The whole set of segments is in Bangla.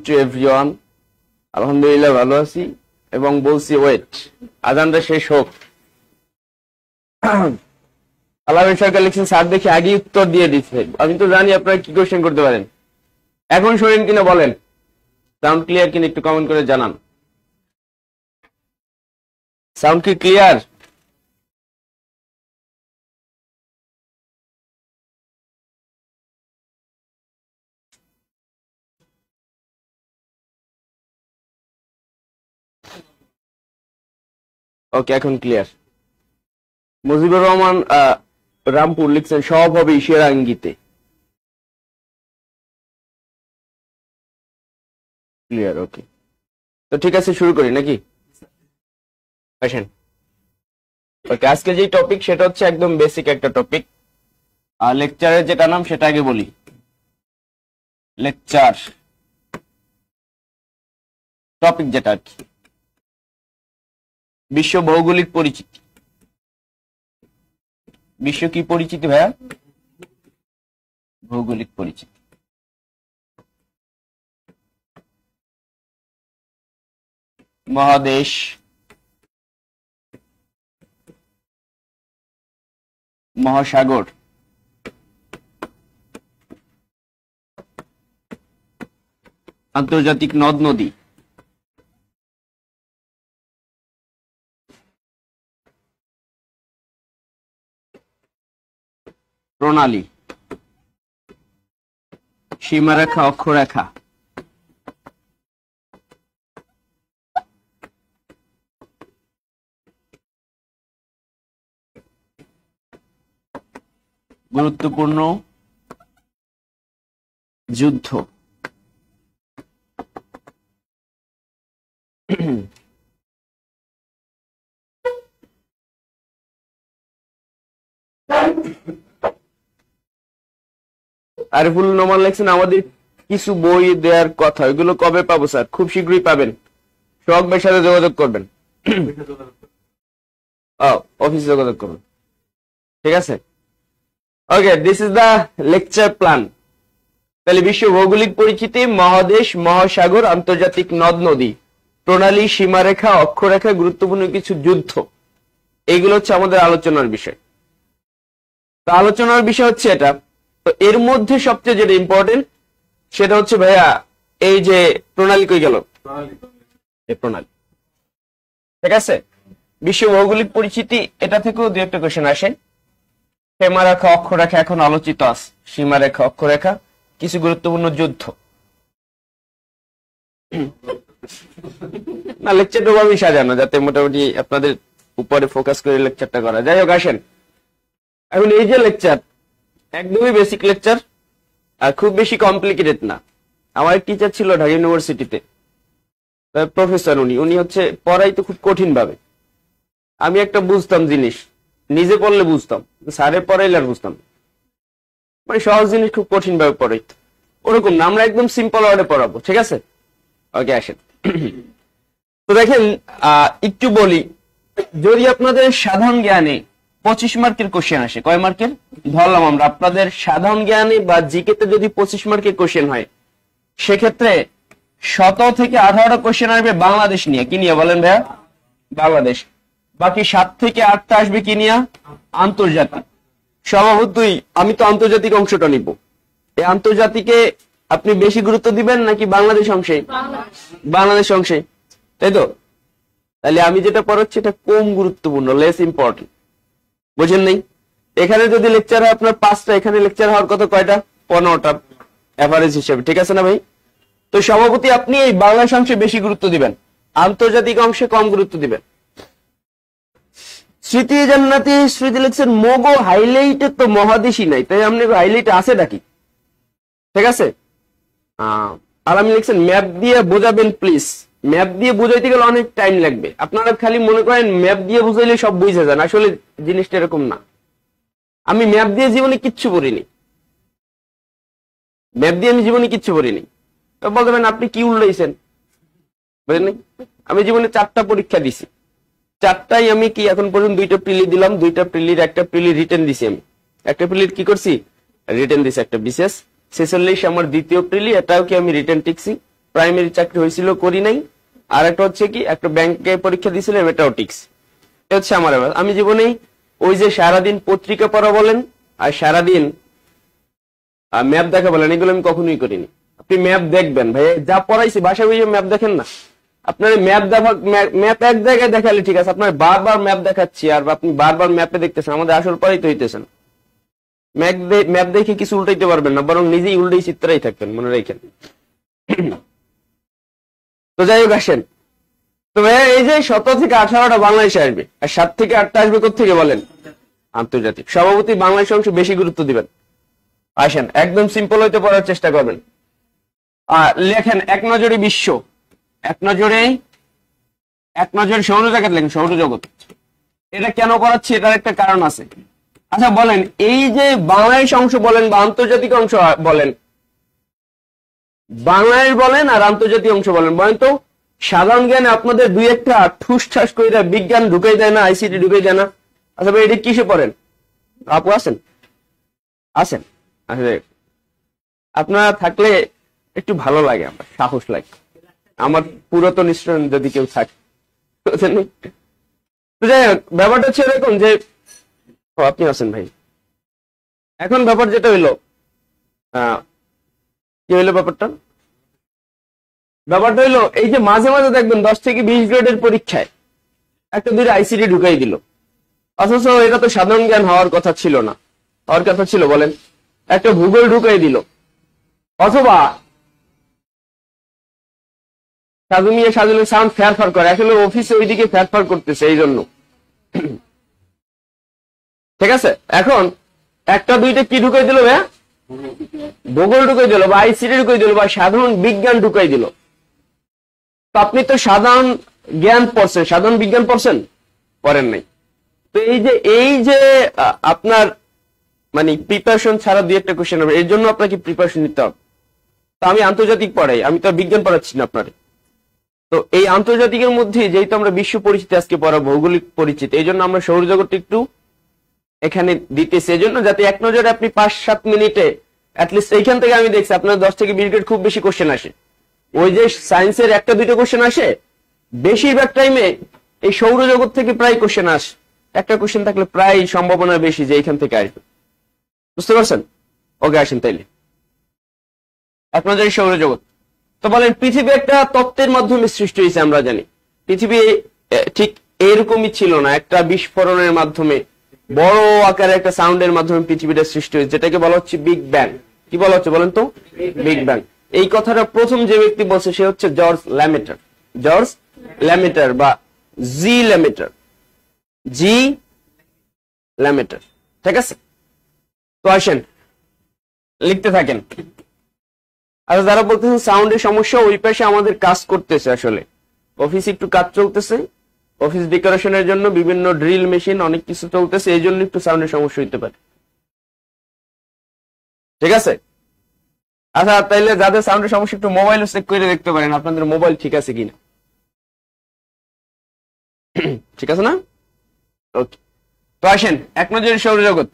To everyone. আলহামদুলিল্লাহ ভালো আছি এবং বলছি ওয়েট, আজানটা শেষ হোক। আলামিন সরকার লিখছেন স্যার দেখি আগে উত্তর দিয়ে দিচ্ছে। আমি তো জানি আপনারা কি কোশ্চেন করতে পারেন। এখন শোনেন কিনা বলেন, সাউন্ড ক্লিয়ার কিনা একটু কমেন্ট করে জানান। সাউন্ড কি ক্লিয়ার? ওকে, এখন ক্লিয়ার। মুজিবুর রহমান রামপুর লিখছেন সব হবে ঈশের আঙ্গিতে। ক্লিয়ার, ওকে। তো ঠিক আছে, শুরু করি নাকি? আসেন। ওকে, আজকে যে টপিক সেটা হচ্ছে একদম বেসিক একটা টপিক। আর লেকচারের যেটা নাম সেটা আগে বলি। লেকচার টপিক যেটা আর কি, বিশ্ব ভৌগোলিক পরিচিতি। বিশ্ব কি পরিচিতি ভাইয়া? ভৌগোলিক পরিচিতি। মহাদেশ, মহাসাগর, আন্তর্জাতিক নদ নদী, প্রণালী, সীমারেখা, অক্ষরেখা, গুরুত্বপূর্ণ যুদ্ধ, আরিফুল নোমান লেখছেন আমাদের কিছু বই দেওয়ার কথা, এগুলো কবে পাবো স্যার? খুব শীঘ্রই পাবেন, সোহাগ ভাইয়ের সাথে যোগাযোগ করবেন। অফিসে যোগাযোগ করবেন, ঠিক আছে? Okay, this is the lecture plan. তাহলে বিশ্ব ভৌগোলিক পরিচিতি, মহাদেশ, মহাসাগর, আন্তর্জাতিক নদ নদী, প্রণালী, সীমারেখা, অক্ষরেখা, গুরুত্বপূর্ণ কিছু যুদ্ধ, এইগুলো হচ্ছে আমাদের আলোচনার বিষয়। তো আলোচনার বিষয় হচ্ছে এটা। তো এর মধ্যে সবচেয়ে যেটা ইম্পর্টেন্ট সেটা হচ্ছে ভাইয়া এই যে প্রণালী কই গেল, এই প্রণালী, ঠিক আছে? বিশ্ব ভৌগোলিক পরিচিতি, এটা থেকেও দু একটা কোশ্চেন আসে। সীমারেখা, অক্ষরেখা এখন আলোচিত আছে, সীমারেখা, অক্ষরেখা, কিছু গুরুত্বপূর্ণ যুদ্ধ। না, লেকচারটা ভাবেই সাজানো যাতে মোটামুটি আপনাদের উপরে ফোকাস করে লেকচারটা করা। যাই হোক, আসেন এখন এই যে লেকচার, একদমই বেসিক লেকচার, আর খুব বেশি কমপ্লিকেটেড না। আমার এক টিচার ছিল ঢাকা ইউনিভার্সিটিতে, প্রফেসর, উনি হচ্ছে পড়াইতো খুব কঠিন ভাবে। আমি একটা বুঝতাম জিনিস, নিজে পড়লে বুঝতাম, স্যারের পড়াইলে আর বুঝতাম, মানে সহজ জিনিস খুব কঠিন ভাবে পড়াইতো। ওরকম না, আমরা একদম সিম্পল ওয়ার্ডে পড়াবো, ঠিক আছে? ওকে, আসেন। তো দেখেন, একটু বলি, যদি আপনাদের সাধারণ জ্ঞানে 25 মার্কের কোশ্চেন আসে, কয় মার্কের ধরলাম আমরা, আপনাদের সাধারণ জ্ঞানে বা জিকে তে যদি 25 মার্কের কোশ্চেন হয়, সেক্ষেত্রে 17 থেকে 18টা কোশ্চেন আসবে বাংলাদেশ নিয়ে। কি নিয়ে বলেন ভাইয়া? বাংলাদেশ। বাকি 7 থেকে 8টা আসবে কি নিয়ে? আন্তর্জাতিক। স্বভাবতই আমি তো আন্তর্জাতিক অংশটা নিব। এই আন্তর্জাতিকে আপনি বেশি গুরুত্ব দিবেন নাকি বাংলাদেশ অংশে? বাংলাদেশ অংশে, তাই তো? তাহলে আমি যেটা পড়াচ্ছি এটা কম গুরুত্বপূর্ণ, লেস ইম্পর্টেন্ট। বুঝেন নাই? এখানে যদি লেকচার হয় আপনার 5টা, এখানে লেকচার হওয়ার কথা কয়টা? 15টা এভারেজ হিসেবে, ঠিক আছে না ভাই? তো সভাপতি আপনি এই বাংলাদেশ অংশে বেশি গুরুত্ব দিবেন, আন্তর্জাতিক অংশে কম গুরুত্ব দিবেন। স্মৃতি জান্নাতি স্মৃতি লিখছেন মোগো হাইলাইটে তো মহাদেশই নাই, তাই আপনি হাইলাইট আছে নাকি? ঠিক আছে। আর আমি লিখছেন ম্যাপ দিয়ে বোঝাবেন প্লিজ। ম্যাপ দিয়ে বুঝাইতে গেলে অনেক টাইম লাগবে। আপনারা খালি মনে করেন ম্যাপ দিয়ে বুঝাইলে সব বুঝে যান, আসলে জিনিসটা এরকম না। আমি ম্যাপ দিয়ে জীবনে কিচ্ছু পড়িনি, ম্যাপ দিয়ে আমি জীবনে কিচ্ছু পড়িনি। বলবেন আপনি কি উল্লাইছেন, বুঝলেন? আমি জীবনে 4টা পরীক্ষা দিছি, 4টাই আমি কি এখন পর্যন্ত 2টা প্রিলি দিলাম, 2টা প্রিলির একটা প্রিলি রিটেন দিছি। আমি একটা প্রিলির কি করছি? রিটেন দিছি একটা বিশেষ 46 আমার দ্বিতীয় প্রিলি, এটাও কি আমি রিটেন টিকছি। প্রাইমারি চাকরি হয়েছিল, করি নাই। আর একটা হচ্ছে কি, একটা ব্যাংকে পরীক্ষা দিয়েছিলাম, ম্যাথমেটিক্স। এটা হচ্ছে আমার ব্যাপার। আমি জীবনেই ওই যে সারাদিন পত্রিকা পড়া বলেন আর সারাদিন ম্যাপ দেখা বলেন, এগুলো আমি কখনোই করিনি। আপনি ম্যাপ দেখবেন ভাই, যা পড়াইছি বাসায় বুঝে ম্যাপ দেখেন না। আপনার ম্যাপ এক জায়গায় দেখালে ঠিক আছে, আপনার বারবার ম্যাপ দেখাচ্ছি আর আপনি বারবার ম্যাপে দেখতেছেন, আমাদের আসল পরেই তো হইতেছেন। ম্যাপ দেখে কিছু উল্টাইতে পারবেন না, বরং নিজেই উল্টেই চিত্রাই থাকবেন, মনে রাখেন। তো যাই হোক, আসেন। তো ভাইয়া এই যে 17 থেকে 18টা বাংলাদেশে আসবে, আর 7 থেকে 8টা আসবে কোথেকে বলেন? আন্তর্জাতিক। সভাপতি বাংলাদেশ অংশ বেশি গুরুত্ব দিবেন। আসেন, একদম সিম্পল হইতে পড়ার চেষ্টা করবেন। লেখেন এক নজরে বিশ্ব, এক নজরে সৌরজগৎ লেখেন, সৌরজগৎ। এটা কেন করাচ্ছি, এটার একটা কারণ আছে। আচ্ছা বলেন, এই যে বাংলাদেশ অংশ বলেন বা আন্তর্জাতিক অংশ বলেন, বাংলাদেশ বলেন আর আন্তর্জাতিক অংশ বলেন, বলেন তো সাধারণ জ্ঞানে আপনাদের দুই একটা ঠুস ঠাস করে দেয়, বিজ্ঞান ঢুকাই দেয় না, আইসিটি ঢুকাই দেয় না? আচ্ছা ভাই, এটা কিসে পড়েন? আপু আছেন? আচ্ছা আপনারা থাকলে একটু ভালো লাগে, আমার সাহস লাগে, আমার পুরাতন স্টুডেন্ট যদি কেউ থাকে। যাই হোক, ব্যাপারটা হচ্ছে এরকম যে আপনি আছেন ভাই। এখন ব্যাপার যেটা হইলো, কি হইলো ব্যাপারটা হইলো এই যে মাঝে মাঝে দেখবেন 10 থেকে 20 গ্রেডের পরীক্ষায় একটা দুইটা আইসিটি ঢুকাই দিল, অথচ এটা তো সাধারণ জ্ঞান হওয়ার কথা ছিল না। হওয়ার কথা ছিল বলেন? একটা ভূগোল ঢুকাই দিল, অথবা সাজুমিয়া সাউন্ড ফেরফার করে, আসলে অফিসে ওইদিকে ফেরফার করতেছে এই জন্য। ঠিক আছে, এখন একটা দুইটা কি ঢুকাই দিল ভাইয়া? ভূগোল ঢুকাই দিল, বা আইসিটি ঢুকাই দিল, বা সাধারণ বিজ্ঞান ঢুকাই দিল। তো আপনি তো সাধারণ জ্ঞান পড়ছেন, সাধারণ বিজ্ঞান পড়ছেন? পড়েন নাই। তো এই যে আপনার মানে প্রিপারেশন ছাড়া দুই একটা কোশ্চেন হবে, এর জন্য আপনাকে প্রিপারেশন নিতে হবে। তো আমি আন্তর্জাতিক পড়াই, আমি তো বিজ্ঞান পড়াচ্ছি না আপনার। তো এই আন্তর্জাতিকের মধ্যে যেহেতু আমরা বিশ্ব পরিচিতি আজকে পড়াবো, ভৌগোলিক পরিচিতি, এই জন্য আমরা সৌরজগৎটা একটু এখানে দিতেছি, এই জন্য যাতে এক নজরে আপনি 5-7 মিনিটে অ্যাটলিস্ট এইখান থেকে আমি দেখছি আপনার 10 থেকে 20 গ্রেড খুব বেশি কোশ্চেন আসে। ওই যে সায়েন্সের একটা দুইটা কোশ্চেন আসে, বেশিরভাগ টাইমে এই সৌরজগৎ থেকে প্রায় কোশ্চেন আসে। একটা কোশ্চেন থাকলে প্রায় সম্ভাবনা বেশি যে এইখান থেকে আসবে। বুঝতে পারছেন? ওকে, আসেন তাইলে এক নজরে সৌরজগৎ। তো বলেন, পৃথিবী একটা তত্ত্বের মাধ্যমে সৃষ্টি হয়েছে, আমরা জানি। পৃথিবী ঠিক এরকমই ছিল না, একটা বিস্ফোরণের মাধ্যমে, বড় আকারে একটা সাউন্ডের মাধ্যমে পৃথিবীটা সৃষ্টি হয়েছে, যেটাকে বলা হচ্ছে বিগ ব্যাং। কি বলা হচ্ছে বলেন তো? Big bang. এই কথাটা প্রথম যে ব্যক্তি বলছে সে হচ্ছে জর্জ ল্যামেটার। জর্জ ল্যামেটার বা জি ল্যামেটার, জি ল্যামেটার। ঠিক আছে, তো আসেন লিখতে থাকেন। আর যারা বলতেছেন সাউন্ডের সমস্যা, ওই পাশে আমাদের কাজ করতেছে, আসলে অফিসে একটু কাজ চলতেছে, অফিস ডেকোরেশনের জন্য বিভিন্ন ড্রিল মেশিন অনেক কিছু চলতেছে, এই জন্য একটু সাউন্ডের সমস্যা হইতে পারে। ঠিক আছে, আচ্ছা তাইলে যাদের সাউন্ডের সমস্যা একটু মোবাইল চেক করে দেখতে পারেন আপনাদের মোবাইল ঠিক আছে কিনা। ঠিক আছে না? ওকে, তো আসেন এক নজরে সৌরজগৎ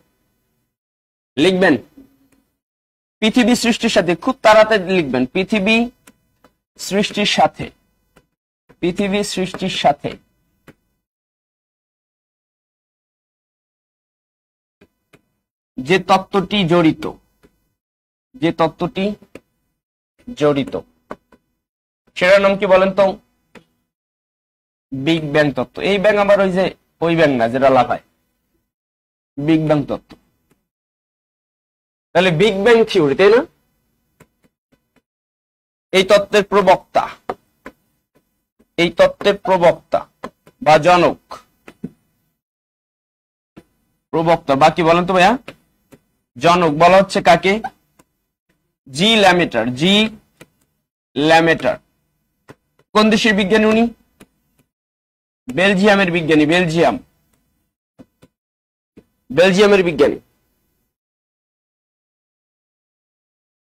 লিখবেন। পৃথিবী সৃষ্টির সাথে, খুব তাড়াতাড়ি লিখবেন, পৃথিবী সৃষ্টির সাথে, পৃথিবী সৃষ্টির সাথে যে তত্ত্বটি জড়িত, যে তত্ত্বটি জড়িত সেটার নাম কি বলেন তো? বিগ ব্যাং তত্ত্ব। এই ব্যাং আবার ওই যে ওই ব্যাং না যেটা লাফায়, বিগ ব্যাং তত্ত্ব। তাহলে বিগ ব্যাং থিওরি, তাই না? এই তত্ত্বের প্রবক্তা, এই তত্ত্বের প্রবক্তা বা জনক, প্রবক্তা বা কি বলেন তো ভাইয়া? জনক বলা হচ্ছে কাকে? জি ল্যামেটার। জি ল্যামেটার কোন দেশের বিজ্ঞানী উনি? বেলজিয়ামের বিজ্ঞানী, বেলজিয়ামের বিজ্ঞানী,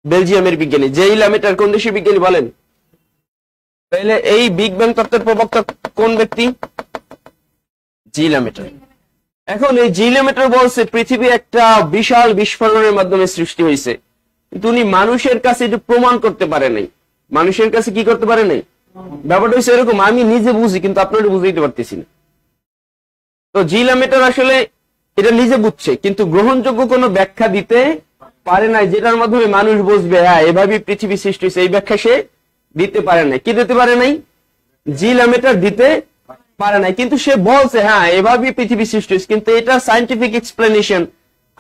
বেলজিয়ামের বিজ্ঞানী। জেই ল্যামেটার কোন দেশের বিজ্ঞানী বলেন? তাহলে এই বিগ ব্যাং তত্ত্বের প্রবক্তা কোন ব্যক্তি? জি ল্যামেটার। এখন এই জি ল্যামেটার বলছে পৃথিবী একটা বিশাল বিস্ফোরণের মাধ্যমে সৃষ্টি হয়েছে, কিন্তু উনি মানুষের কাছে এটা প্রমাণ করতে পারে নাই মানুষের কাছে কি করতে পারে নাই। ব্যাপারটা হচ্ছে এরকম, আমি নিজে বুঝি কিন্তু আপনারা বুঝাইতে পারতেছি না। তো জিলামেটার আসলে এটা নিজে বুঝছে কিন্তু গ্রহণযোগ্য কোনো ব্যাখ্যা দিতে পারে নাই, যেটার মাধ্যমে মানুষ বুঝবে হ্যাঁ এভাবেই পৃথিবী সৃষ্টি হয়েছে, এই ব্যাখ্যা সে দিতে পারে নাই। কি দিতে পারে নাই? জিলামেটার দিতে পারে নাই, কিন্তু সে বলছে হ্যাঁ এভাবেই পৃথিবী সৃষ্টি হয়েছে, কিন্তু এটা সায়েন্টিফিক এক্সপ্লেনেশন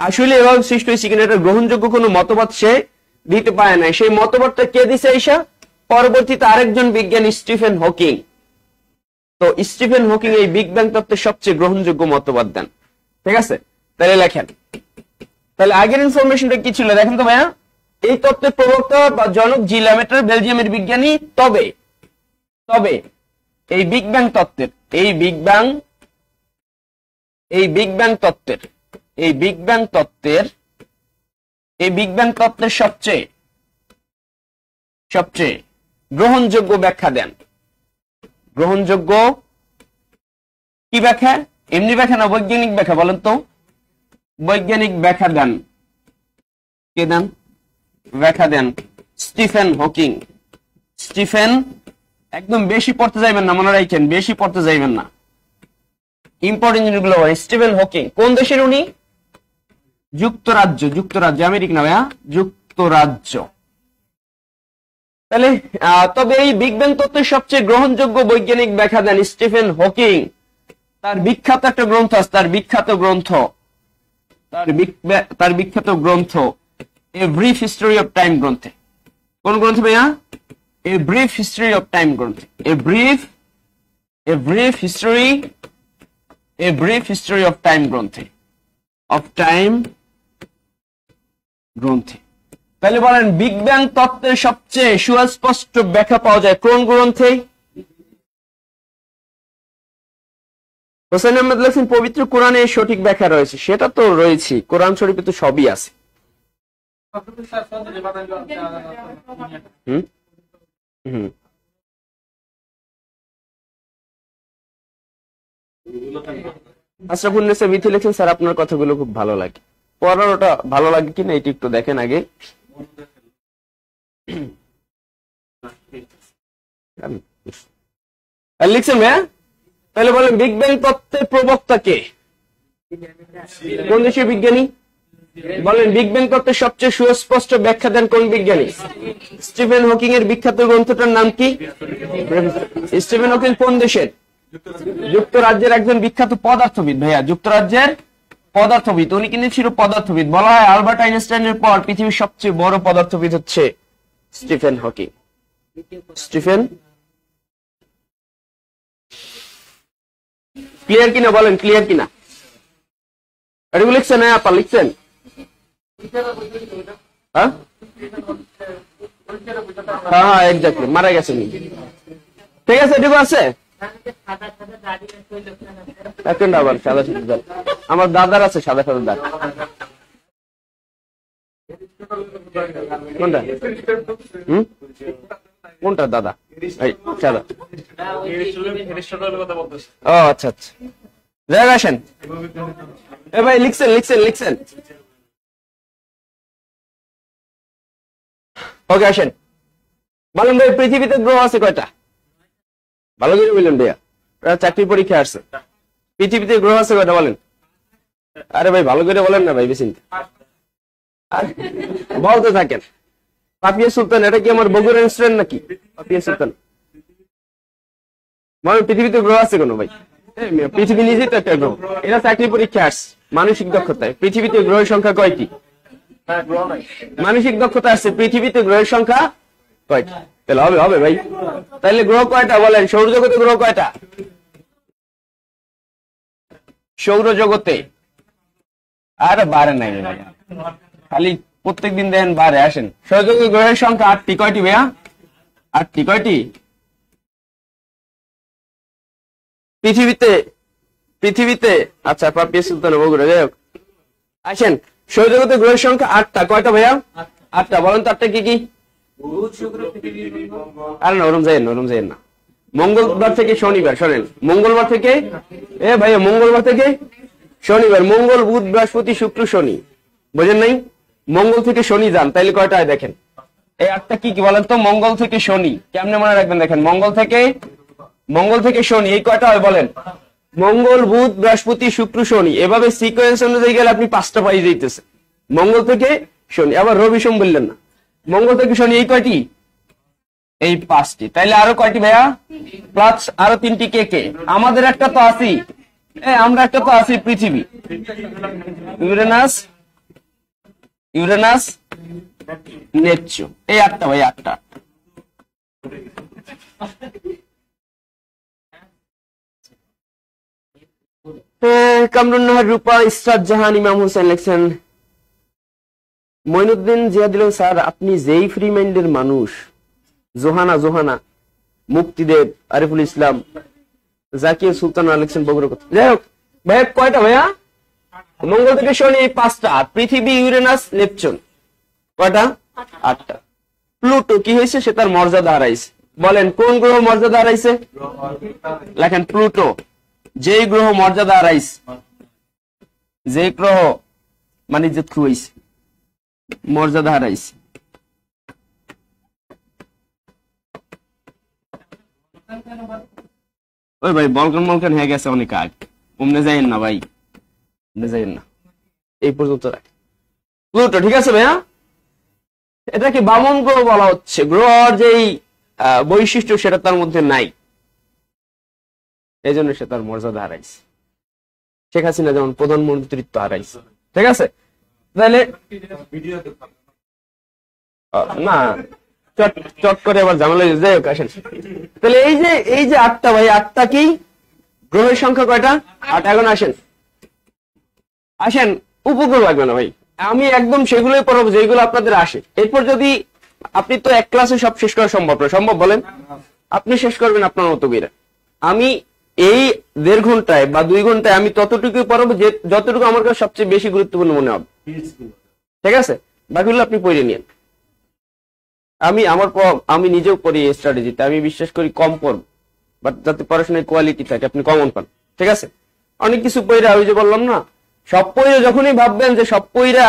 আসলে এভাবে সৃষ্টি হয়েছে কিনা এটা গ্রহণযোগ্য কোনো মতবাদ সে দিতে পারে নাই। সেই মতবাদটা কে দিছে ঈশা? পরবর্তীতে আরেকজন বিজ্ঞানী স্টিফেন হকিং। তো স্টিফেন হকিং এই বিগ ব্যাং তত্ত্বের সবচেয়ে গ্রহণযোগ্য মতবাদ দেন। ঠিক আছে, তাহলে লেখেন। তাহলে আগের ইনফরমেশনটা কি ছিল দেখেন তো ভাইয়া। এই তত্ত্বের প্রবক্তা বা জনক জি ল্যামেটার, বেলজিয়ামের বিজ্ঞানী। তবে তবে এই বিগ ব্যাং তত্ত্বের বিগ ব্যাং তত্ত্বের সবচেয়ে গ্রহণযোগ্য ব্যাখ্যা দেন। গ্রহণযোগ্য কি ব্যাখ্যা? এমনি ব্যাখ্যা না, বৈজ্ঞানিক ব্যাখ্যা। বলেন তো, বৈজ্ঞানিক ব্যাখ্যা দেন কে দেন? ব্যাখ্যা দেন স্টিফেন হকিং। স্টিফেন, একদম বেশি পড়তে যাইবেন না, মনে রাখেন বেশি পড়তে যাইবেন না, ইম্পর্টেন্ট জিনিসগুলো। স্টিফেন হকিং কোন দেশের উনি? যুক্তরাজ্য, আমেরিকা না ভাইয়া, যুক্তরাজ্য। তাহলে তবে এই বিগ ব্যাং তত্ত্বের সবচেয়ে গ্রহণযোগ্য বৈজ্ঞানিক ব্যাখ্যা দেন স্টিফেন হকিং। তার বিখ্যাত একটা গ্রন্থ আছে, তার বিখ্যাত গ্রন্থ A Brief History of Time গ্রন্থে। কোন গ্রন্থ ভাইয়া? A Brief History of Time গ্রন্থে। A Brief History of Time গ্রন্থে। তাহলে বলেন বিগ ব্যাং তত্ত্বের সবচেয়ে সুস্পষ্ট ব্যাখ্যা পাওয়া যায় কোন গ্রন্থে? হোসেন আহমেদ লেখেন পবিত্র কোরআনে সঠিক ব্যাখ্যা রয়েছে। সেটা তো রয়েছে, কোরআন শরীফে তো সবই আছে। আশরাফুন্নেসা বিথি লেখেন স্যার আপনার কথাগুলো খুব ভালো লাগে। পড়ার ওটা ভালো লাগে কিনা এটি একটু দেখেন আগে। লিখছেন ভাইয়া? তাহলে বলেন বিগ ব্যাং তত্ত্বের প্রবক্তা কে? কোন দেশের বিজ্ঞানী? বলেন বিগ ব্যাং তত্ত্বের সবচেয়ে সুস্পষ্ট ব্যাখ্যা দেন কোন বিজ্ঞানী? স্টিফেন হকিং এর বিখ্যাত গ্রন্থটার নাম কি? স্টিফেন হকিং কোন দেশের? যুক্তরাজ্যের একজন বিখ্যাত পদার্থবিদ ভাইয়া, যুক্তরাজ্যের পদার্থবিদ। উনি কিন্তু ছিল পদার্থবিদ। বলা হয় আলবার্ট আইনস্টাইনের পর পৃথিবীর সবচেয়ে বড় পদার্থবিদ হচ্ছে স্টিফেন হকিং। ক্লিয়ার কিনা বলেন, ক্লিয়ার কিনা? এটুকু লিখছেন? হ্যাঁ আপা লিখছেন? হ্যাঁ এক্স্যাক্টলি, মারা গেছেন। ঠিক আছে, এটুকু আছে। আবার সাদা সাদা দাগ আমার দাদার আছে, সাদা সাদা দাগ। কোনটা? কোনটা দাদা? সাদা। ও আচ্ছা আচ্ছা, যাই আসেন। এ ভাই লিখছেন। ওকে আসেন। বলেন ভাই পৃথিবীতে গ্রহ আছে কয়টা? ভালো করে বললেন ভাইয়া, চাকরি পরীক্ষা আসছে। পৃথিবীতে গ্রহ আছে কয়টা বলেন? আরে ভাই ভালো করে বলেন না ভাই, বেশি বলতে থাকেন। পাপিয়া সুলতান, এটা কি আমার বগুড়া রেস্টুরেন্ট নাকি? পাপিয়া সুলতান বলেন পৃথিবীতে গ্রহ আছে কোনো ভাই? পৃথিবী নিজেই তো একটা গ্রহ। এটা চাকরি পরীক্ষা আসছে। মানসিক দক্ষতায় পৃথিবীতে গ্রহের সংখ্যা কয়টি? মানসিক দক্ষতা আসছে, পৃথিবীতে গ্রহের সংখ্যা কয়টি? তাহলে হবে ভাই। তাহলে গ্রহ কয়টা বলেন? সৌরজগতে গ্রহ কয়টা? সৌরজগতে আর বারে নাই খালি প্রত্যেকদিন দেখেন বারে আসেন। সৌরজগতে গ্রহের সংখ্যা 8টি। কয়টি ভাইয়া? 8টি। কয়টি? পৃথিবীতে আচ্ছা পাপিয়া সুলতান বগুড়া, যাই হোক আসেন। সৌরজগতে গ্রহের সংখ্যা 8টা। কয়টা ভাইয়া? 8টা। বলেন তো 8টা কি কি? আরে না, ওরম যাইয়েন না। মঙ্গলবার থেকে শনিবার, শোনেন, মঙ্গলবার থেকে মঙ্গলবার থেকে শনিবার, মঙ্গল বুধ বৃহস্পতি শুক্র শনি, বোঝেন নাই? মঙ্গল থেকে শনি যান, তাইলে কয়টা হয় দেখেন? এই 8টা কি কি বলেন তো? মঙ্গল থেকে শনি। কেমনে মনে রাখবেন দেখেন, মঙ্গল থেকে শনি, এই কয়টা হয় বলেন? মঙ্গল, বুধ, বৃহস্পতি, শুক্র, শনি। এভাবে সিকোয়েন্স অনুযায়ী গেলে আপনি 5টা পাই যাইতেছে। মঙ্গল থেকে শনি, আবার রবি সোম বললেন না, মঙ্গল থেকে শনি, এই কয়টি? এই 5টি। তাইলে আরো কয়টি ভাইয়া? প্লাস আরো 3টি কে কে? আমাদের একটা তো আছি, আমরা একটা তো আছি, পৃথিবী, ইউরেনাস, নেপচুন। এই 8টা ভাই, 8টা। কামরুন নাহার, রূপা, ইসরাত জাহান, ইমাম হোসেন লিখছেন, মঈনুদ্দিন জিয়াদিল, স্যার আপনি যেই ফ্রি মাইন্ডের মানুষ, জোহানা, মুক্তিদেব, আরিফুল ইসলাম, জাকির সুলতান লিখছেন বগুড়া কথা। যাই হোক ভাইয়া, কয়টা ভাইয়া? মঙ্গল থেকে শনি 5টা, আর পৃথিবী, ইউরেনাস, নেপচুন কয়টা? 8টা। প্লুটো কি হয়েছে? সে তার মর্যাদা হারাইছে। বলেন কোন গ্রহ মর্যাদা হারাইছে? লেখেন প্লুটো। যেই গ্রহ মর্যাদা হারাইছে, যে গ্রহ মানে যে হইছে, মর্যাদা হারাইছে। ওই ভাই বলকান হয়ে গেছে অনেক আগ, অমনে যাইেন না ভাই, যাইেন না, এই পর্যন্ত রাখ। প্লুটো, ঠিক আছে ভাইয়া? এটাকে বামন গ্রহ বলা হচ্ছে। গ্রহর যেই বৈশিষ্ট্য সেটা তার মধ্যে নাই, এই জন্য সে তার মর্যাদা হারাইছে। শেখ হাসিনা যেমন প্রধানমন্ত্রিত্ব হারাইছে, ঠিক আছে? তাহলে না, চট করে আবার ঝামেলা, যাই হোক আসেন। তাহলে এই যে 8টা ভাই, 8টা কি গ্রহের সংখ্যা কয়টা? 8। এখন আসেন, উপগ্রহ লাগবে না ভাই, আমি একদম সেগুলোই পড়াবো যেগুলো আপনাদের আসে। এরপর যদি আপনি তো এক ক্লাসে সব শেষ করা সম্ভব না, সম্ভব বলেন? আপনি শেষ করবেন আপনার মতো করে। আমি এই 1.5 ঘন্টায় বা 2 ঘন্টায় আমি ততটুকুই পড়াবো যে যতটুকু আমার কাছে সবচেয়ে বেশি গুরুত্বপূর্ণ মনে হবে, ঠিক আছে? বাকিগুলো আপনি পড়ে নিন। আমি নিজেও পড়ি স্ট্র্যাটেজিতে, আমি বিশ্বাস করি কম পড়ব, বাট যাতে পড়াশোনায় কোয়ালিটি থাকে, আপনি কমন পান, ঠিক আছে? অনেক কিছু পড়া, ওই যে বললাম না, সব পড়ে যখনই ভাববেন যে সব পড়া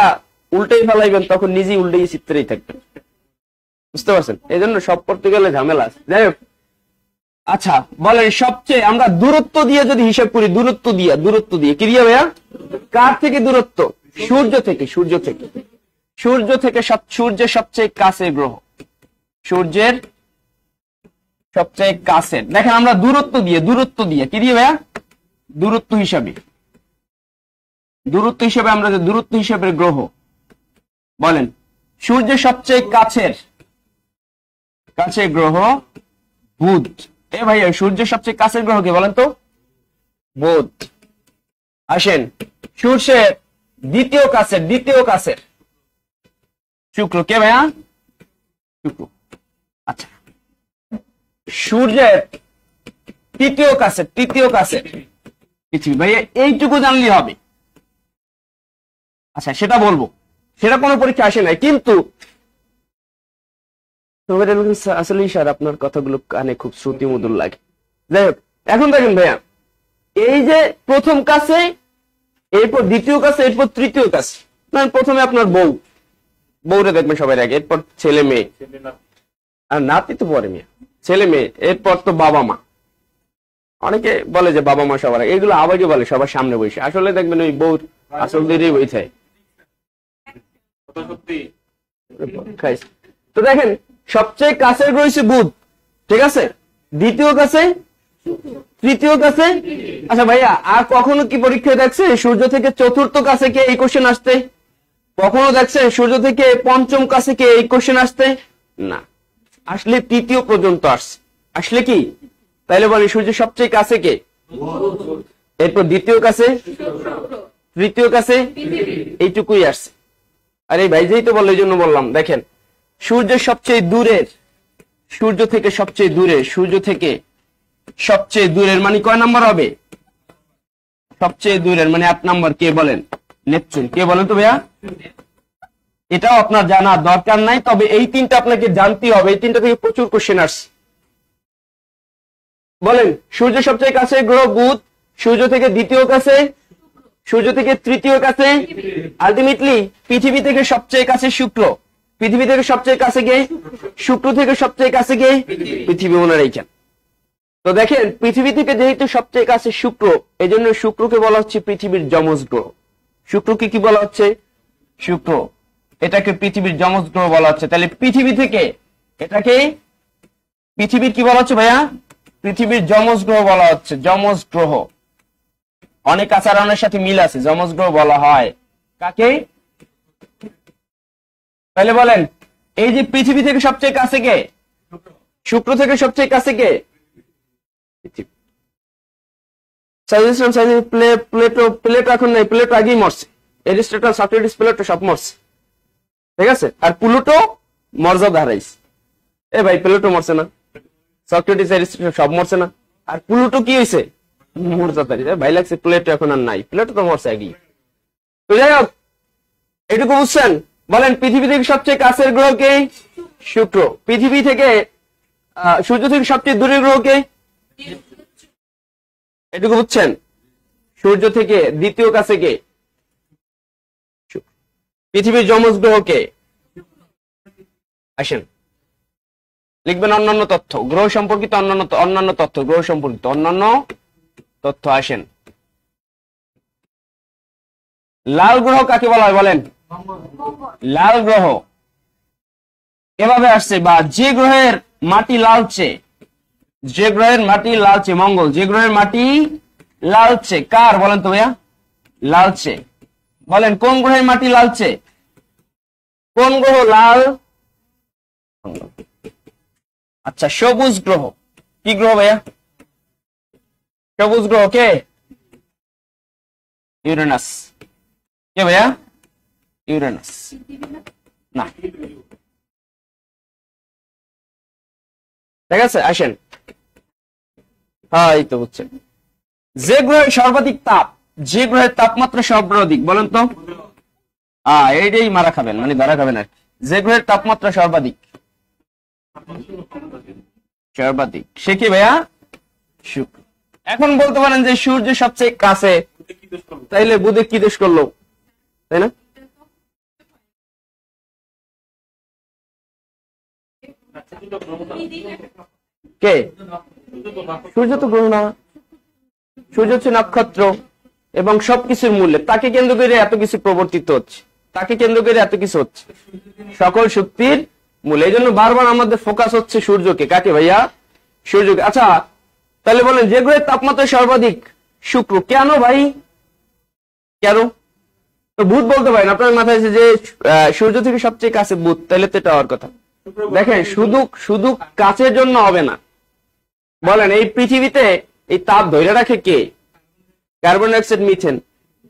উল্টেই ফেলাইবেন, তখন নিজেই উল্টেই চিত্রেই থাকবেন, বুঝতে পারছেন? এই জন্য সব পড়তে গেলে ঝামেলা আছে। যাই হোক, আচ্ছা বলেন, সবচেয়ে আমরা দূরত্ব দিয়ে যদি হিসাব করি, দূরত্ব দিয়ে কি দিয়ে ভাইয়া? কার থেকে দূরত্ব? সূর্য থেকে। সূর্যের সবচেয়ে কাছে গ্রহ, সূর্যের সবচেয়ে কাছে। দেখেন আমরা দূরত্ব দিয়ে কি দিয়ে ভাইয়া? দূরত্ব হিসাবে আমরা যে দূরত্ব হিসাবের গ্রহ, বলেন সূর্যের সবচেয়ে কাছের গ্রহ বুধ। ভাইয়া সূর্যের সবচেয়ে কাছের গ্রহ কে বলেন তো? বুধ। আসেন, সূর্যের দ্বিতীয় কাছের শুক্র। কে ভাইয়া? শুক্র। আচ্ছা, সূর্যের তৃতীয় কাছের পৃথিবী। ভাইয়া এইটুকু জানলেই হবে। আচ্ছা, সেটা বলবো, সেটা কোনো পরীক্ষা আসে নাই, কিন্তু আসলে স্যার আপনার কথাগুলো কানে খুব শ্রুতি মধুর লাগে। যাই হোক, এখন দেখেন ভাইয়া, এই যে প্রথম কাছে, এরপর দ্বিতীয় কাছে, এরপর তৃতীয় কাছে। প্রথমে আপনার বউরে দেখবেন সবাই আগে, এরপর ছেলে মেয়ে, আর নাতি তো পরে মেয়ে, ছেলে মেয়ে, এরপর তো বাবা মা। অনেকে বলে যে বাবা মা সবার আগে, এগুলো আবারই বলে সবার সামনে বসে, আসলে দেখবেন ওই বউর আসল দিয়েই বইছে। তো দেখেন সবচেয়ে কাছের রয়েছে বুধ, ঠিক আছে? দ্বিতীয় কাছে, তৃতীয় কাছে। আচ্ছা ভাইয়া, আর কখনো কি পরীক্ষায় দেখছে সূর্য থেকে চতুর্থ কাছে কে এই কোশ্চেন আসতে? কখনো দেখছে সূর্য থেকে পঞ্চম কাছে কে এই কোশ্চেন আসতে? না, আসলে তৃতীয় পর্যন্ত আসছে। আসলে কি তাইলে বলি সূর্যের সবচেয়ে কাছে কে? এরপর দ্বিতীয় কাছে, তৃতীয় কাছে, এইটুকুই আসছে। আরে ভাই যেই তো বললো, এই জন্য বললাম। দেখেন সূর্যের সবচেয়ে দূরের, সূর্য থেকে সবচেয়ে দূরের মানে কয় নাম্বার হবে? সবচেয়ে দূরের মানে 8 নাম্বার। কে বলেন? নেপচুন। কে বলেন তো ভাইয়া? এটাও আপনার জানার দরকার নাই, তবে এই 3টা আপনাকে জানতে হবে। এই 3টা থেকে প্রচুর কোশ্চেন আসছে। বলেন সূর্যের সবচেয়ে কাছে গ্রহ বুধ, সূর্য থেকে দ্বিতীয় কাছে, সূর্য থেকে তৃতীয় কাছে, আলটিমেটলি পৃথিবী থেকে সবচেয়ে কাছে শুক্র। পৃথিবী থেকে সবচেয়ে কাছে কে? শুক্র থেকে সবচেয়ে কাছে কে? পৃথিবী। ওনার এইখান। তো দেখেন পৃথিবী থেকে যেহেতু সবচেয়ে কাছে শুক্র, এই জন্য শুক্রকে বলা হচ্ছে পৃথিবীর যমজ গ্রহ। শুক্রকে কি বলা হচ্ছে? শুক্র। এটাকে পৃথিবীর যমজ গ্রহ বলা হচ্ছে। তাহলে পৃথিবী থেকে এটাকে পৃথিবীর কি বলা হচ্ছে ভাইয়া? পৃথিবীর যমজ গ্রহ বলা হচ্ছে। যমজ গ্রহ। অনেক আচরণের সাথে মিল আছে, যমজ গ্রহ বলা হয় কাকে? তাহলে বলেন এই যে পৃথিবী থেকে সবচেয়ে কাছে কে? শুক্র থেকে সবচেয়ে কাছে কে? প্লেটো এখন নাই, প্লেটো আগেই মরছে। এরিস্টটল, সক্রেটিস, প্লেটো সব মরছে, ঠিক আছে? আর প্লুটো মর্যাদা হারাইছে। এ ভাই প্লেটো মরছে না, সক্রেটিস, এরিস্টটল সব মরছে না, আর প্লুটো কি হয়েছে? মর্যাদা। ভাই লাগছে প্লেটো এখন আর নাই, প্লেটো তো মরছে আগেই। তো যাই হোক, এটুকু বুঝছেন? বলেন পৃথিবী থেকে সবচেয়ে কাছের গ্রহ কে? শুক্র। পৃথিবী থেকে সূর্য থেকে সবচেয়ে দূরের গ্রহ কে? এটুকু বুঝছেন? সূর্য থেকে দ্বিতীয় কাছে কে? পৃথিবীর যমজ গ্রহ কে? আসেন লিখবেন অন্যান্য তথ্য, গ্রহ সম্পর্কিত অন্যান্য তথ্য, গ্রহ সম্পর্কিত অন্যান্য তথ্য। আসেন, লাল গ্রহ কাকে বলা হয় বলেন? লাল গ্রহ এভাবে আসছে, বা যে গ্রহের মাটি লালচে, যে গ্রহের মাটি লালচে, মঙ্গল। যে গ্রহের মাটি লালচে কার বলেন তো ভাইয়া? লালচে। বলেন কোন গ্রহের মাটি লালচে? কোন গ্রহ লাল? আচ্ছা, সবুজ গ্রহ কি গ্রহ ভাইয়া? সবুজ গ্রহ কে? ইউরেনাস। কে ভাইয়া? ইউরেনাস না, ঠিক আছে। আসেন, হ্যাঁ এই তো বুঝছেন। যে গ্রহের সর্বাধিক তাপ, যে গ্রহের তাপমাত্রা সর্বাধিক বলেন তো? এইটাই মারা খাবেন, মানে ধরা খাবেন আর। যে গ্রহের তাপমাত্রা সর্বাধিক, সর্বাধিক সে কি ভাইয়া? শুক্র। এখন বলতে পারেন যে সূর্য সবচেয়ে কাছে, তাইলে বুধে কি দোষ করলো, তাই না? কে? সূর্য তো গ্রহ না, সূর্য হচ্ছে নক্ষত্র এবং সবকিছুর মূল্যে তাকে কেন্দ্র করে এত কিছু প্রবর্তিত হচ্ছে, তাকে কেন্দ্র করে এত কিছু হচ্ছে, সকল শক্তির মূল। এই জন্য বারবার আমাদের ফোকাস হচ্ছে সূর্যকে। কাকে ভাইয়া? সূর্যকে। আচ্ছা তাহলে বলেন যে গ্রহের তাপমাত্রা সর্বাধিক শুক্র, কেন ভাই? কেন? তো বুধ বলতে পারেন, আপনার মাথায় আছে যে সূর্য থেকে সবচেয়ে কাছে বুধ, তাহলে তো এটা হওয়ার কথা। দেখেন শুধু শুধু কাছের জন্য হবে না। বলেন এই পৃথিবীতে এই তাপ ধরে রাখে কে? Carbon dioxide, methane.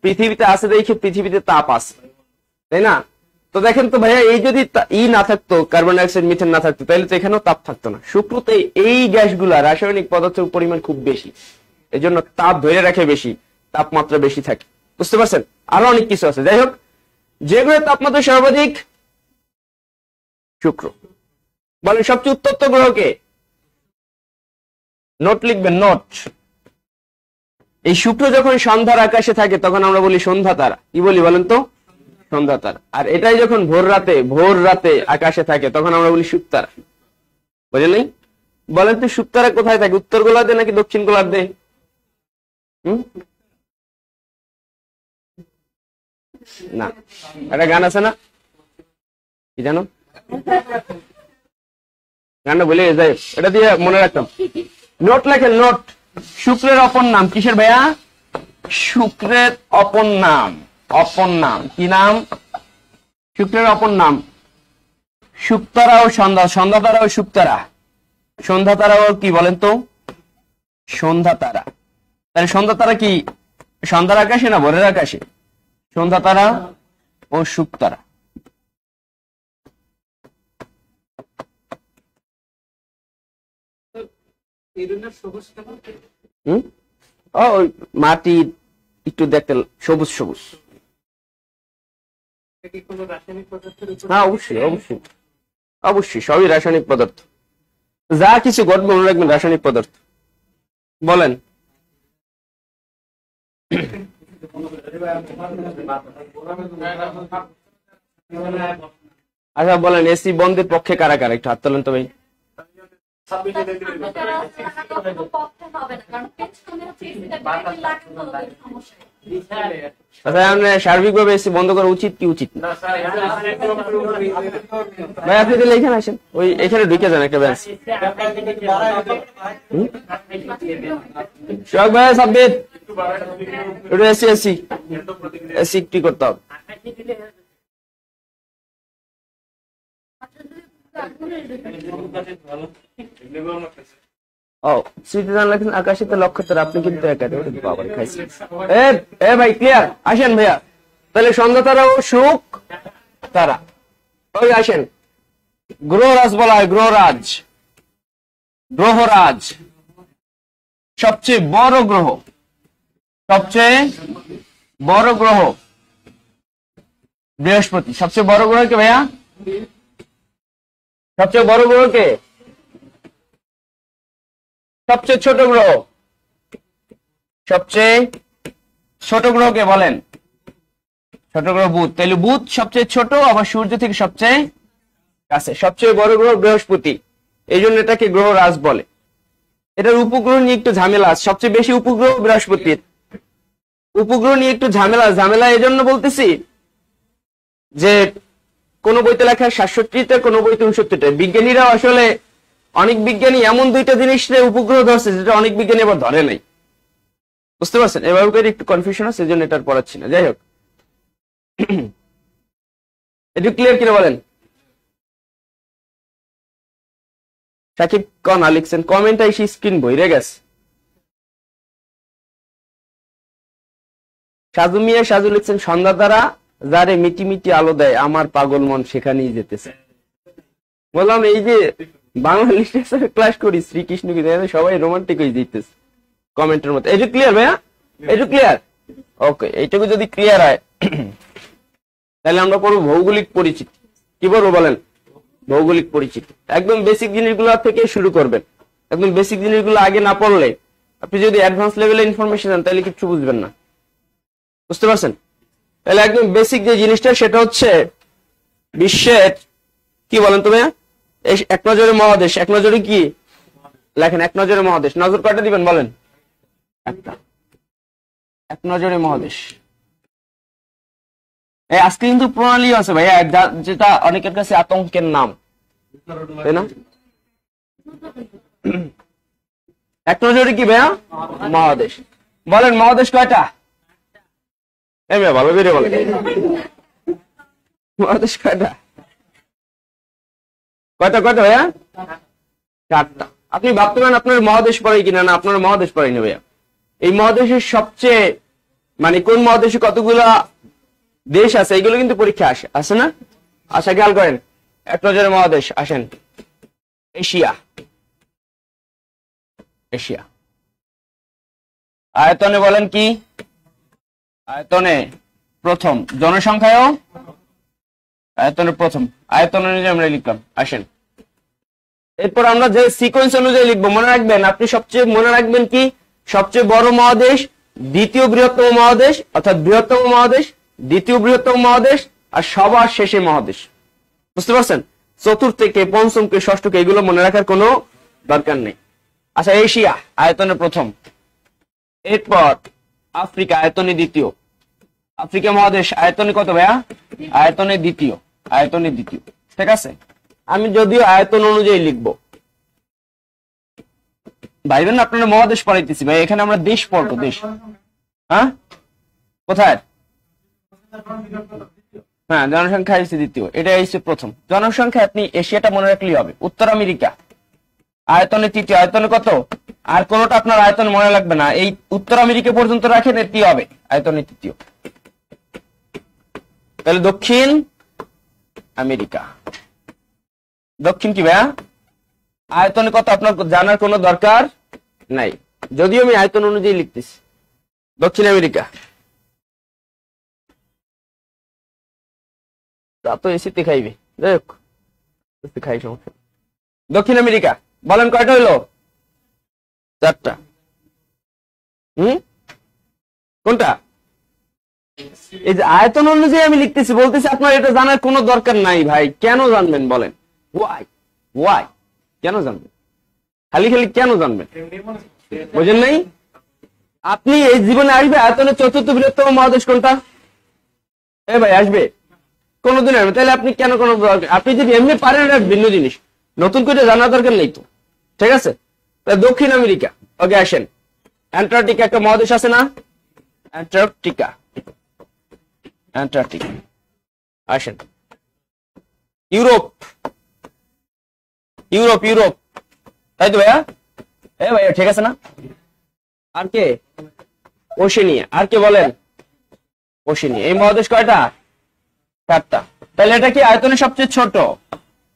পৃথিবীতে আছে দেখে পৃথিবীতে তাপ আছে, তাই না? তো দেখেন তো ভাইয়া, এই যদি না থাকতো, কার্বন ডাইঅক্সাইড, মিথেন না থাকতো, তাহলে তো এখানেও তাপ থাকতো না। শুক্রতে এই গ্যাসগুলা, রাসায়নিক পদার্থের পরিমাণ খুব বেশি, এই জন্য তাপ ধরে রাখে বেশি, তাপমাত্রা বেশি থাকে। বুঝতে পারছেন? আরো অনেক কিছু আছে। যাই হোক, যে গ্রহের তাপমাত্রা সর্বাধিক শুক্র। বলেন সবচেয়ে উত্তপ্ত গ্রহকে? নোট লিখবেন, নোট। এই শুক্র যখন সন্ধ্যার আকাশে থাকে তখন আমরা বলি সন্ধ্যা তারা। কি বলি বলেন তো? সন্ধ্যা তারা। আর এটাই যখন ভোর রাতে আকাশে থাকে তখন আমরা বলি শুকতারা। বুঝলেন? বলেন তো শুকতারা কোথায় থাকে? উত্তর গোলার্ধে নাকি দক্ষিণ গোলার্ধে? না, একটা গান আছে না, কি জানো গানটা? বলে যাই, এটা দিয়ে মনে রাখতাম। নোট লেখেন, নোট। শুক্রের অপর নাম কিসের ভাইয়া? শুক্রের অপর নাম, অপর নাম কি নাম? শুক্রের অপর নাম শুকতারা ও সন্ধ্যা, সন্ধ্যা তারা ও শুকতারা। সন্ধ্যা তারা ও কি বলেন তো? সন্ধ্যা তারা। তাহলে সন্ধ্যা তারা কি সন্ধ্যার আকাশে না ভোরের আকাশে? সন্ধ্যা তারা ও শুকতারা। মাটি একটু দেখতে সবুজ সবুজ। হ্যাঁ অবশ্যই, অবশ্যই, অবশ্যই সবই রাসায়নিক পদার্থ। যা কিছু ঘটবে মনে রাখবেন রাসায়নিক পদার্থ। বলেন আচ্ছা বলেন এসি বন্ধের পক্ষে কারা কারা, একটু হাত তোলেন তো ভাই। আচ্ছা সার্বিকভাবে এসি বন্ধ করা উচিত কি উচিত না? ভাই আপনি তাহলে এখানে আসেন, ওই এখানে ঢুকে যান একটা ব্যাস। সোহাগ ভাই সাব্বির একটু এসি এসি এসি কি করতে হবে? ও স্মৃতিদান লেখেন আকাশিতে লক্ষ্য, আপনি কিন্তু বাবার খাইছেন। এ ভাই ক্লিয়ার, আসেন ভাইয়া। তাহলে সন্ধ্যা তারা ও সুখ তারা, ওই আসেন। গ্রহরাজ বলা হয়, গ্রহরাজ, গ্রহরাজ সবচেয়ে বড় গ্রহ, সবচেয়ে বড় গ্রহ বৃহস্পতি। সবচেয়ে বড় গ্রহ কে ভাইয়া? সবচেয়ে বড় গ্রহ কে? সবচেয়ে ছোট গ্রহ, সবচেয়ে ছোট গ্রহকে বলেন? ছোট গ্রহ বুধ। তাহলে বুধ সবচেয়ে ছোট, আবার সূর্য থেকে সবচেয়ে কাছে। সবচেয়ে বড় গ্রহ বৃহস্পতি, এই জন্য এটাকে গ্রহরাজ বলে। এটার উপগ্রহ নিয়ে একটু ঝামেলা আছে, সবচেয়ে বেশি উপগ্রহ বৃহস্পতির। উপগ্রহ নিয়ে একটু ঝামেলা এই জন্য বলতেছি যে কোন বইতে লেখা 67টা, কোন বইতে 69টা। বিজ্ঞানীরা আসলে অনেক বিজ্ঞানী এমন দুইটা জিনিস উপগ্রহ ধরছে যেটা অনেক বিজ্ঞানী আবার ধরে নাই, বুঝতে পারছেন? এভাবে করে একটু কনফিউশন আছে, এই জন্য এটা পড়াচ্ছি না। যাই হোক, একটু ক্লিয়ার কিনা বলেন? সাকিব কনা লিখছেন কমেন্ট আইসি স্ক্রিন বইরে গেছে। সাজু মিয়া সাজু লিখছেন সন্ধ্যা দ্বারা যারে মিটি মিটি আলো দেয় আমার পাগল মন সেখানেই যেতেছে। বললাম এই যে বাংলা লিটারেচার ক্লাস করি, শ্রীকৃষ্ণকে সবাই রোমান্টিক হয়ে যেতেছে কমেন্টের মতো। এইটুকু ক্লিয়ার ভাইয়া? এইটুকু ক্লিয়ার? ওকে, এইটুকু যদি ক্লিয়ার হয় তাহলে আমরা পড়বো ভৌগোলিক পরিচিতি। কি বলবো বলেন? ভৌগোলিক পরিচিতি। একদম বেসিক জিনিসগুলো থেকে শুরু করবেন। একদম বেসিক জিনিসগুলো আগে না পড়লে আপনি যদি অ্যাডভান্স লেভেলে ইনফরমেশন দেন তাহলে কিছু বুঝবেন না, বুঝতে পারছেন? তাহলে একদম বেসিক যে জিনিসটা সেটা হচ্ছে বিশ্বের, কি বলেন তুমি, এক নজরে মহাদেশ। এক নজরে কি লেখেন? এক নজরে মহাদেশ। নজর কয়টা দিবেন বলেন? একটা। এক নজরে মহাদেশ। আজকে কিন্তু প্রণালী আছে ভাইয়া, যেটা অনেকের কাছে আতঙ্কের নাম, তাই না? এক নজরে কি ভাইয়া? মহাদেশ। বলেন মহাদেশ কয়টা? ভালো বেরিয়ে বলেন মহাদেশ কয়টা? কয়টা কয়টা ভাইয়া? চারটা। আপনি ভাবতে পারেন আপনার মহাদেশ পড়াই কিনা, না আপনার মহাদেশ পড়াই না ভাইয়া। এই মহাদেশের সবচেয়ে মানে কোন মহাদেশে কতগুলা দেশ আছে এগুলো কিন্তু পরীক্ষা আসে না? আচ্ছা খেয়াল করেন, এক নজরে মহাদেশ আসেন। Asia, Asia. আয়তনে বলেন কি? আয়তনে প্রথম, জনসংখ্যায়ও আয়তনে প্রথম। আয়তন অনুযায়ী আমরা লিখলাম। আসেন এরপর আমরা যে সিকোয়েন্স অনুযায়ী লিখবো মনে রাখবেন। আপনি সবচেয়ে মনে রাখবেন কি? সবচেয়ে বড় মহাদেশ, দ্বিতীয় বৃহত্তম মহাদেশ অর্থাৎ বৃহত্তম মহাদেশ, দ্বিতীয় বৃহত্তম মহাদেশ, আর সবার শেষে মহাদেশ, বুঝতে পারছেন? চতুর্থকে, পঞ্চমকে, ষষ্ঠকে এগুলো মনে রাখার কোনো দরকার নেই। আচ্ছা এশিয়া আয়তনে প্রথম, এরপর আফ্রিকা আয়তনে দ্বিতীয়। আফ্রিকা মহাদেশ আয়তনে কত ভাইয়া? আয়তনে দ্বিতীয়, আয়তনে দ্বিতীয়। ঠিক আছে, আমি যদিও আয়তন অনুযায়ী লিখবো, ভাইবেন না আপনারা মহাদেশ পড়াইতেছি ভাই, এখানে আমরা দেশ পড়বো। দেশ হ্যাঁ কোথায়? হ্যাঁ জনসংখ্যা হচ্ছে দ্বিতীয়, এটা হচ্ছে প্রথম। জনসংখ্যা আপনি এশিয়াটা মনে রাখলেই হবে। উত্তর আমেরিকা আয়তনে তৃতীয়, আয়তনে কত? আর কোনটা আপনার আয়তন মনে লাগবে না, এই উত্তর আমেরিকা পর্যন্ত রাখেন, এটি হবে আয়তনে তৃতীয়। তাহলে দক্ষিণ আমেরিকা, দক্ষিণ কি ভাইয়া? আয়তনে কত আপনার জানার কোনো দরকার নাই, যদিও আমি আয়তন অনুযায়ী লিখতেছি। দক্ষিণ আমেরিকা, তা তো এসিতে খাইবে, যাই হোক খাই সমস্যা। দক্ষিণ আমেরিকা বলেন কয়টা হইলো? চারটা। কোনটা? এই যে আয়তন অনুযায়ী আমি লিখতেছি, বলতেছি আপনার এটা জানার কোনো দরকার নাই ভাই। কেন জানবেন বলেন? ওয়াই ওয়াই কেন জানবেন? খালি খালি কেন জানবেন? বুঝেন নাই? আপনি এই জীবনে আসবে আয়তনের চতুর্থ বৃহত্তম মহাদেশ কোনটা? এ ভাই আসবে? কোনদিন আসবে? তাহলে আপনি কেন কোনো, আপনি যদি এমনি পারেন এটা ভিন্ন জিনিস, নতুন করে জানার দরকার নেই তো। ঠিক আছে, দক্ষিণ আমেরিকা। ওকে আসেন, অ্যান্টার্কটিকা একটা মহাদেশ আছে না? Antarctica, Antarctica. আসেন, ইউরোপ, ইউরোপ, ইউরোপ, তাই তো ভাইয়া? এ ভাইয়া ঠিক আছে না? আর কে? ওশেনিয়া। আর কে বলেন? ওশেনিয়া। এই মহাদেশ কয়টা? 4টা। তাহলে এটা কি আয়তনে সবচেয়ে ছোট?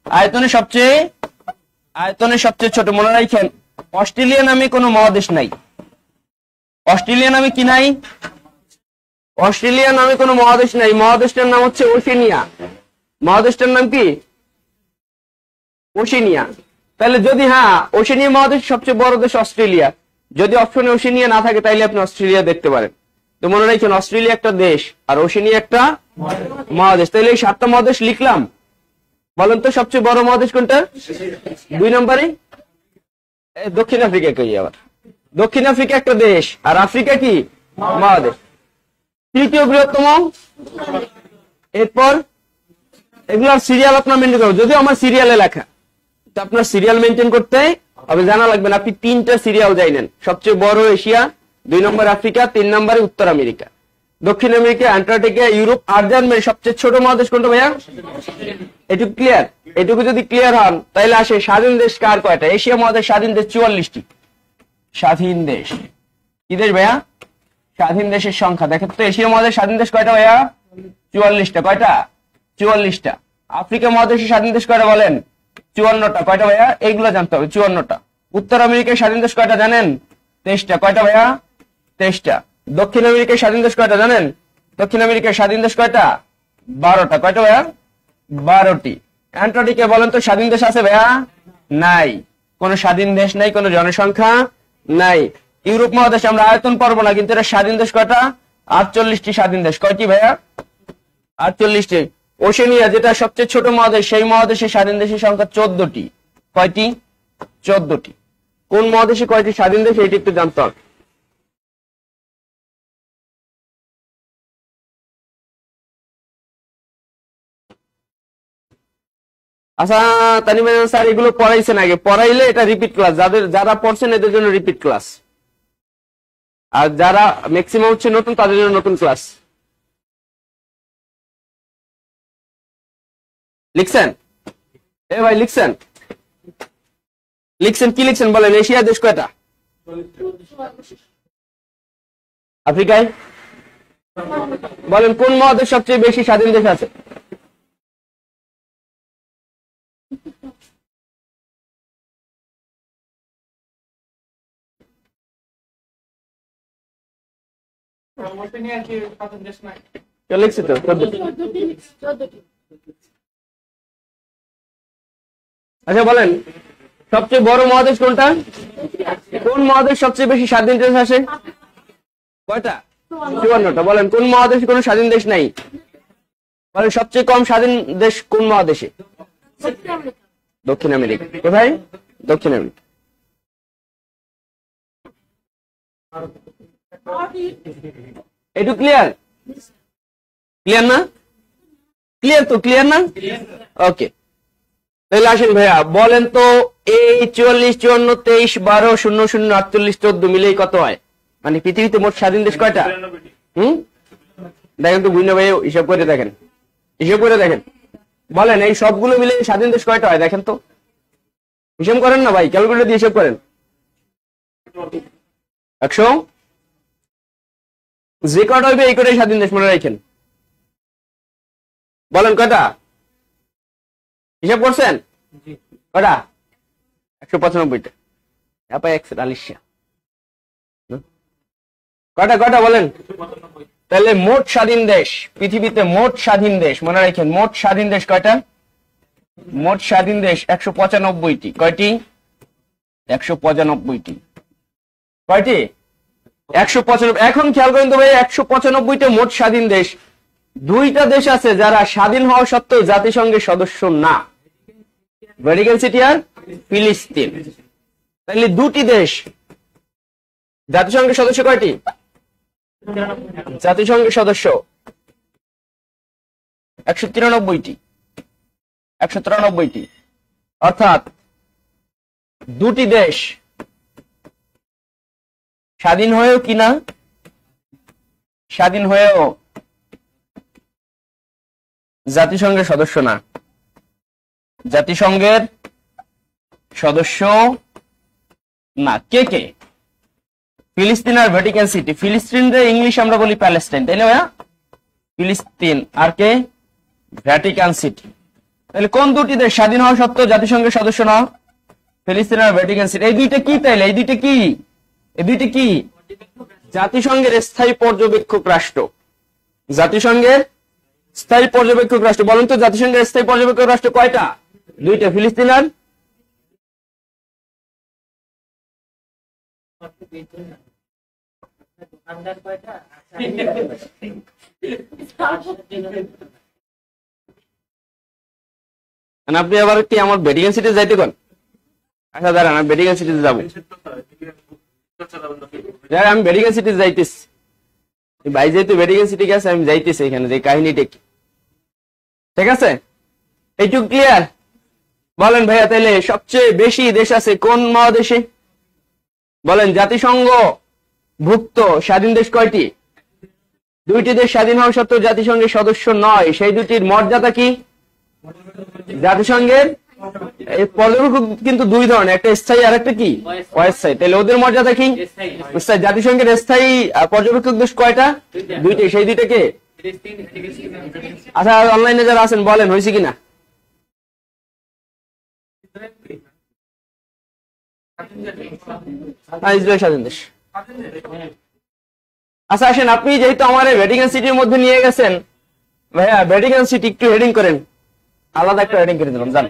আয়তনে সবচেয়ে ছোট। মনে রাখেন, অস্ট্রেলিয়া নামে কোনো মহাদেশ নাই। অস্ট্রেলিয়া নামে কি নাই? অস্ট্রেলিয়া নামে কোনো মহাদেশ নাই। মহাদেশটার নাম হচ্ছে ওশেনিয়া। মহাদেশটার নাম কি? ওশেনিয়া। তাহলে যদি হ্যাঁ ওশেনিয়া মহাদেশ সবচেয়ে বড় দেশ অস্ট্রেলিয়া, যদি অপশনে ওশেনিয়া না থাকে তাইলে আপনি অস্ট্রেলিয়া দেখতে পারেন। তো মনে রাখেন, অস্ট্রেলিয়া একটা দেশ আর ওশেনিয়া একটা মহাদেশ। তাহলে এই 7টা মহাদেশ লিখলাম। বলেন তো সবচেয়ে বড় মহাদেশ কোনটা? 2 নম্বরে দক্ষিণ আফ্রিকা। কই আবার? দক্ষিণ আফ্রিকা একটা দেশ আর আফ্রিকা কি মহাদেশ। তৃতীয় বৃহত্তম। এরপর এগুলার সিরিয়াল আপনার মেনটেন করবেন, যদিও আমার সিরিয়ালে লেখা, তো আপনার সিরিয়াল মেনটেন করতে হবে, জানা লাগবে না। আপনি 3টা সিরিয়াল জানেন, সবচেয়ে বড় এশিয়া, 2 নম্বর আফ্রিকা, 3 নম্বরে উত্তর আমেরিকা, দক্ষিণ আমেরিকা, আন্টার্কটিকা, ইউরোপ আর জার্মানি। সবচেয়ে ছোট মহাদেশ কোনটা ভাইয়া? এটুকু ক্লিয়ার? এটুকু যদি ক্লিয়ার হন তাহলে আসে স্বাধীন দেশ কার কয়টা? এশিয়া মহাদেশ স্বাধীন দেশ 44টি। স্বাধীন দেশ কি দেশ ভাইয়া? স্বাধীন দেশের সংখ্যা দেখেন তো। এশিয়া মহাদেশ স্বাধীন দেশ কয়টা ভাইয়া? 44টা। কয়টা? 44টা। আফ্রিকা মহাদেশের স্বাধীন দেশ কয়টা বলেন? 54টা। কয়টা ভাইয়া? এইগুলো জানতে হবে, 54টা। উত্তর আমেরিকার স্বাধীন দেশ কয়টা জানেন? 23টা। কয়টা ভাইয়া? 23টা। দক্ষিণ আমেরিকার স্বাধীন দেশ কয়টা জানেন? দক্ষিণ আমেরিকার স্বাধীন দেশ কয়টা? 12টা। কয়টা ভাইয়া? 12টি। অ্যান্টার্কটিকা বলেন তো স্বাধীন দেশ আছে ভাইয়া? নাই, কোন স্বাধীন দেশ নাই, কোন জনসংখ্যা নাই। ইউরোপ মহাদেশ আমরা আয়তন পারবো না, কিন্তু এটা স্বাধীন দেশ কয়টা? 48টি স্বাধীন দেশ। কয়টি ভাইয়া? 48টি। ওশেনিয়া যেটা সবচেয়ে ছোট মহাদেশ, সেই মহাদেশে স্বাধীন দেশের সংখ্যা 14টি। কয়টি? 14টি। কোন মহাদেশে কয়টি স্বাধীন দেশ এটি একটু জানতে হবে। আচ্ছা তানিম স্যার, এগুলো পড়াইছেন আগে? পড়াইলে এটা রিপিট ক্লাস, যারা পড়ছেন এদের জন্য রিপিট ক্লাস, আর যারা ম্যাক্সিমাম হচ্ছে নতুন তাদের জন্য নতুন ক্লাস। লিখছেন? এ ভাই লিখছেন? লিখছেন? কি লিখছেন বলেন? এশিয়া দেশ কয়টা? আফ্রিকায় বলেন কোন মহাদেশ সবচেয়ে বেশি স্বাধীন দেশ আছে? লিখছি তো 14টি। আচ্ছা বলেন সবচেয়ে বড় মহাদেশ কোনটা? কোন মহাদেশ সবচেয়ে বেশি স্বাধীন দেশ আছে? কয়টা? 54টা। বলেন কোন মহাদেশে কোনো স্বাধীন দেশ নাই? বলেন সবচেয়ে কম স্বাধীন দেশ কোন মহাদেশে? দক্ষিণ আমেরিকা। কোথায়? দক্ষিণ আমেরিকা। একটু ক্লিয়ার? ক্লিয়ার না? ক্লিয়ার তো? ক্লিয়ার না? ওকে, তাহলে আসেন ভাইয়া বলেন তো এই 44, 54, 23, 12, 00, 48, 14 মিলেই কত হয়? মানে পৃথিবীতে মোট স্বাধীন দেশ কয়টা? দেখেন তো বুঝলে ভাই, হিসাব করে দেখেন, হিসাব করে দেখেন। বলেন এই সবগুলো মিলে স্বাধীন দেশ কয়টা হয়? দেখেন তো, হিসাব করেন না ভাই, ক্যালকুলেটর দিয়ে হিসাব করেন। 100 যে কয়টা হইবে এই কয়টাই স্বাধীন দেশ, মনে রাখেন। বলেন কয়টা? হিসাব করছেন? কয়টা? 195টা। কয়টা কয়টা বলেন? তাহলে মোট স্বাধীন দেশ পৃথিবীতে, মোট স্বাধীন দেশ মনে রাখেন, মোট স্বাধীন দেশ কয়টা? মোট স্বাধীন দেশ 195টি। কয়টি? 195টি। কয়টি? 195। এখন খেয়াল করেন তো ভাই, 195টা মোট স্বাধীন দেশ, 2টা দেশ আছে যারা স্বাধীন হওয়া সত্ত্বেও জাতিসংঘের সদস্য না, ভ্যাটিকান সিটি আর ফিলিস্তিন। তাহলে 2টি দেশ জাতিসংঘের সদস্য কয়টি? জাতিসংঘের সদস্য 193টি, 193টি। অর্থাৎ 2টি দেশ স্বাধীন হয়েও কিনা, স্বাধীন হয়েও জাতিসংঘের সদস্য না, জাতিসংঘের সদস্য না। কে কে? ফিলিস্তিন আর ভ্যাটিকান সিটি। ফিলিস্তিনের ইংলিশ আমরা বলি প্যালেস্টাইন, তাই না ভাইয়া? ফিলিস্তিন আর কে? Vatican city. তাহলে কোন 2টি দেশ স্বাধীন হওয়া সত্ত্বেও জাতিসংঘের সদস্য না? ফিলিস্তিন আর ভ্যাটিকান সিটি। এই 2টা কি তাইলে? এই 2টা কি? এই 2টা কি? জাতিসংঘের স্থায়ী পর্যবেক্ষক রাষ্ট্র। জাতিসংঘের স্থায়ী পর্যবেক্ষক রাষ্ট্র। বলেন তো জাতিসংঘের স্থায়ী পর্যবেক্ষক রাষ্ট্র কয়টা? 2টা, ফিলিস্তিন আর আপনি আবার কি আমার ভ্যাটিকান সিটি যাইতে কোন? আচ্ছা দাঁড়ান, আমি ভ্যাটিকান সিটিতে যাবো। আমি ভ্যাটিকান সিটি যাইতেছি, ভাই যেহেতু ভ্যাটিকান সিটি গেছে আমি যাইতেছি এখানে যে কাহিনীটা কি। ঠিক আছে, এইটুকু ক্লিয়ার? বলেন ভাইয়া, তাহলে সবচেয়ে বেশি দেশ আছে কোন মহাদেশে? বলেন জাতিসংঘ ভুক্ত স্বাধীন দেশ কয়টি? 2টি দেশ স্বাধীন হওয়া সত্ত্বেও জাতিসংঘের সদস্য নয়, সেই 2টির মর্যাদা কি? জাতিসংঘের পর্যবেক্ষক কিন্তু 2 ধরনের, একটা স্থায়ী আর একটা কি অস্থায়ী। তাহলে ওদের মর্যাদা কি? স্থায়ী। জাতিসংঘের স্থায়ী পর্যবেক্ষক দেশ কয়টা? 2টি, সেই 2টা কে? আচ্ছা অনলাইনে যারা আছেন বলেন হয়েছে কিনা? ইসরায়েল স্বাধীন দেশ। আচ্ছা আসেন, আপনি যেহেতু আমার ভ্যাটিকান সিটির মধ্যে নিয়ে গেছেন ভাইয়া, ভ্যাটিকান সিটি একটু হেডিং করেন, আলাদা একটা হেডিং করে দিলাম, জান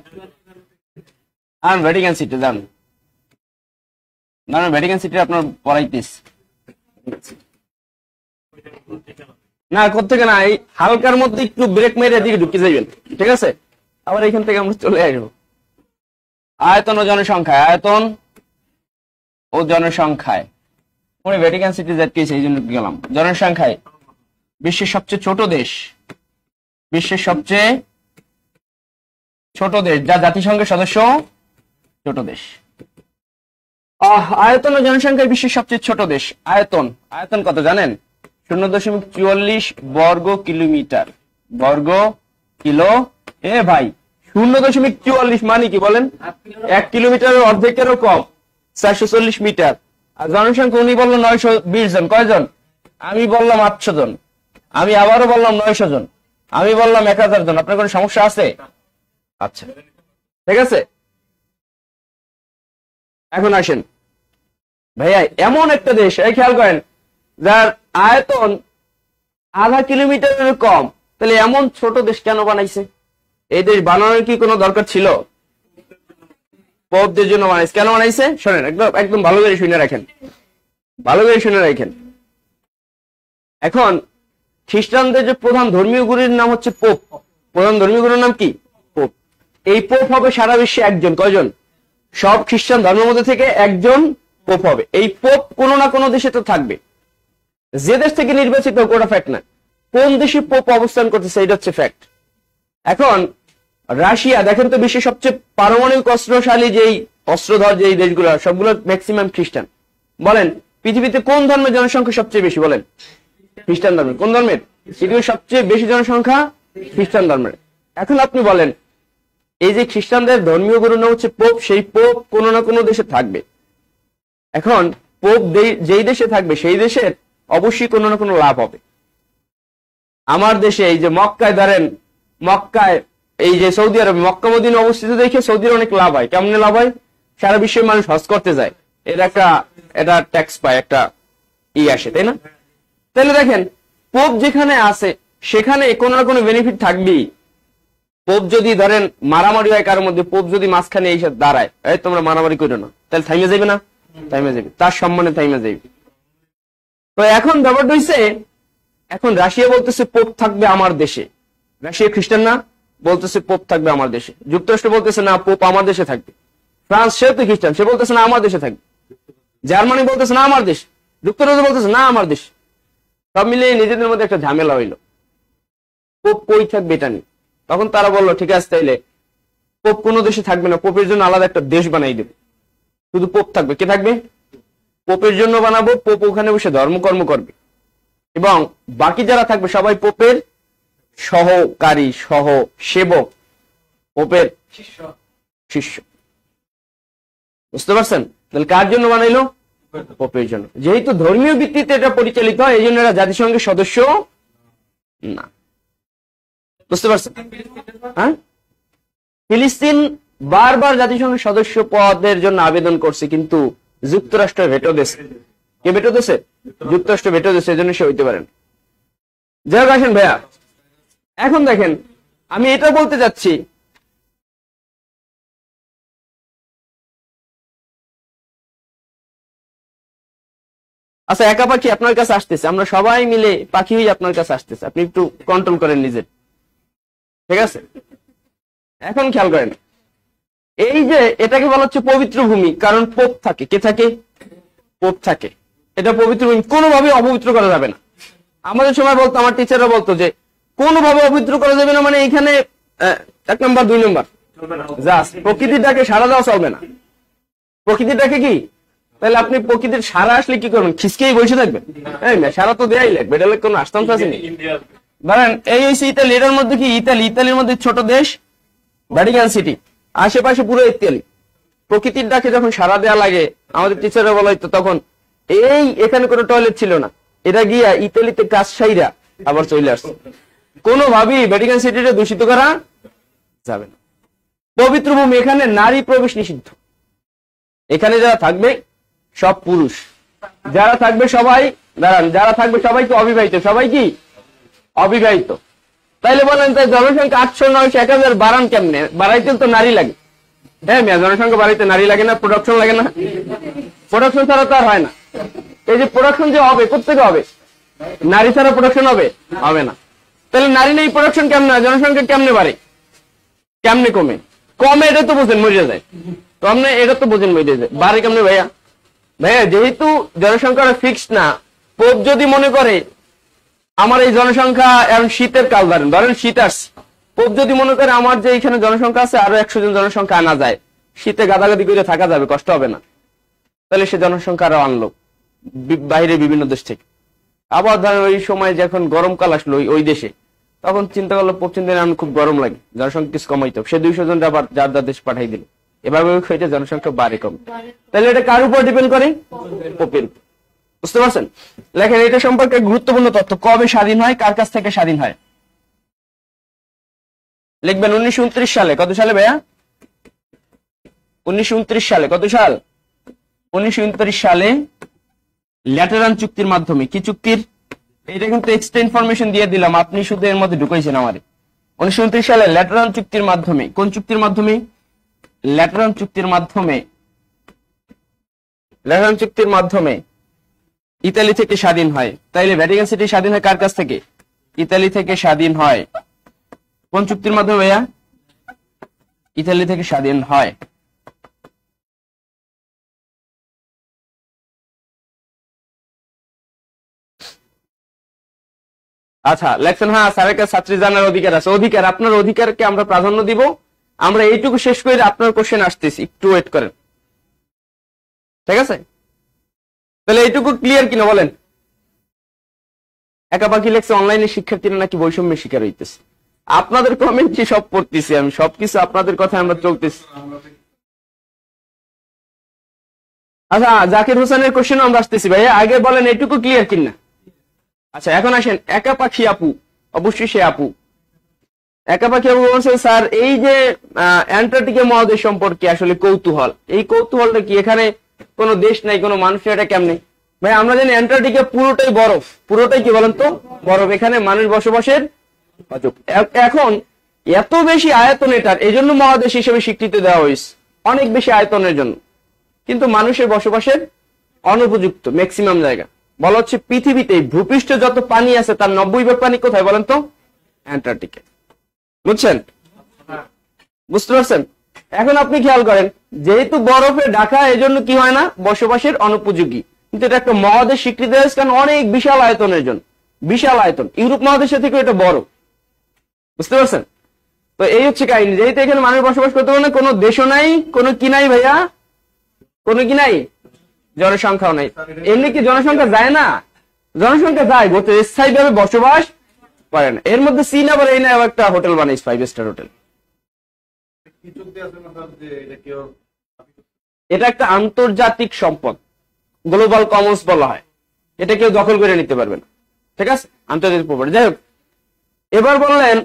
আর ভ্যাটিকান সিটি জান না, ভ্যাটিকান সিটি আপনার পড়াইতিস না, কোথেকে না, এই হালকার মধ্যে একটু ব্রেক মেরে দিকে ঢুকে যাবেন, ঠিক আছে? আবার এখান থেকে আমরা চলে আসবো আয়তন ও জনসংখ্যায়। আয়তন ও জনসংখ্যায় পরে ভ্যাটিকান সিটি যাচ্ছি, এই জন্য গেলাম। জনসংখ্যায় বিশ্বের সবচেয়ে ছোট দেশ, বিশ্বের সবচেয়ে ছোট দেশ যা জাতিসংঘের সদস্য, ছোট দেশ। আয়তন ও জনসংখ্যায় বিশ্বের সবচেয়ে ছোট দেশ। আয়তন, আয়তন কত জানেন? 0.44 বর্গ কিলোমিটার। বর্গ কিলো এ ভাই 0.44 মানে কি বলেন? 1 কিলোমিটারের অর্ধেকেরও কম, 440 মিটার। আর জনসংখ্যা উনি বললো 920 জন। কয়জন? আমি বললাম 800 জন, আমি আবারও বললাম 900 জন, আমি বললাম 1000 জন। আপনার কোনো সমস্যা আছে? আচ্ছা ঠিক আছে। এখন আসেন ভাইয়া, এমন একটা দেশ এই খেয়াল করেন যার আয়তন আধা কিলোমিটারের কম, তাহলে এমন ছোট দেশ কেন বানাইছে? এই দেশ বানানোর কি কোনো দরকার ছিল? পোপদের জন্য বানাইছে। কেন বানাইছে শোনেন, একদম একদম ভালো করে শুনে রাখেন, ভালো করে শুনে রাখেন। এখন খ্রিস্টানদের যে প্রধান ধর্মীয় গুরুর নাম হচ্ছে পোপ। প্রধান ধর্মীয় গুরুর নাম কি? পোপ। এই পোপ হবে সারা বিশ্বে একজন। কয়জন? সব খ্রিস্টান ধর্মের মধ্যে থেকে একজন পোপ হবে। এই পোপ কোনো না কোনো দেশে তো থাকবে, যে দেশ থেকে নির্বাচিত হোক ওটা ফ্যাক্ট না, কোন দেশে পোপ অবস্থান করতেছে এটা হচ্ছে ফ্যাক্ট। এখন রাশিয়া দেখেন তো, বিশ্বের সবচেয়ে পারমাণবিক অস্ত্রশালী যেই অস্ত্রধর যেই দেশগুলো, সবগুলো ম্যাক্সিমাম খ্রিস্টান। বলেন পৃথিবীতে কোন ধর্মের জনসংখ্যা সবচেয়ে বেশি? বলেন খ্রিস্টান ধর্মের। কোন ধর্মের? পৃথিবীর সবচেয়ে বেশি জনসংখ্যা খ্রিস্টান ধর্মের। এখন আপনি বলেন, এই যে খ্রিস্টানদের ধর্মীয় গুরু নাম হচ্ছে পোপ, সেই পোপ কোনো না কোনো দেশে থাকবে। এখন পোপ যেই দেশে থাকবে সেই দেশের অবশ্যই কোনো না কোনো লাভ হবে। আমার দেশে এই যে মক্কায় ধরেন, মক্কায় এই যে সৌদি আরবে মক্কা মদিনা অবস্থিত দেখে সৌদির অনেক লাভ হয়। কেমন লাভ হয়? সারা বিশ্বের মানুষ হজ করতে যায়, এটা ট্যাক্স পায়, একটা আসে, তাই না? তাহলে দেখেন পোপ যেখানে আছে সেখানে কোনো না কোনো বেনিফিট থাকবেই। পোপ যদি ধরেন মারামারি হয় কারোর মধ্যে, পোপ যদি মাঝখানে এসে দাঁড়ায়, এই তোমরা মারামারি করো না, তাহলে থাইমে যাবে না? থাইমে যাবে, তার সম্মানে থাইমে যাবে। তো এখন ব্যাপারটা হইছে, এখন রাশিয়া বলতেছে পোপ থাকবে আমার দেশে, রাশিয়া খ্রিস্টান না, বলতেছে পোপ থাকবে আমার দেশে। যুক্তরাষ্ট্র বলতেছে না পোপ আমার দেশে থাকবে। ফ্রান্স, সেও তো খ্রিস্টান, সে বলতেছে না আমার দেশে থাকবে। জার্মানি বলতেছে না আমার দেশ, যুক্তরাজ্য বলতেছে না আমার দেশ। সব মিলিয়ে নিজেদের মধ্যে একটা ঝামেলা হইলো, পোপ কই থাকবে এটা নিয়ে। তখন তারা বললো ঠিক আছে, তাইলে পোপ কোনো দেশে থাকবে না, পোপের জন্য আলাদা একটা দেশ বানাই দেবে, শুধু পোপ থাকবে। কে থাকবে? পোপের জন্য বানাবো, পোপ ওখানে বসে ধর্মকর্ম করবে, এবং বাকি যারা থাকবে সবাই পোপের সহকারী, সহ সেবক, পোপের শিষ্য। বুঝতে পারছেন? তাহলে কার জন্য বানাইলো? পোপের জন্য। যেহেতু ধর্মীয় ভিত্তিতে এটা পরিচালিত হয়, এই জন্য এরা জাতিসংঘের সদস্য না। বুঝতে পারছেন? হ্যাঁ, ফিলিস্তিন বারবার জাতিসংঘের সদস্য পদের জন্য আবেদন করছে, কিন্তু যুক্তরাষ্ট্র ভেটো দিয়েছে। কে ভেটো দিয়েছে? যুক্তরাষ্ট্র ভেটো দিয়েছে, এই জন্য সে হইতে পারেন। যাই হোক, আসেন ভাইয়া, এখন দেখেন আমি এটা বলতে যাচ্ছি, আচ্ছা একা পাখি আপনার কাছে আসতেছে, আমরা সবাই মিলে পাখি হয়ে আপনার কাছে আসতেছে, আপনি একটু কন্ট্রোল করেন নিজের, ঠিক আছে? এখন খেয়াল করেন, এই যে এটাকে বলা হচ্ছে পবিত্র ভূমি, কারণ পোপ থাকে। কে থাকে? পোপ থাকে। এটা পবিত্র ভূমি, কোনোভাবে অপবিত্র করা যাবে না। আমাদের সময় বলতো, আমার টিচাররা বলতো যে কোনোভাবে অপবিত্র করা যাবে না, মানে এইখানে 1 নম্বর 2 নম্বর জাস্ট প্রকৃতির ডাকে সাড়া দেওয়া চলবে না। প্রকৃতির ডাকে কি, তাহলে আপনি প্রকৃতির সারা আসলে কি করবেন? খিসকেই বসে থাকবেন? সারা তো দেয়াই লাগবে, এটা কোনো আস্তান্ত আছে নি। ধরেন এই হয়েছে ইতালি, এটার মধ্যে কি ইতালির মধ্যে ছোট দেশ ভ্যাটিকান সিটি, আশেপাশে পুরো ইতালি। প্রকৃতির ডাকে যখন সারা দেয়া লাগে, আমাদের টিচাররা বলা হইতো তখন, এখানে কোনো টয়লেট ছিল না, এটা গিয়া ইতালিতে কাজ সাইরা আবার চলে আসছে। কোনোভাবেই ভ্যাটিকান সিটিটা দূষিত করা যাবে না। পবিত্র ভূমি, এখানে নারী প্রবেশ নিষিদ্ধ। এখানে যারা থাকবে সব পুরুষ, যারা থাকবে সবাই দাঁড়ান, যারা থাকবে সবাই কি অবিবাহিত? সবাই কি অবিবাহিত? তাইলে বলেন, তাই জনসংখ্যা 800, 900, 1000 বাড়ান কেমনে? বাড়াইতে তো নারী লাগে। হ্যাঁ মিয়া, জনসংখ্যা বাড়াইতে নারী লাগে না? প্রোডাকশন লাগে না? প্রোডাকশন ছাড়া তো আর হয় না। এই যে প্রোডাকশন যে হবে, কোথেকে হবে? নারী ছাড়া প্রোডাকশন হবে? হবে না। তাহলে নারী নেই, প্রোডাকশন কেমনে হয়? জনসংখ্যা কেমনে বাড়ে, কেমনে কমে? কমে এটা তো বোঝেন, মরে যায়। তো আপনি এটা তো বোঝেন মরে যায়, বাড়ে কেমনে ভাইয়া? ভাইয়া যেহেতু জনসংখ্যা ফিক্সড না, পোপ যদি মনে করে আমার এই জনসংখ্যা, এখন শীতের কাল ধরেন শীত আসছে, পোপ যদি মনে করে আমার যে এখানে জনসংখ্যা আছে আরো 100 জন জনসংখ্যা আনা যায়, শীতে গাদাগাদি করে থাকা যাবে, কষ্ট হবে না, তাহলে সে জনসংখ্যা আরো আনলো বাইরে বিভিন্ন দেশ থেকে। আবার ধরেন ওই সময় যখন গরমকাল আসলো ওই দেশে, তখন চিন্তা করলো পোপ চিন্তা আমি খুব গরম লাগে, জনসংখ্যা কিছু কমাইতো, সে 200 জন আবার যার যার দেশ পাঠাই দিল, এভাবে হইতে জনসংখ্যা বাড়ে কম। তাহলে এটা কার উপর ডিপেন্ড করে? পোপের উপর। বুঝতে পারছেন? লেখেন এটা সম্পর্কে গুরুত্বপূর্ণ তথ্য, কবে স্বাধীন হয়, কার কাছ থেকে স্বাধীন হয়। লিখবেন 1929 সালে। কত সালে ভাইয়া? 1929 সালে। কত সাল? 1929 সালে ল্যাটেরান চুক্তির মাধ্যমে। কি চুক্তির? এটা কিন্তু এক্সট্রা ইনফরমেশন দিয়ে দিলাম, আপনি শুধু এর মধ্যে ঢুকাইছেন আমারে। 1929 সালে ল্যাটেরান চুক্তির মাধ্যমে। কোন চুক্তির মাধ্যমে? ল্যাটেরান চুক্তির মাধ্যমে। ল্যাটেরান চুক্তির মাধ্যমে ইতালি থেকে স্বাধীন হয়। তাইলে ভ্যাটিকান সিটি স্বাধীন হয় কার কাছ থেকে? ইতালি থেকে স্বাধীন হয়। কোন চুক্তির মাধ্যমে ভাইয়া? ইতালি থেকে স্বাধীন হয়। আচ্ছা লেখছেন, হ্যাঁ স্যারের কাছে ছাত্রী জানার অধিকার আছে। অধিকার, আপনার অধিকারকে আমরা প্রাধান্য দিব। আমরা এইটুকু শেষ করে আপনার কোশ্চেন আসতেছি, একটু ওয়েট করেন, ঠিক আছে? তাহলে এইটুকু ক্লিয়ার কিনা বলেন? একা পাখি লেখছে অনলাইনে শিক্ষার্থীরা নাকি বৈষম্যের শিকার হইতেছে। আপনাদের কমেন্ট কি সব পড়তেছি আমি, সবকিছু আপনাদের কথা আমরা চলতেছি। আচ্ছা জাকির হোসেনের কোশ্চেন আমরা আসতেছি ভাইয়া, আগে বলেন এইটুকু ক্লিয়ার কিনা। আচ্ছা এখন আসেন একা পাখি আপু, অবশ্যই সে আপু। একা পাখি আপু বলছে, স্যার এই যে অ্যান্টার্কটিকা মহাদেশ সম্পর্কে আসলে কৌতূহল, এই কৌতূহলটা কি? এখানে কোনো দেশ নাই, কোনো মানুষ, এটা কেমনে? ভাই আমরা জানি অ্যান্টার্কটিকা পুরোটাই বরফ, পুরোটাই কি বলেন তো বরফ, এখানে মানুষ বসবাসের। এখন এত বেশি আয়তন এটার, এই জন্য মহাদেশ হিসেবে স্বীকৃতি দেওয়া হয়েছে, অনেক বেশি আয়তনের জন্য, কিন্তু মানুষের বসবাসের অনুপযুক্ত ম্যাক্সিমাম জায়গা। বলা হচ্ছে পৃথিবীতে ভূপৃষ্ঠে যত পানি আছে তার 90 ভাগ পানি কোথায় বলেন তো? অ্যান্টার্কটিকা। বুঝছেন? বুঝতে পারছেন? এখন আপনি খেয়াল করেন, যেহেতু বরফে ঢাকা এজন্য কি হয় না, বসবাসের অনুপযোগী, কিন্তু এটা একটা মহাদেশ স্বীকৃতি হয়েছে কারণ অনেক বিশাল আয়তনের জন্য, বিশাল আয়তন, ইউরোপ মহাদেশের থেকে এটা বড়। বুঝতে পারছেন? তো এই হচ্ছে কাহিনী, যেহেতু এখানে মানুষ বসবাস করতে পারে না, কোনো দেশও নাই, কোনো কি নাই ভাইয়া, কোনো কি নাই, জনসংখ্যাও নাই। এমনি কি জনসংখ্যা যায় না? জনসংখ্যা যায়, গত স্থায়ীভাবে বসবাস করে না। এর মধ্যে চীন আবার এই না একটা হোটেল বানাইছে, 5 স্টার হোটেল। এটা একটা আন্তর্জাতিক সম্পদ, গ্লোবাল কমন্স বলা হয়, এটা কেউ দখল করে নিতে পারবে না। ঠিক আছে, আন্তর্জাতিক প্রপার্টি। যাই হোক, এবার বললেন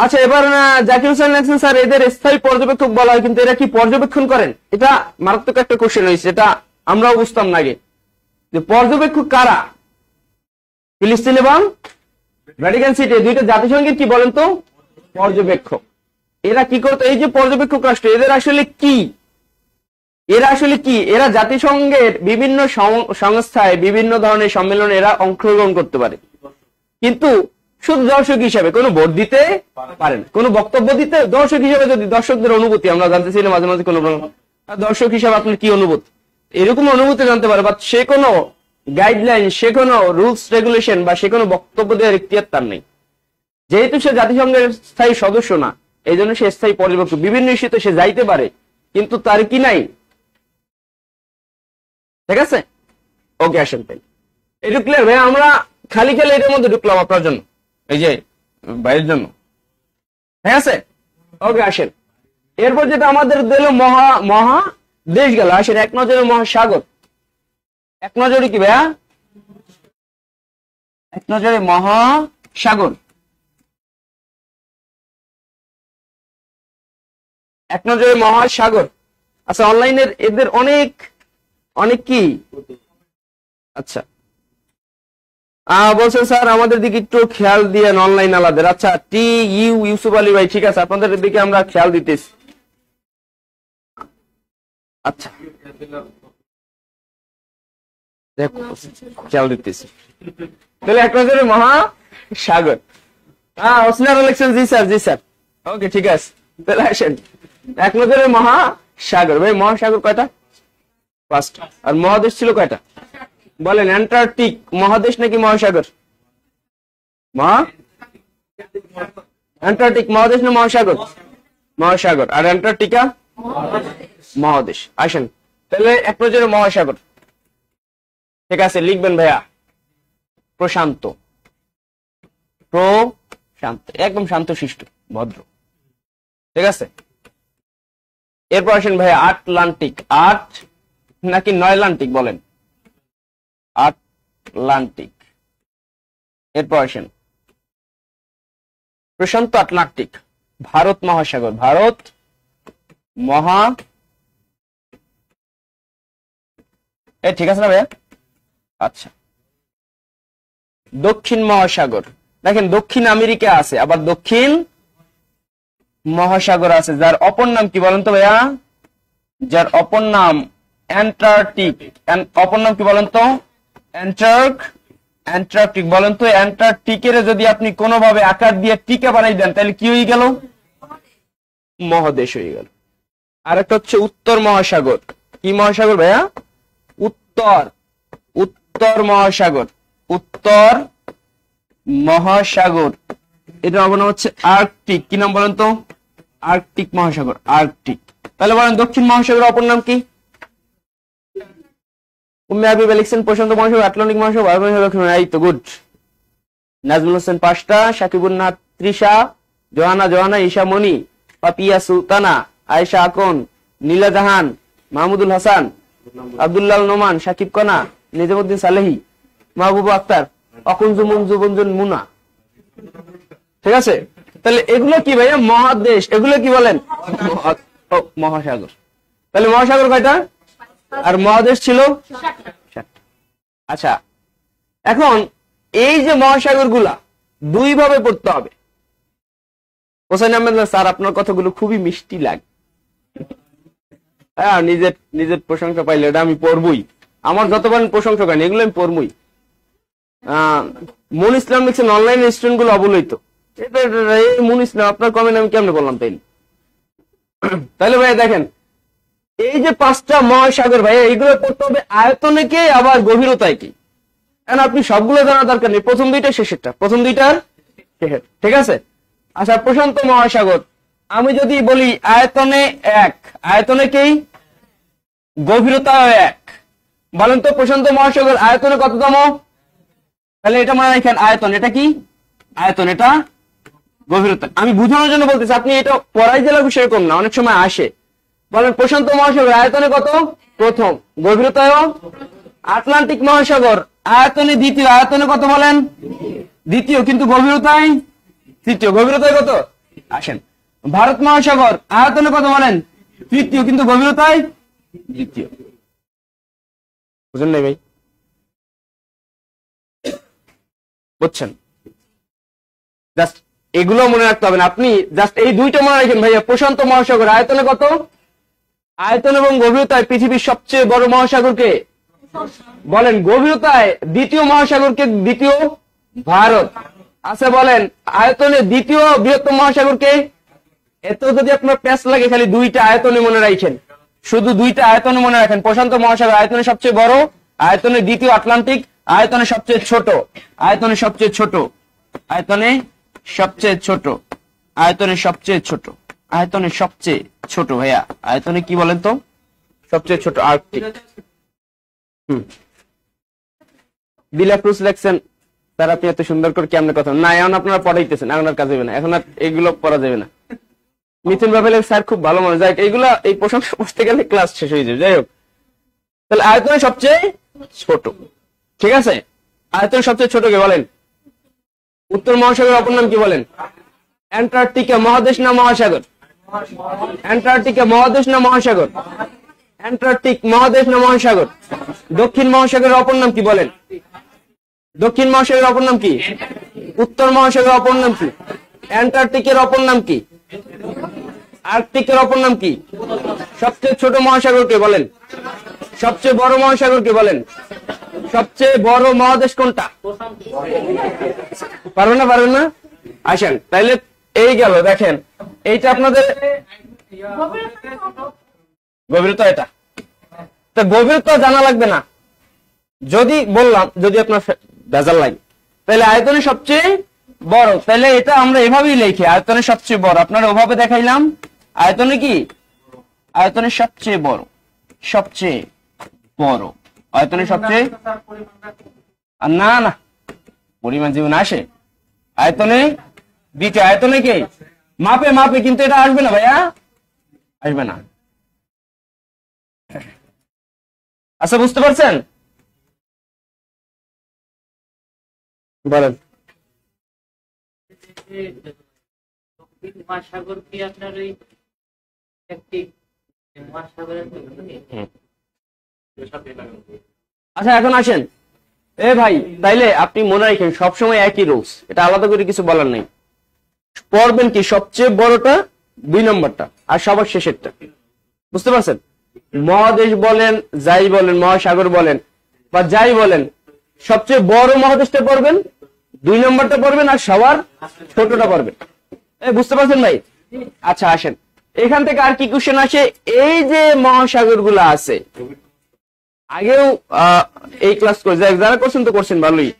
আচ্ছা, এবার জাকির হোসেন লেখছেন স্যার এদের স্থায়ী পর্যবেক্ষক বলা হয়, কিন্তু এরা কি পর্যবেক্ষণ করেন? এটা মারাত্মক একটা কোশ্চেন হয়েছে, এটা আমরাও বুঝতাম না আগে যে পর্যবেক্ষক কারা। ফিলিস্তিন এবং ভ্যাটিকান সিটি দুইটা জাতিসংঘের কি বলেন তো পর্যবেক্ষক। এরা কি করতো? এই যে পর্যবেক্ষক রাষ্ট্র, এদের আসলে কি, এরা আসলে কি, এরা জাতিসংঘের বিভিন্ন সংস্থায় বিভিন্ন ধরনের সম্মেলনে এরা অংশগ্রহণ করতে পারে, কিন্তু শুধু দর্শক হিসাবে কোনো ভোট দিতে পারেন, কোনো বক্তব্য দিতে। দর্শক হিসাবে যদি দর্শকদের অনুভূতি আমরা জানতে চাইলে মাঝে মাঝে কোনো দর্শক হিসাবে আপনার কি অনুভূতি, এরকম অনুভূতি জানতে পারে, বা সে কোনো গাইডলাইন, সে কোনো রুলস রেগুলেশন বা সে কোনো বক্তব্য দেওয়ার ইখতিয়ার তার নেই। যেহেতু সে জাতিসংঘের স্থায়ী সদস্য না, এই জন্য সে স্থায়ী পর্যবেক্ষক, বিভিন্ন ইস্যুতে সে যাইতে পারে, কিন্তু তার কি নাই। ঠিক আছে, ওকে, আসেন তাই একটু ক্লিয়ার ভাই। আমরা খালি খালি এটার মধ্যে ঢুকলাম আপনার জন্য, এই যে বাইরের জন্য। ঠিক আছে, ওকে, আসেন। এরপর যেটা আমাদের দিল মহাদেশ গেল, আসেন এক নজরে মহাসাগর। এক নজরে কি ভাইয়া? এক নজরে মহাসাগর। এক নজরে মহাসাগর। আচ্ছা, অনলাইনের এদের অনেক অনেক কি, আচ্ছা বলছেন স্যার আমাদের দিকে একটু খেয়াল দিয়েন অনলাইন আলাদের। আচ্ছা, ইউসুফ আলী ভাই, ঠিক আছে, আপনাদের দিকে আমরা খেয়াল দিতেছি। আচ্ছা, খেয়াল দিতেছি। তাহলে এক নজরে মহাসাগর। ওসনার ইলেকশন, জি স্যার, জি স্যার, ওকে, ঠিক আছে। তাহলে আসেন এক নজরে মহাসাগর। ভাই মহাসাগর কয়টা? 5টা। আর মহাদেশ ছিল কয়টা বলেন? অ্যান্টার্কটিক মহাদেশ নাকি মহাসাগর? অ্যান্টার্কটিক মহাদেশ না মহাসাগর? মহাসাগর। আর অ্যান্টার্কটিকা মহাদেশ। আসেন তাহলে এক নজরে মহাসাগর। ঠিক আছে, লিখবেন ভাইয়া প্রশান্ত। প্রশান্ত, একদম শান্তশিষ্ট ভদ্র। ঠিক আছে, এরপর আসেন ভাইয়া আটলান্টিক। আট নাকি নয়লান্টিক বলেন? আটলান্টিক। এরপর আসেন প্রশান্ত আটলান্টিক। ভারত মহাসাগর। ভারত ঠিক আছে না ভাইয়া? আচ্ছা, দক্ষিণ মহাসাগর। দেখেন দক্ষিণ আমেরিকা আছে, আবার দক্ষিণ মহাসাগর আছে, যার অপর নাম কি বলেন তো ভাইয়া? যার অপর নাম অ্যান্টার্কটিক। অপর নাম কি বলেন তো? অ্যান্টার্কটিক বলেন তো। অ্যান্টার্কটিকের যদি আপনি কোনোভাবে আকার দিয়ে টিকা বানাই দেন তাহলে কি হয়ে গেল? মহাদেশ হয়ে গেল। আর একটা হচ্ছে উত্তর মহাসাগর। কি মহাসাগর ভাইয়া? উত্তর মহাসাগর। উত্তর মহাসাগর, এটা অপর নাম হচ্ছে আর্কটিক। কি নাম বলেন তো? আর্কটিক মহাসাগর, আর্কটিক। তাহলে বলেন দক্ষিণ মহাসাগরের অপর নাম কি? প্রশান্ত মহাসাগর, আটলান্টিক মহাসাগর। এই তো গুড। নাজমুল হোসেন 5টা, সাকিবুল নাথ 30, জোহানা ঈশা মনি, পাপিয়া সুলতানা, আয়েশা আকন, নীলা জাহান, মাহমুদুল হাসান, আব্দুল্লাহ নোমান, সাকিব কনা, নিজামুদ্দিন সালেহি, মাহবুব আক্তার, অকুঞ্জু মঞ্জুবঞ্জন মুনা। ঠিক আছে, তাহলে এগুলো কি ভাইয়া? মহাদেশ। এগুলো কি বলেন? মহাসাগর। তাহলে মহাসাগর কয়টা আর মহাদেশ ছিল? 7টা। আচ্ছা, এখন এই যে মহাসাগর গুলা দুই ভাবে পড়তে হবে। হোসেন আহমেদ স্যার আপনার কথাগুলো খুবই মিষ্টি লাগে। হ্যাঁ, নিজের প্রশংসা পাইলে এটা আমি পড়বই। আমার যত বলেন প্রশংসা করেন, এগুলো আমি পড়বই। মুন ইসলাম লিখছেন অনলাইন রেস্টুরেন্ট গুলো অবলোহিত। মুন ইসলাম আপনার কমেন্ট আমি কেমনে বললাম তাইলে? তাহলে ভাই দেখেন, এই যে 5টা মহাসাগর ভাই, এইগুলো পড়তে হবে আয়তনে কে আবার গভীরতায় কি। আপনি সবগুলো জানার দরকার নেই, প্রথম দুইটা শেষেরটা, প্রথম দুইটার শেষের, ঠিক আছে? আচ্ছা, প্রশান্ত মহাসাগর আমি যদি বলি আয়তনে 1, আয়তনে কি, গভীরতা 1, বলেন তো প্রশান্ত মহাসাগর আয়তনে কততম? তাহলে এটা মনে রাখেন, আয়তন এটা কি, আয়তন এটা গভীরতা। আমি বুঝানোর জন্য বলতেছি, আপনি এটা পড়াই জেলার বিষয় কম না, অনেক সময় আসে। বলেন প্রশান্ত মহাসাগর আয়তনে কত? প্রথম, গভীরতায়। আটলান্টিক মহাসাগর আয়তনে দ্বিতীয়, আয়তনে কত বলেন? দ্বিতীয়, কিন্তু গভীরতায় তৃতীয়, গভীরতায় কত? আসেন, ভারত মহাসাগর আয়তনে কত বলেন? তৃতীয়, কিন্তু গভীরতায় দ্বিতীয়। বুঝলেন নাই ভাই? বুঝছেন? জাস্ট এগুলো মনে রাখতে হবে না, আপনি জাস্ট এই দুইটা মনে রাখেন ভাইয়া। প্রশান্ত মহাসাগর আয়তনে কত? আয়তন এবং গভীরতায় পৃথিবীর সবচেয়ে বড় মহাসাগরকে বলেন? গভীরতায় দ্বিতীয় মহাসাগরকে দ্বিতীয় ভারত। আচ্ছা বলেন আয়তনে দ্বিতীয় বৃহত্তম মহাসাগরকে? এত যদি আপনার প্যাচ লাগে, খালি দুইটা আয়তনে মনে রাখেন, শুধু দুইটা আয়তনে মনে রাখেন। প্রশান্ত মহাসাগর আয়তনে সবচেয়ে বড়, আয়তনে দ্বিতীয় আটলান্টিক, আয়তনে সবচেয়ে ছোট, আয়তনে সবচেয়ে ছোট, আয়তনে সবচেয়ে ছোট, আয়তনে সবচেয়ে ছোট, আয়তনে সবচেয়ে ছোট ভাইয়া। আয়তনে কি বলেন তো? সবচেয়ে ছোট আর্কটিক। দিলাক্রুজ লেখছেন স্যার আপনি এত সুন্দর করে কেমনে কথা না, এখন আপনারা পড়াইতেছেন, এখন আর কাজ হবে না, এখন আর এগুলো পড়া যাবে না। মিথুন বাবা স্যার খুব ভালো মানুষ, যাই এইগুলা এই প্রশংসা করতে গেলে ক্লাস শেষ হয়ে যাবে। যাই হোক, তাহলে আয়তনে সবচেয়ে ছোট, ঠিক আছে? আয়তনে সবচেয়ে ছোট কে বলেন? উত্তর মহাসাগরের অপর নাম কি বলেন? অ্যান্টার্কটিকা মহাদেশ না মহাসাগর? অ্যান্টার্কটিকা মহাদেশ না মহাসাগর? অ্যান্টার্কটিক মহাদেশ না মহাসাগর? দক্ষিণ মহাসাগরের অপর নাম কি বলেন? দক্ষিণ মহাসাগরের অপর নাম কি? উত্তর মহাসাগরের অপর নাম কি? অ্যান্টার্কটিকের অপর নাম কি? আর্কটিকের অপর নাম কি? সবচেয়ে ছোট মহাসাগরকে বলেন? সবচেয়ে বড় মহাসাগরকে বলেন? সবচেয়ে বড় মহাদেশ কোনটা? পারবেন না? পারবেন না? আসেন তাইলে এই গেল, দেখেন এইটা আপনাদের গভীরতা, এটা তো গভীরতা জানা লাগবে না। যদি বললাম, যদি আপনার ভেজাল লাগে, তাহলে আয়তনে সবচেয়ে বড়, তাহলে এটা আমরা এভাবেই লিখি, আয়তনে সবচেয়ে বড়। আপনারা ওভাবে দেখাইলাম, আয়তনে কি, আয়তনে সবচেয়ে বড়, সবচেয়ে বড়, আয়তনে সবচেয়ে, না না পরিমাণ জীবন আসে আয়তনে দ্বিতীয়, আয়তনে কে মাপে মাপে, কিন্তু এটা আসবে না ভাইয়া, আসবে না। আচ্ছা বুঝতে পারছেন? বলেন। মহাসাগর কি আপনার ওই একটি মহাসাগরের? আচ্ছা এখন আসেন, এ ভাই তাইলে আপনি মনে রাখেন সবসময় একই রুলস, এটা আলাদা করে কিছু বলার নেই। পড়বেন কি সবচেয়ে বড়টা, 2 নম্বরটা, আর সবার শেষেরটা। বুঝতে পারছেন? মহাদেশ বলেন, যাই বলেন, মহাসাগর বলেন বা যাই বলেন, সবচেয়ে বড় মহাদেশটা পড়বেন, 2 নম্বরটা পড়বেন, আর সবার ছোটটা পড়বেন। বুঝতে পারছেন ভাই? আচ্ছা আসেন, এখান থেকে আর কি কোশ্চেন আসে? এই যে মহাসাগর গুলা আছে, আগেও এই ক্লাস করে যারা করছেন তো করছেন ভালোই।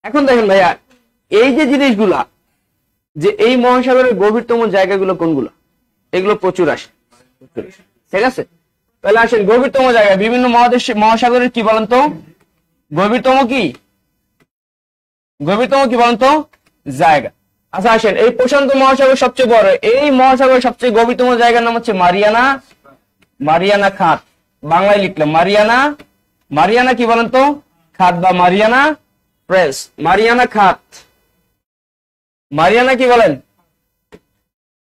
এখন দেখেন ভাইয়া, এই যে জিনিসগুলা, যে এই মহাসাগরের গভীরতম জায়গাগুলো কোনগুলো, এগুলো প্রচুর আসে, ঠিক আছে? তাহলে আসেন গভীরতম জায়গা, বিভিন্ন মহাদেশ মহাসাগরের কি বলেন তো? গভীরতম কি, গভীরতম কি বলেন তো? জায়গা। আচ্ছা আসেন, এই প্রশান্ত মহাসাগর সবচেয়ে বড়, এই মহাসাগরের সবচেয়ে গভীরতম জায়গার নাম হচ্ছে মারিয়ানা, মারিয়ানা খাত। বাংলায় লিখলাম মারিয়ানা, মারিয়ানা কি বলেন তো? খাত বা মারিয়ানা প্রেস, মারিয়ানা খাত। মারিয়ানা কি বলেন?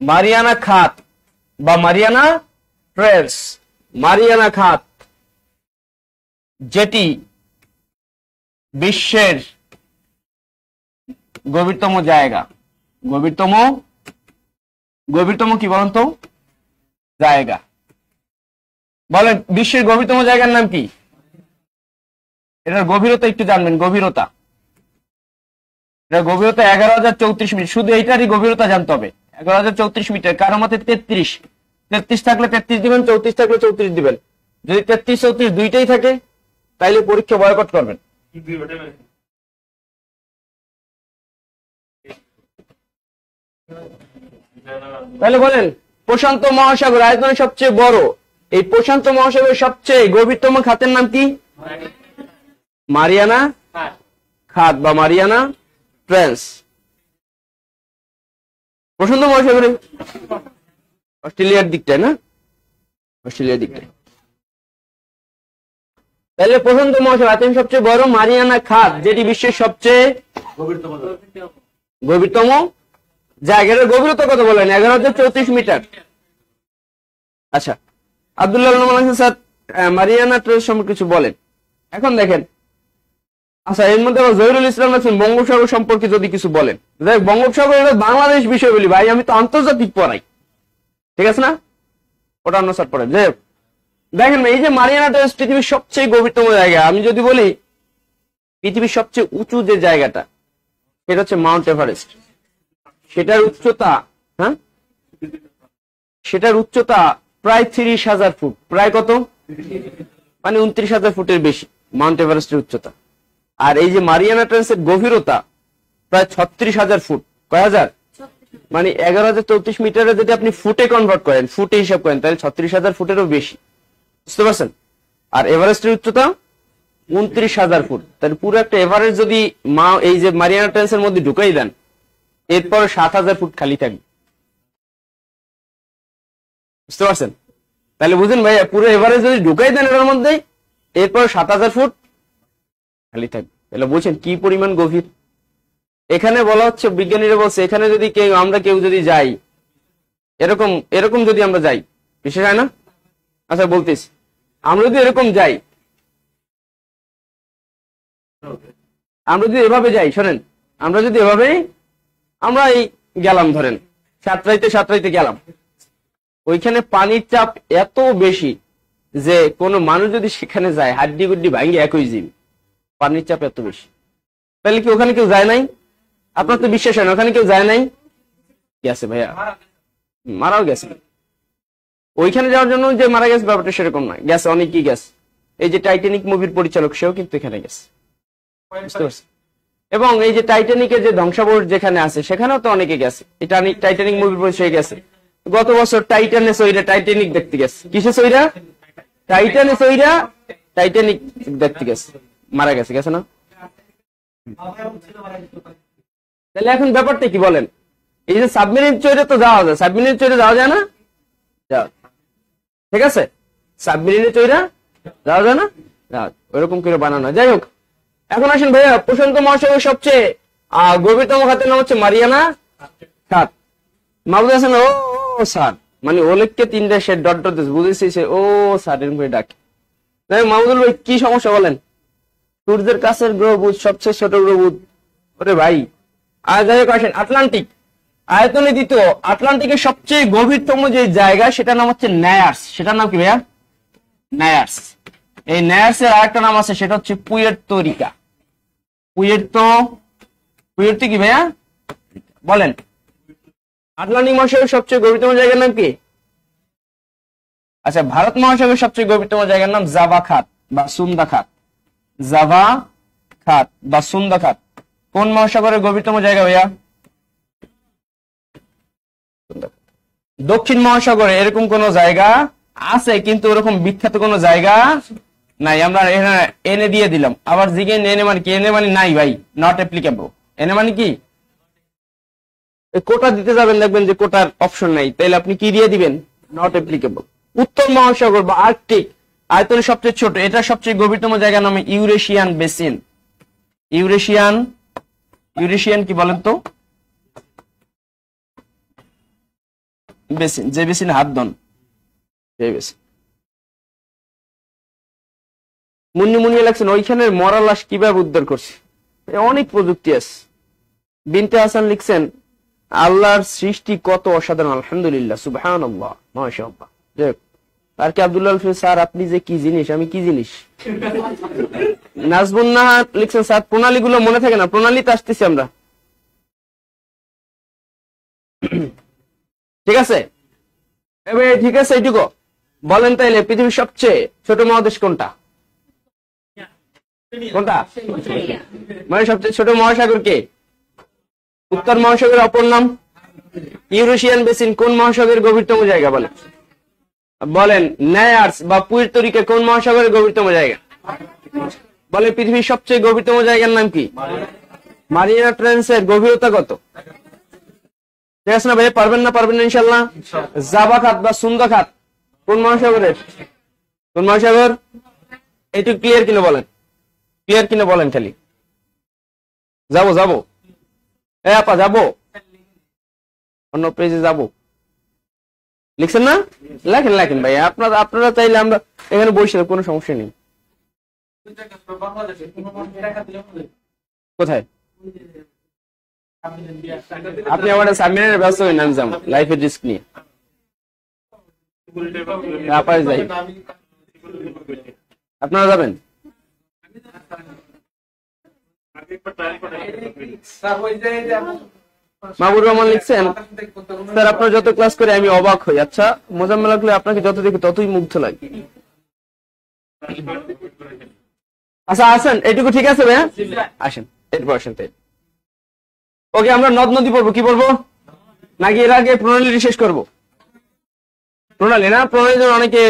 মারিয়ানা খাত বা মারিয়ানা প্রেস, মারিয়ানা খাত, যেটি বিশ্বের গভীরতম জায়গা, গভীরতম, গভীরতম কি বলেন তো? জায়গা। বলেন বিশ্বের গভীরতম জায়গার নাম কি? এটার গভীরতা একটু জানবেন, গভীরতা। এটা গভীরতা 11,034 মিটার, শুধু এইটারই গভীরতা জানতে হবে। 11,034 মিটার, কারো মতে 33। 33 থাকলে 33 দিবেন, 34 থাকলে 34 দিবেন। যদি 33 34 দুইটাই থাকে তাইলে পরীক্ষা বয়কট করবেন। তাহলে বলেন, প্রশান্ত মহাসাগর আয়তনে সবচেয়ে বড়, এই প্রশান্ত মহাসাগরের সবচেয়ে গভীরতম খাতের নাম কি? মারিয়ানা খাত বা মারিয়ানা ট্রেন্স। প্রশান্ত মহাসাগরে অস্ট্রেলিয়ার দিকটায় না, অস্ট্রেলিয়ার দিকটায়। তাহলে প্রশান্ত মহাসাগর আয়তনে সবচেয়ে বড় মারিয়ানা খাত, যেটি বিশ্বের সবচেয়ে গভীরতম জায়গার গভীরতা কত বলেন? 11,034 মিটার। আচ্ছা, আব্দুল্লাহ স্যার মারিয়ানা ট্রেন্স সম্পর্কে কিছু বলেন। এখন দেখেন, আচ্ছা এর মধ্যে আবার জহিরুল ইসলাম আছেন, বঙ্গোপসাগর সম্পর্কে যদি কিছু বলেন। দেখ, বঙ্গোপসাগর এটা বাংলাদেশ বিষয় বলি ভাই, আমি তো আন্তর্জাতিক পড়াই, ঠিক আছে না? ওটা অন্য স্যার পড়েন। যাই হোক, দেখেন এই যে মারিয়ানা ট্রেন্স পৃথিবীর সবচেয়ে গভীরতম জায়গা। আমি যদি বলি পৃথিবীর সবচেয়ে উঁচু যে জায়গাটা, সেটা হচ্ছে মাউন্ট এভারেস্ট। সেটার উচ্চতা, হ্যাঁ, সেটার উচ্চতা প্রায় 30,000 ফুট। প্রায় কত? মানে 29,000 ফুটের বেশি মাউন্ট এভারেস্টের উচ্চতা। আর এই যে মারিয়ানা ট্রেন্সের গভীরতা প্রায় 36,000 ফুট। কয় হাজার? মানে 11,034 মিটারে যদি আপনি ফুটে কনভার্ট করেন, ফুটে হিসাব করেন, তাহলে 36,000 ফুটেরও বেশি। বুঝতে পারছেন? আর এভারেস্টের উচ্চতা 29,000 ফুট। তাহলে পুরো একটা এভারেস্ট যদি এই যে মারিয়ানা ট্রেন্সের মধ্যে ঢুকাই দেন, এরপর 7,000 ফুট খালি থাকবে। বুঝতে পারছেন? তাহলে বুঝুন ভাই, পুরো এভারেস্ট যদি ঢুকাই দেন এর মধ্যে, এরপর 7,000 ফুট খালি থাকবে। তাহলে বুঝছেন কি পরিমাণ গভীর। এখানে বলা হচ্ছে, বিজ্ঞানীরা বলছে, এখানে যদি আমরা কেউ যদি যাই, এরকম যদি আমরা যাই, বিশেষ হয় না? আচ্ছা বলতেছি, আমরা যদি এরকম যাই, আমরা যদি এভাবে যাই, শোনেন, আমরা যদি এভাবে আমরা এই গেলাম, ধরেন সাতরাইতে গেলাম, ওইখানে পানির চাপ এত বেশি যে কোনো মানুষ যদি সেখানে যায়, হাড্ডি গুড্ডি ভাঙে একই জীব। পানির চাপ এত বেশি। তাহলে কি ওখানে কেউ যায় নাই? আপনার তো বিশ্বাস হয় না, ওখানে কেউ যায় নাই? গেছে ভাইয়া, মারাও গেছে। ওইখানে যাওয়ার জন্য যে মারা গেছে ব্যাপারটা সেরকম নয়, গেছে, অনেকেই গেছে। এই যে টাইটানিক মুভির পরিচালক, সেও কিন্তু এখানে গেছে। বুঝতে পারছি? এবং এই যে টাইটানিকের যে ধ্বংসাবশেষ যেখানে আছে, সেখানেও তো অনেকে গেছে। টাইটানিক মুভির পরিচয় গেছে। গত বছর টাইটানিক দেখতে গেছে। কিসে সইরা? টাইটানিক দেখতে গেছে, মারা গেছে, গেছে না? তাহলে এখন ব্যাপারটা কি বলেন? এই যে সাবমেরিন চইরে তো যাওয়া যায়, সাবমেরিন চইরে যাওয়া যায় না? ঠিক আছে, সাবমেরিনে চইরা যাওয়া যায় না? ওইরকম করে বানানো। যাই হোক, এখন আসেন ভাইয়া, প্রশান্ত মহাসাগরের সবচেয়ে গভীরতম খাতের নাম হচ্ছে মারিয়ানা খাত। মাহবুব হাসান ও স্যার, মানে ওলেককে 3টা শেড ডট ডট বুঝেছি, সে ও স্যার এরকম করে ডাকে। মাহমুদুল ভাই কি সমস্যা বলেন? সূর্যের কাছের গ্রহ বুধ, সবচেয়ে ছোট গ্রহ বুধ। ওরে ভাই, আর যাই হোক আসেন, আটলান্টিক আয়তনে দ্বিতীয়, আটলান্টিকের সবচেয়ে গভীরতম যে জায়গা, সেটার নাম হচ্ছে নায়ার্স। সেটার নাম কি ভাইয়া? নায়ার্স। এই নায়ার্সের আরেকটা নাম আছে, সেটা হচ্ছে পুয়ের্তো রিকা। পুয়ের্তো কি ভাইয়া বলেন? আটলান্টিক মহাসাগরের সবচেয়ে গভীরতম জায়গার নাম কি? আচ্ছা, ভারত মহাসাগরের সবচেয়ে গভীরতম জায়গার নাম জাভা খাত বা সুন্দা খাত। জাভা খাত বা সুন্দা খাত কোন মহাসাগরের গভীরতম জায়গা ভাইয়া? দক্ষিণ মহাসাগরে এরকম কোন জায়গা আছে, কিন্তু ওরকম বিখ্যাত কোন জায়গা নাই। আমরা এনে দিয়ে দিলাম। আবার জিগে এনে মানে কি? এনে মানে নাই ভাই, নট অ্যাপ্লিকেবল। এনে মানে কি? কোটা দিতে যাবেন, দেখবেন যে কোটার অপশন নাই, তাইলে আপনি কি দিয়ে দিবেন? Not applicable. উত্তর মহাসাগর বা আর্কটিক আয়তনে সবচেয়ে ছোট, এটা সবচেয়ে গভীরতম জায়গার নামে ইউরেশিয়ান বেসিন। ইউরেশিয়ান কি বলেন তো? বেসিন, যে বেসিন হাত দন, সেই বেসিন। মুন্নি লাগছেন, ওইখানের মরা লাশ কিভাবে উদ্ধার করছে? অনেক প্রযুক্তি আছে। বিনতে হাসান লিখছেন, আল্লাহর সৃষ্টি কত অসাধারণ, আলহামদুলিল্লাহ, সুবহানাল্লাহ, মাশাআল্লাহ। আর কি আব্দুল্লাহ স্যার আপনি যে কি জিনিস, আমি কি জিনিস। নাজবুন নাহা লিখছেন স্যার প্রণালীগুলো মনে থাকে না, প্রণালীতে আসতেছি আমরা। ঠিক আছে, এবার ঠিক আছে এইটুকু বলেন তাইলে পৃথিবীর সবচেয়ে ছোট মহাদেশ কোনটা? কোনটা মানে সবচেয়ে ছোট মহাসাগর কে? উত্তর মহাসাগরের অপর নাম ইউরেশিয়ান বেসিন কোন মহাসাগরের গভীরতম জায়গা বলেন? বলেন নায়ার্স বা পুয়ের্তো রিকো কোন মহাসাগরের গভীরতম জায়গা? বলে পৃথিবীর সবচেয়ে গভীরতম জায়গার নাম কি? মারিয়ানা ট্রেন্সের গভীরতা কত? ঠিক আছে না ভাই, পারবেন না? পারবেন না ইনশাল্লাহ। জাবা খাত বা সুন্দা খাত কোন মহাসাগরের? কোন মহাসাগর? একটু ক্লিয়ার কিনা বলেন, ক্লিয়ার কিনা বলেন খালি। যাবো যাবো আপা যাবো, অন্য পেজে যাবো। লিখছেন না? লেখেন লেখেন ভাই, আপনারা চাইলে আমরা এখানে বসে কোনো সমস্যা নেই। কোথায়? আপনি আমার সাবমিনের ব্যস্ত হয়ে নাম যান লাইফের রিস্ক নিয়ে যাই। আপনারা যাবেন? মাহবুব রহমান লিখছেন স্যার আপনার যত ক্লাস করে আমি অবাক হই। আচ্ছা মোজাম্মেল লাগলে আপনাকে যত দেখি ততই মুগ্ধ লাগে। আচ্ছা আসেন, এইটুকু ঠিক আছে ভাইয়া, আসেন এরপর আসেন। তাই ওকে, আমরা নদ নদী পড়বো, কি পড়বো নাকি এর আগে প্রণালী শেষ করবো? প্রণালী না, প্রণালীর জন্য অনেকে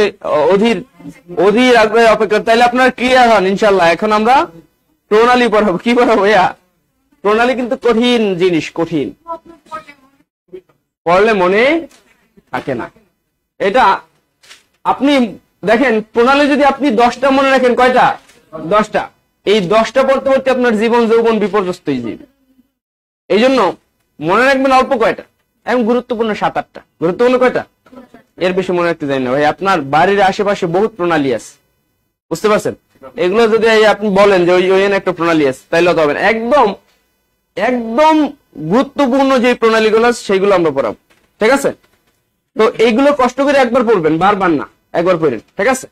অধীর আগ্রহে অপেক্ষা। তাইলে আপনার ক্লিয়ার হন ইনশাল্লাহ। এখন আমরা প্রণালী পড়াবো। কি পড়াবো ভাইয়া? প্রণালী কিন্তু কঠিন জিনিস, কঠিন, পড়লে মনে থাকে না। এটা আপনি দেখেন, প্রণালী যদি আপনি 10টা মনে রাখেন, কয়টা? 10টা। এই 10টা পড়তে পড়তে আপনার জীবন যৌবন বিপর্যস্ত হয়ে যাবে। এই জন্য মনে রাখবেন অল্প কয়টা, এবং গুরুত্বপূর্ণ 7-8টা। গুরুত্বপূর্ণ কয়টা? এর বেশি মনে রাখতে চাই না ভাই। আপনার বাড়ির আশেপাশে বহুত প্রণালী আছে, বুঝতে পারছেন? এগুলো যদি আপনি বলেন যে ওই একটা প্রণালী আছে, তাইলে তো হবে না। একদম একদম গুরুত্বপূর্ণ যে প্রণালীগুলো আছে সেগুলো আমরা পড়াবো, ঠিক আছে? তো এইগুলো কষ্ট করে একবার পড়বেন, বারবার না, একবার পড়েন, ঠিক আছে?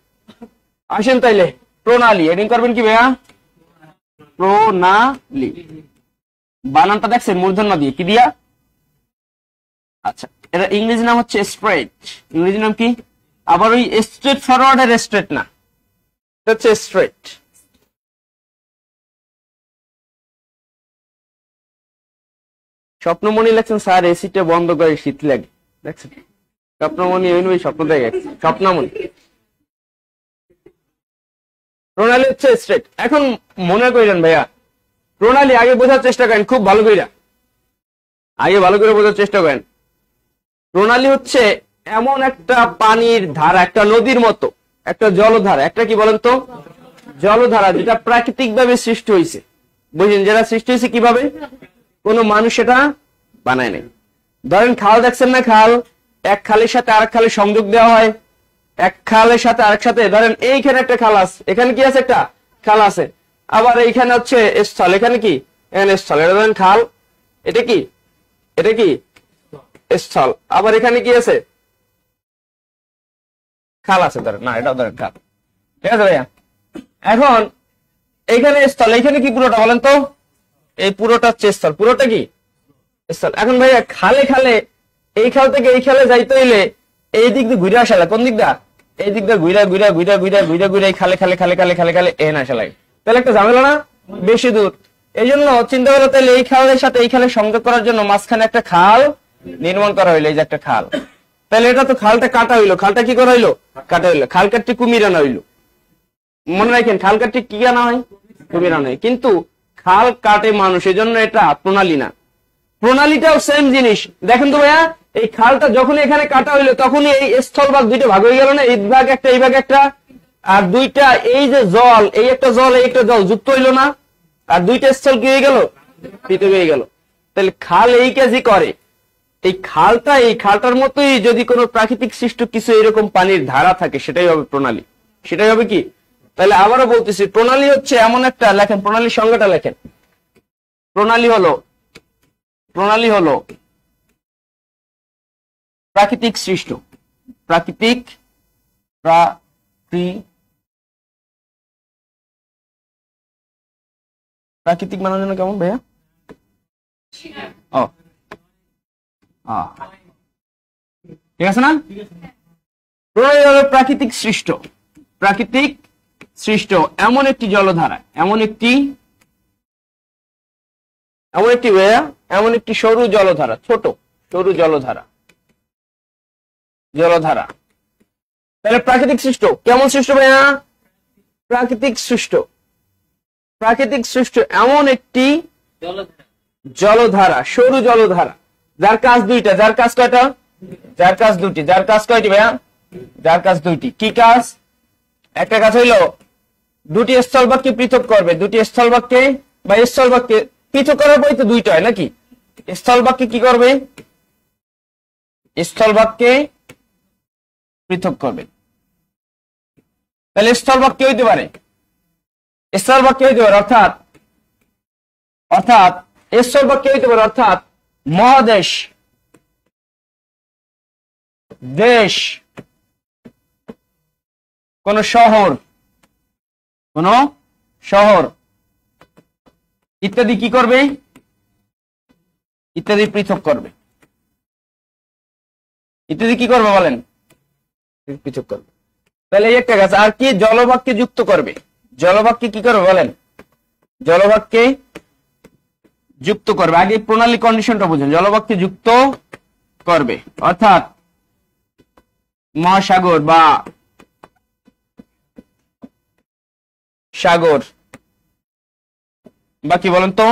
আসেন তাইলে প্রণালী এডিং করবেন কি ভাইয়া? প্রণালী বানানটা দেখছেন মূর্ধন্য দিয়ে, কি দিয়া? আচ্ছা, এটা ইংরেজি নাম হচ্ছে স্ট্রেট। ইংরেজি নাম কি? আবার ওই স্ট্রেট ফরওয়ার্ড এর স্ট্রেট না, এটা হচ্ছে স্ট্রেট। স্বপ্নমণি লেখছেন স্যার এসিটা বন্ধ করে শীত লাগে। দেখছেন স্বপ্নমণি, ওই স্বপ্ন দেখে স্বপ্নমণি। প্রণালী হচ্ছে স্ট্রেট। এখন মনে করেন ভাইয়া, প্রণালী আগে বোঝার চেষ্টা করেন, খুব ভালো করে আগে ভালো করে বোঝার চেষ্টা করেন। প্রণালী হচ্ছে এমন একটা পানির ধারা, একটা নদীর মতো, একটা জলধারা, একটা কি বলেন তো জলধারা, যেটা প্রাকৃতিক ভাবে সৃষ্টি হয়েছে। বুঝলেন? যেটা সৃষ্টি হয়েছে কিভাবে? কোন মানুষ সেটা বানায় নাই। ধরেন খাল দেখছেন না, খাল এক খালের সাথে আরেক খালের সংযোগ দেওয়া হয়, এক খালের সাথে আরেক সাথে। ধরেন এইখানে একটা খাল আছে, এখানে কি আছে? একটা খাল আছে। আবার এইখানে হচ্ছে স্থল, এখানে কি? এখানে স্থল। এটা ধরেন খাল, এটা কি? এটা কি? স্থল। আবার এখানে কি আছে? খাল আছে। ধরেন না, এটাও ধরেন খাল, ঠিক আছে ভাইয়া? এখন এইখানে স্থল, এইখানে কি পুরোটা বলেন তো? এই পুরোটা হচ্ছে স্থল, পুরোটা কি স্থল। এখন ভাইয়া খালে খালে এই খাল থেকে এই খালে যাইতে হইলে এই দিক দিয়ে ঘুরে আসা লাগে। কোন দিক দা? এই দিক দিয়ে ঘুরা ঘুরা ঘুরা ঘুরা ঘুরা ঘুরে খালে খালে খালে খালে খালে খালে এন আসা লাগে। তাহলে একটা ঝামেলা না? বেশি দূর। এই জন্য চিন্তা করো, তাহলে এই খালের সাথে এই খালের সংযোগ করার জন্য মাঝখানে একটা খাল নির্মাণ করা হইলো, এই যে একটা খাল। তাহলে এটা তো খালটা কাটা হইলো। খালটা কি করা হইলো? কাটা হইলো। খাল কাটটি কুমির আনা হইলো। মনে রাখেন, খাল কাটটি কি আনা হয়? কুমির আনা হয়। কিন্তু খাল কাটে মানুষ, এই জন্য এটা প্রণালী না। প্রণালীটাও সেম জিনিস। দেখেন তো ভাইয়া, এই খালটা যখন এখানে কাটা হইলো তখনই এই স্থল ভাগ দুইটা ভাগ হয়ে গেল না? এই ভাগ একটা, এই ভাগ একটা, আর দুইটা এই যে জল, এই একটা জল, এই একটা জল যুক্ত হইলো না? আর দুইটা স্থল কি হয়ে গেল? পৃথক হয়ে গেল। তাহলে খাল এই কাজই করে। এই খালটার মতোই যদি কোনো প্রাকৃতিক সৃষ্ট কিছু এরকম পানির ধারা থাকে, সেটাই হবে প্রণালী। সেটাই হবে কি? তাহলে আবারও বলতেছি, প্রণালী হচ্ছে এমন একটা, লেখেন প্রণালীর সংজ্ঞাটা লেখেন। প্রণালী হলো প্রাকৃতিক সৃষ্ট, প্রাকৃতিক প্রাকৃতিক মানার জন্য কেমন ভাইয়া? ও ঠিক আছে না? প্রণালী হলো প্রাকৃতিক সৃষ্ট এমন একটি জলধারা, এমন একটি ভাইয়া, এমন একটি সরু জলধারা, ছোট সরু জলধারা। তাহলে প্রাকৃতিক সৃষ্ট কেমন সৃষ্ট ভাইয়া? প্রাকৃতিক সৃষ্ট এমন একটি জলধারা, সরু জলধারা, যার কাজ দুইটা। যার কাজ কয়টা? যার কাজ দুটি। যার কাজ কয়টি ভাইয়া? যার কাজ দুইটি। কি কাজ? একটা কাজ হইলো দুটি স্থলভাগকে পৃথক করবে। দুটি স্থলভাগকে বা স্থলভাগকে পৃথক করার পরে তো দুইটা হয় নাকি? স্থলভাগকে কি করবে? স্থলভাগকে পৃথক করবে। তাহলে স্থলভাগ কি হইতে পারে? অর্থাৎ মহাদেশ, দেশ, কোন শহর ইত্যাদি কি করবে? ইত্যাদি পৃথক করবে। ইত্যাদি কি করবে বলেন? পৃথক করবে। তাহলে এই একটা কাজ। আর কি? জলভাগকে যুক্ত করবে। জলভাগকে কি করবে বলেন? জলভাগকে যুক্ত করবে। আগে প্রণালী কন্ডিশনটা বুঝুন। জলভাগকে যুক্ত করবে অর্থাৎ মহাসাগর বা সাগর বা কি বলেন তো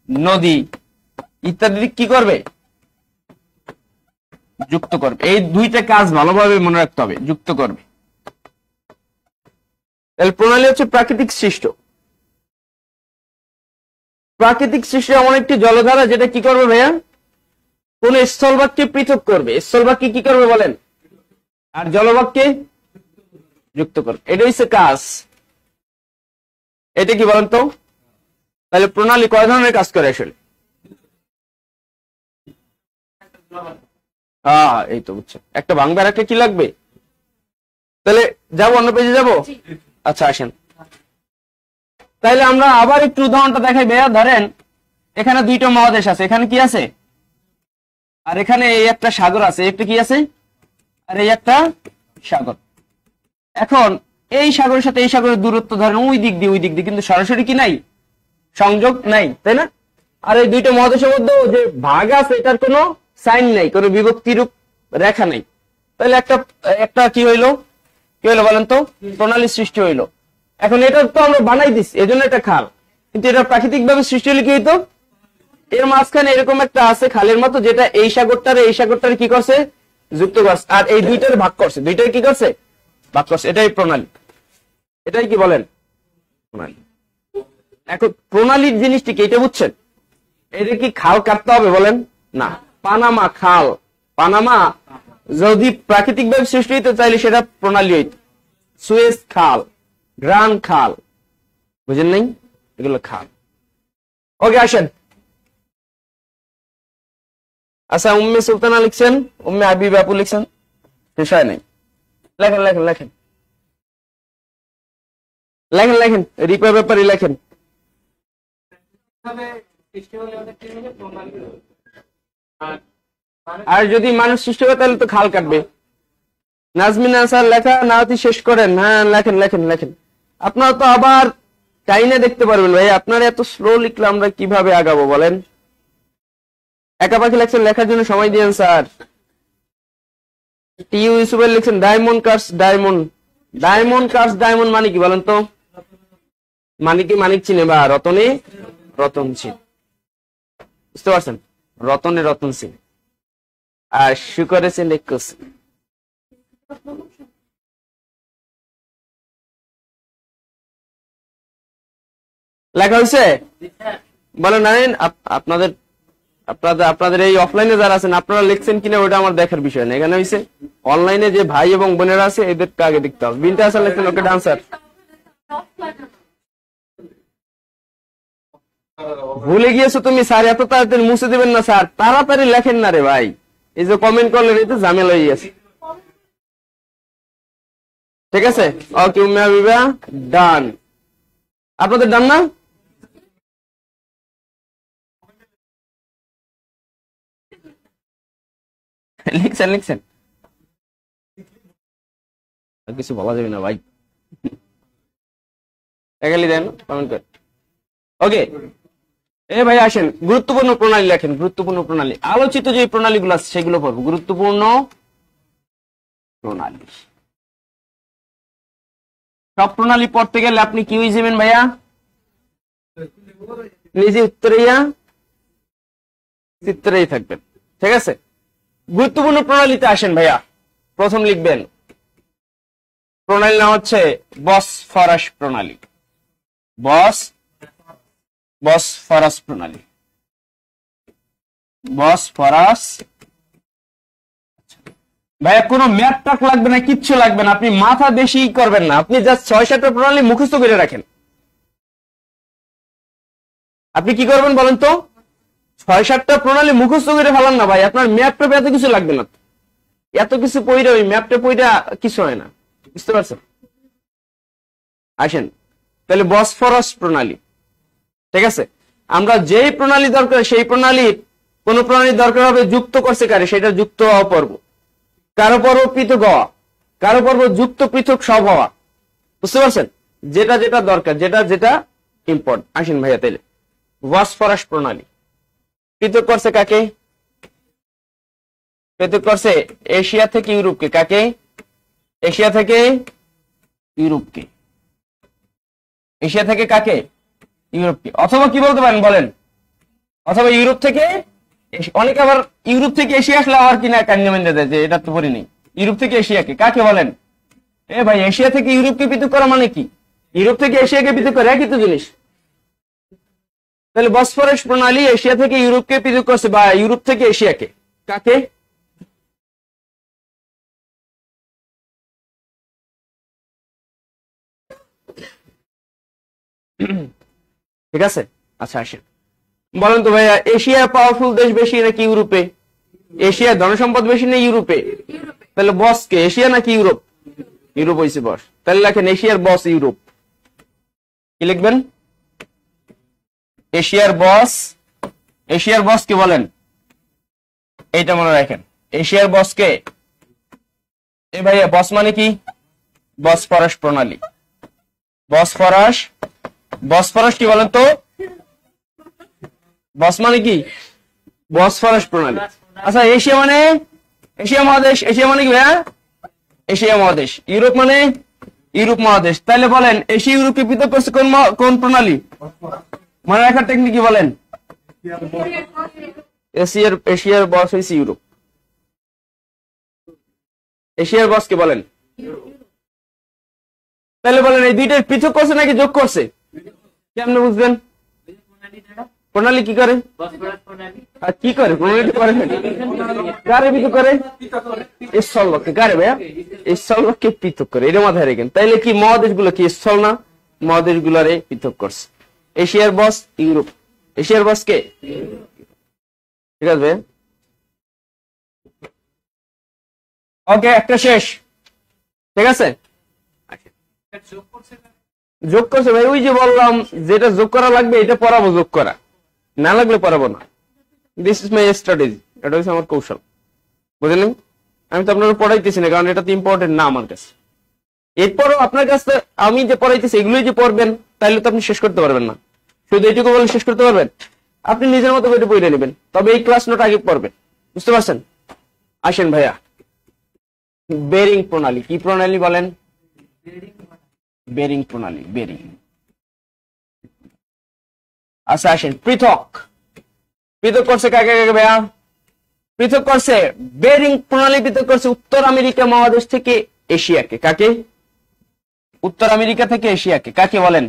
নদী ইত্যাদি কি করবে? যুক্ত করবে। এই দুইটা কাজ ভালোভাবে মনে রাখতে হবে, যুক্ত করবে। তাহলে প্রণালী হচ্ছে প্রাকৃতিক সৃষ্ট এমন একটি জলধারা যেটা কি করবে ভাইয়া? কোন স্থলভাগকে পৃথক করবে। স্থলভাগকে কি করবে বলেন? আর জলভাগকে যুক্ত করবে। এটা হচ্ছে কাজ। এটা কি বলেন তো? তাহলে প্রণালী কয় ধরনের কাজ করে আসলে? এই তো বুঝছেন। একটা ভাঙবে আর একটা কি লাগবে? তাহলে যাবো অন্য পেজে যাবো? আচ্ছা আসেন। তাইলে আমরা আবার একটু উদাহরণটা দেখাই ভাইয়া। ধরেন এখানে দুইটা মহাদেশ আছে, এখানে কি আছে? আর এখানে এই একটা সাগর আছে, একটা কি আছে? আর এই একটা সাগর। এখন এই সাগরের সাথে এই সাগরের দূরত্ব ধরেন ওই দিক দিয়ে, কিন্তু সরাসরি কি নাই? সংযোগ নাই, তাই না? আর এই দুইটা মহাদেশের মধ্যে যে ভাগ আছে এটার কোনো সাইন নাই, কোনো বিভক্তি রূপ রেখা নাই। তাহলে একটা কি হইলো বলেন তো? প্রণালী সৃষ্টি হইলো। এখন এটা তো আমরা বানাই দিচ্ছি, এজন্য এটা খাল, কিন্তু এটা প্রাকৃতিক ভাবে সৃষ্টি হলে কি হইতো? এর মাঝখানে এরকম একটা আছে খালের মতো, যেটা এই সাগরটারে কি করছে? যুক্ত করছে। আর এই দুইটারে ভাগ করছে, দুইটারে কি করছে? ভাগ করছে। এটাই প্রণালী। এটাই কি বলেন? প্রণালী। এখন প্রণালীর জিনিসটি কি এটা বুঝছেন? এটা কি খাল কাটতে হবে বলেন? না। পানামা খাল, পানামা যদি প্রাকৃতিক ভাবে সৃষ্টি হইতে চাইলে সেটা প্রণালী হইত। সুয়েজ খাল, গ্রান্ড খাল, বুঝেন নাই? এগুলো খাল। ওকে আসেন। আচ্ছা, উম্মে সুলতানা লিখছেন, উম্মে হাবিব আপু লিখছেন, বিষয় নাই। লেখেন রিপের ব্যাপারে লেখেন। আর যদি মানুষ সৃষ্টি করে তাহলে তো খাল কাটবে। নাজমিন আনসার লেখা না হতে শেষ করেন। হ্যাঁ লেখেন। আপনারা তো আবার টাইনে দেখতে পারবেন ভাই। আপনারা এত স্লো লিখলে আমরা কিভাবে আগাবো বলেন? একা পাখি লেখছেন, লেখার জন্য সময় দিয়েন স্যার। টিউ ইউসুফের লিখছেন ডায়মন্ড কার্স ডায়মন্ড মানে কি বলেন তো? মানিক চিনে বা রতনে রতন চিনে, বুঝতে পারছেন? রতনে রতন চিনে আর শুকরে চিনে কুস। লেখা হয়েছে বলেন? নারেন আপনাদের এই অফলাইনে যারা আছেন আপনারা লিখছেন কিনা ওটা আমার দেখার বিষয় না। এখানে হয়েছে অনলাইনে যে ভাই এবং বোনেরা আছে এদেরকে আগে দেখতে হবে। বিনতে হাসান লিখছেন ওকে ডান্সার। ভুলে গিয়েছো তুমি স্যার, এত তাড়াতাড়ি মুছে দিবেন না স্যার, তাড়াতাড়ি লেখেন না রে ভাই। এই যে কমেন্ট করলেন এই তো ঝামেলা হয়ে গেছে। ঠিক আছে, ওকে উম্মে হাবিবা ডান। আপনাদের ডান না? লিখছেন লিখছেন, কিছু বলা যাবে না ভাই, একালি দেন কমেন্ট করে। ওকে, এ ভাই আসেন, গুরুত্বপূর্ণ প্রণালী লেখেন। গুরুত্বপূর্ণ প্রণালী, আলোচিত যে প্রণালীগুলো আছে সেগুলো পড়বো। গুরুত্বপূর্ণ প্রণালী, সব প্রণালী পড়তে গেলে আপনি কি হয়ে যাবেন ভাইয়া? নিজে উত্তরেইয়া চিত্রেই থাকবেন। ঠিক আছে, গুরুত্বপূর্ণ প্রণালীতে আসেন ভাইয়া। প্রথম লিখবেন প্রণালীর নাম হচ্ছে বসফরাস প্রণালী। বসফরাস প্রণালী, বসফরাস। ভাইয়া কোনো ম্যাপ টাক লাগবে না, কিচ্ছু লাগবে না, আপনি মাথা বেশি করবেন না, আপনি জাস্ট 6-7টা প্রণালী মুখস্থ করে রাখেন। আপনি কি করবেন বলেন তো? 6-7টা প্রণালী মুখস্থ করে ফেলান না ভাই, আপনার ম্যাপ টাপ এত কিছু লাগবে না, এত কিছু পইরা ওই ম্যাপটা পইরা কিছু হয় না, বুঝতে পারছেন? আসেন তাহলে বসফরাস প্রণালী। ঠিক আছে, আমরা যেই প্রণালী দরকার সেই প্রণালীর কোন প্রণালী দরকার হবে যুক্ত করছে কারে, সেটা যুক্ত হওয়া পর্ব, কারো পর্ব পৃথক হওয়া, কারো পর্ব যুক্ত পৃথক সব হওয়া, বুঝতে পারছেন? যেটা যেটা দরকার, যেটা যেটা ইম্পর্টেন্ট। আসেন ভাইয়া তাইলে বসফরাস প্রণালী পৃথক করছে কাকে? পৃথক করছে এশিয়া থেকে ইউরোপকে। কাকে? এশিয়া থেকে ইউরোপকে। এশিয়া থেকে কাকে? ইউরোপকে। অথবা কি বলতে পারেন বলেন? অথবা ইউরোপ থেকে, অনেকে আবার ইউরোপ থেকে এশিয়া আসলে আবার কিনা কান্যামেন্ডে দেয় যে এটা তো পড়ি নেই। ইউরোপ থেকে এশিয়াকে কাকে বলেন? এ ভাই, এশিয়া থেকে ইউরোপকে পৃথক করা মানে কি? ইউরোপ থেকে এশিয়াকে পৃথক করা একই তো জিনিস। তাহলে বসফরাস প্রণালী এশিয়া থেকে ইউরোপকে পৃথক করছে, বা ইউরোপ থেকে এশিয়াকে। কাকে? ঠিক আছে, আচ্ছা আসেন বলেন তো ভাইয়া, এশিয়া পাওয়ারফুল দেশ বেশি নাকি ইউরোপে? এশিয়া ধনসম্পদ বেশি না ইউরোপে? তাহলে বস কে, এশিয়া নাকি ইউরোপ? ইউরোপ হয়েছে বস। তাহলে লেখেন এশিয়ার বস ইউরোপ। কি লিখবেন? এশিয়ার বস। এশিয়ার বস কে বলেন? এইটা মনে রাখেন, এশিয়ার বস কে? এ ভাইয়া বস মানে কি? বসফরাস প্রণালী। বসফরাস, বসফরাস কি বলেন তো? বস মানে কি? বসফরাস প্রণালী। আচ্ছা এশিয়া মানে? এশিয়া মহাদেশ। এশিয়া মানে কি ভাইয়া? এশিয়া মহাদেশ। ইউরোপ মানে? ইউরোপ মহাদেশ। তাহলে বলেন এশিয়া ইউরোপকে পৃথক করছে কোন কোন প্রণালী? মনে রাখার টেকনিক কি বলেন? এশিয়ার বস হয়েছে ইউরোপ। এশিয়ার বস কে বলেন? তাহলে বলেন এই দুইটার পৃথক করছে নাকি যোগ করছে? কেমনে বুঝবেন? প্রণালী কি করে? আর কি করে প্রণালী করে? কারে পৃথক করে? স্থলকে। কারে ভাইয়া? স্থলকে পৃথক করে, এটা মাথায় রেখেন। তাইলে কি মহাদেশগুলো কি স্থল না? মহাদেশগুলারে পৃথক করছে। এশিয়ার বস ইউরোপ। এশিয়ার বস কে? ঠিক আছে ভাইয়া, ওকে একটা শেষ। ঠিক আছে, যোগ করছে ভাই, ওই যে বললাম যেটা যোগ করা লাগবে এটা পড়াবো, যোগ করা না লাগলে পড়াবো না। দিস ইজ মাই স্ট্র্যাটেজি, এটা হচ্ছে আমার কৌশল, বুঝলেন? আমি তো আপনারা পড়াইতেছি না, কারণ এটা তো ইম্পর্টেন্ট না আমার কাছে। এরপরও আপনার কাছে আমি যে পড়াইতেছি এগুলোই যে পড়বেন, তাইলে তো আপনি শেষ করতে পারবেন না। শুধু এইটুকু বলে শেষ করতে পারবেন? আপনি নিজের মতো করে পড়ে নেবেন, তবে এই ক্লাস নোট আগে পড়বেন, বুঝতে পারছেন? আসেন ভাইয়া, বেরিং প্রণালী। কি প্রণালী বলেন? বেরিং প্রণালী। বেরিং। আচ্ছা আসেন পৃথক। পৃথক করছে কাকে কাকে ভাইয়া? পৃথক করছে বেরিং প্রণালী পৃথক করছে উত্তর আমেরিকা মহাদেশ থেকে এশিয়াকে। কাকে? উত্তর আমেরিকা থেকে এশিয়াকে। কাকে বলেন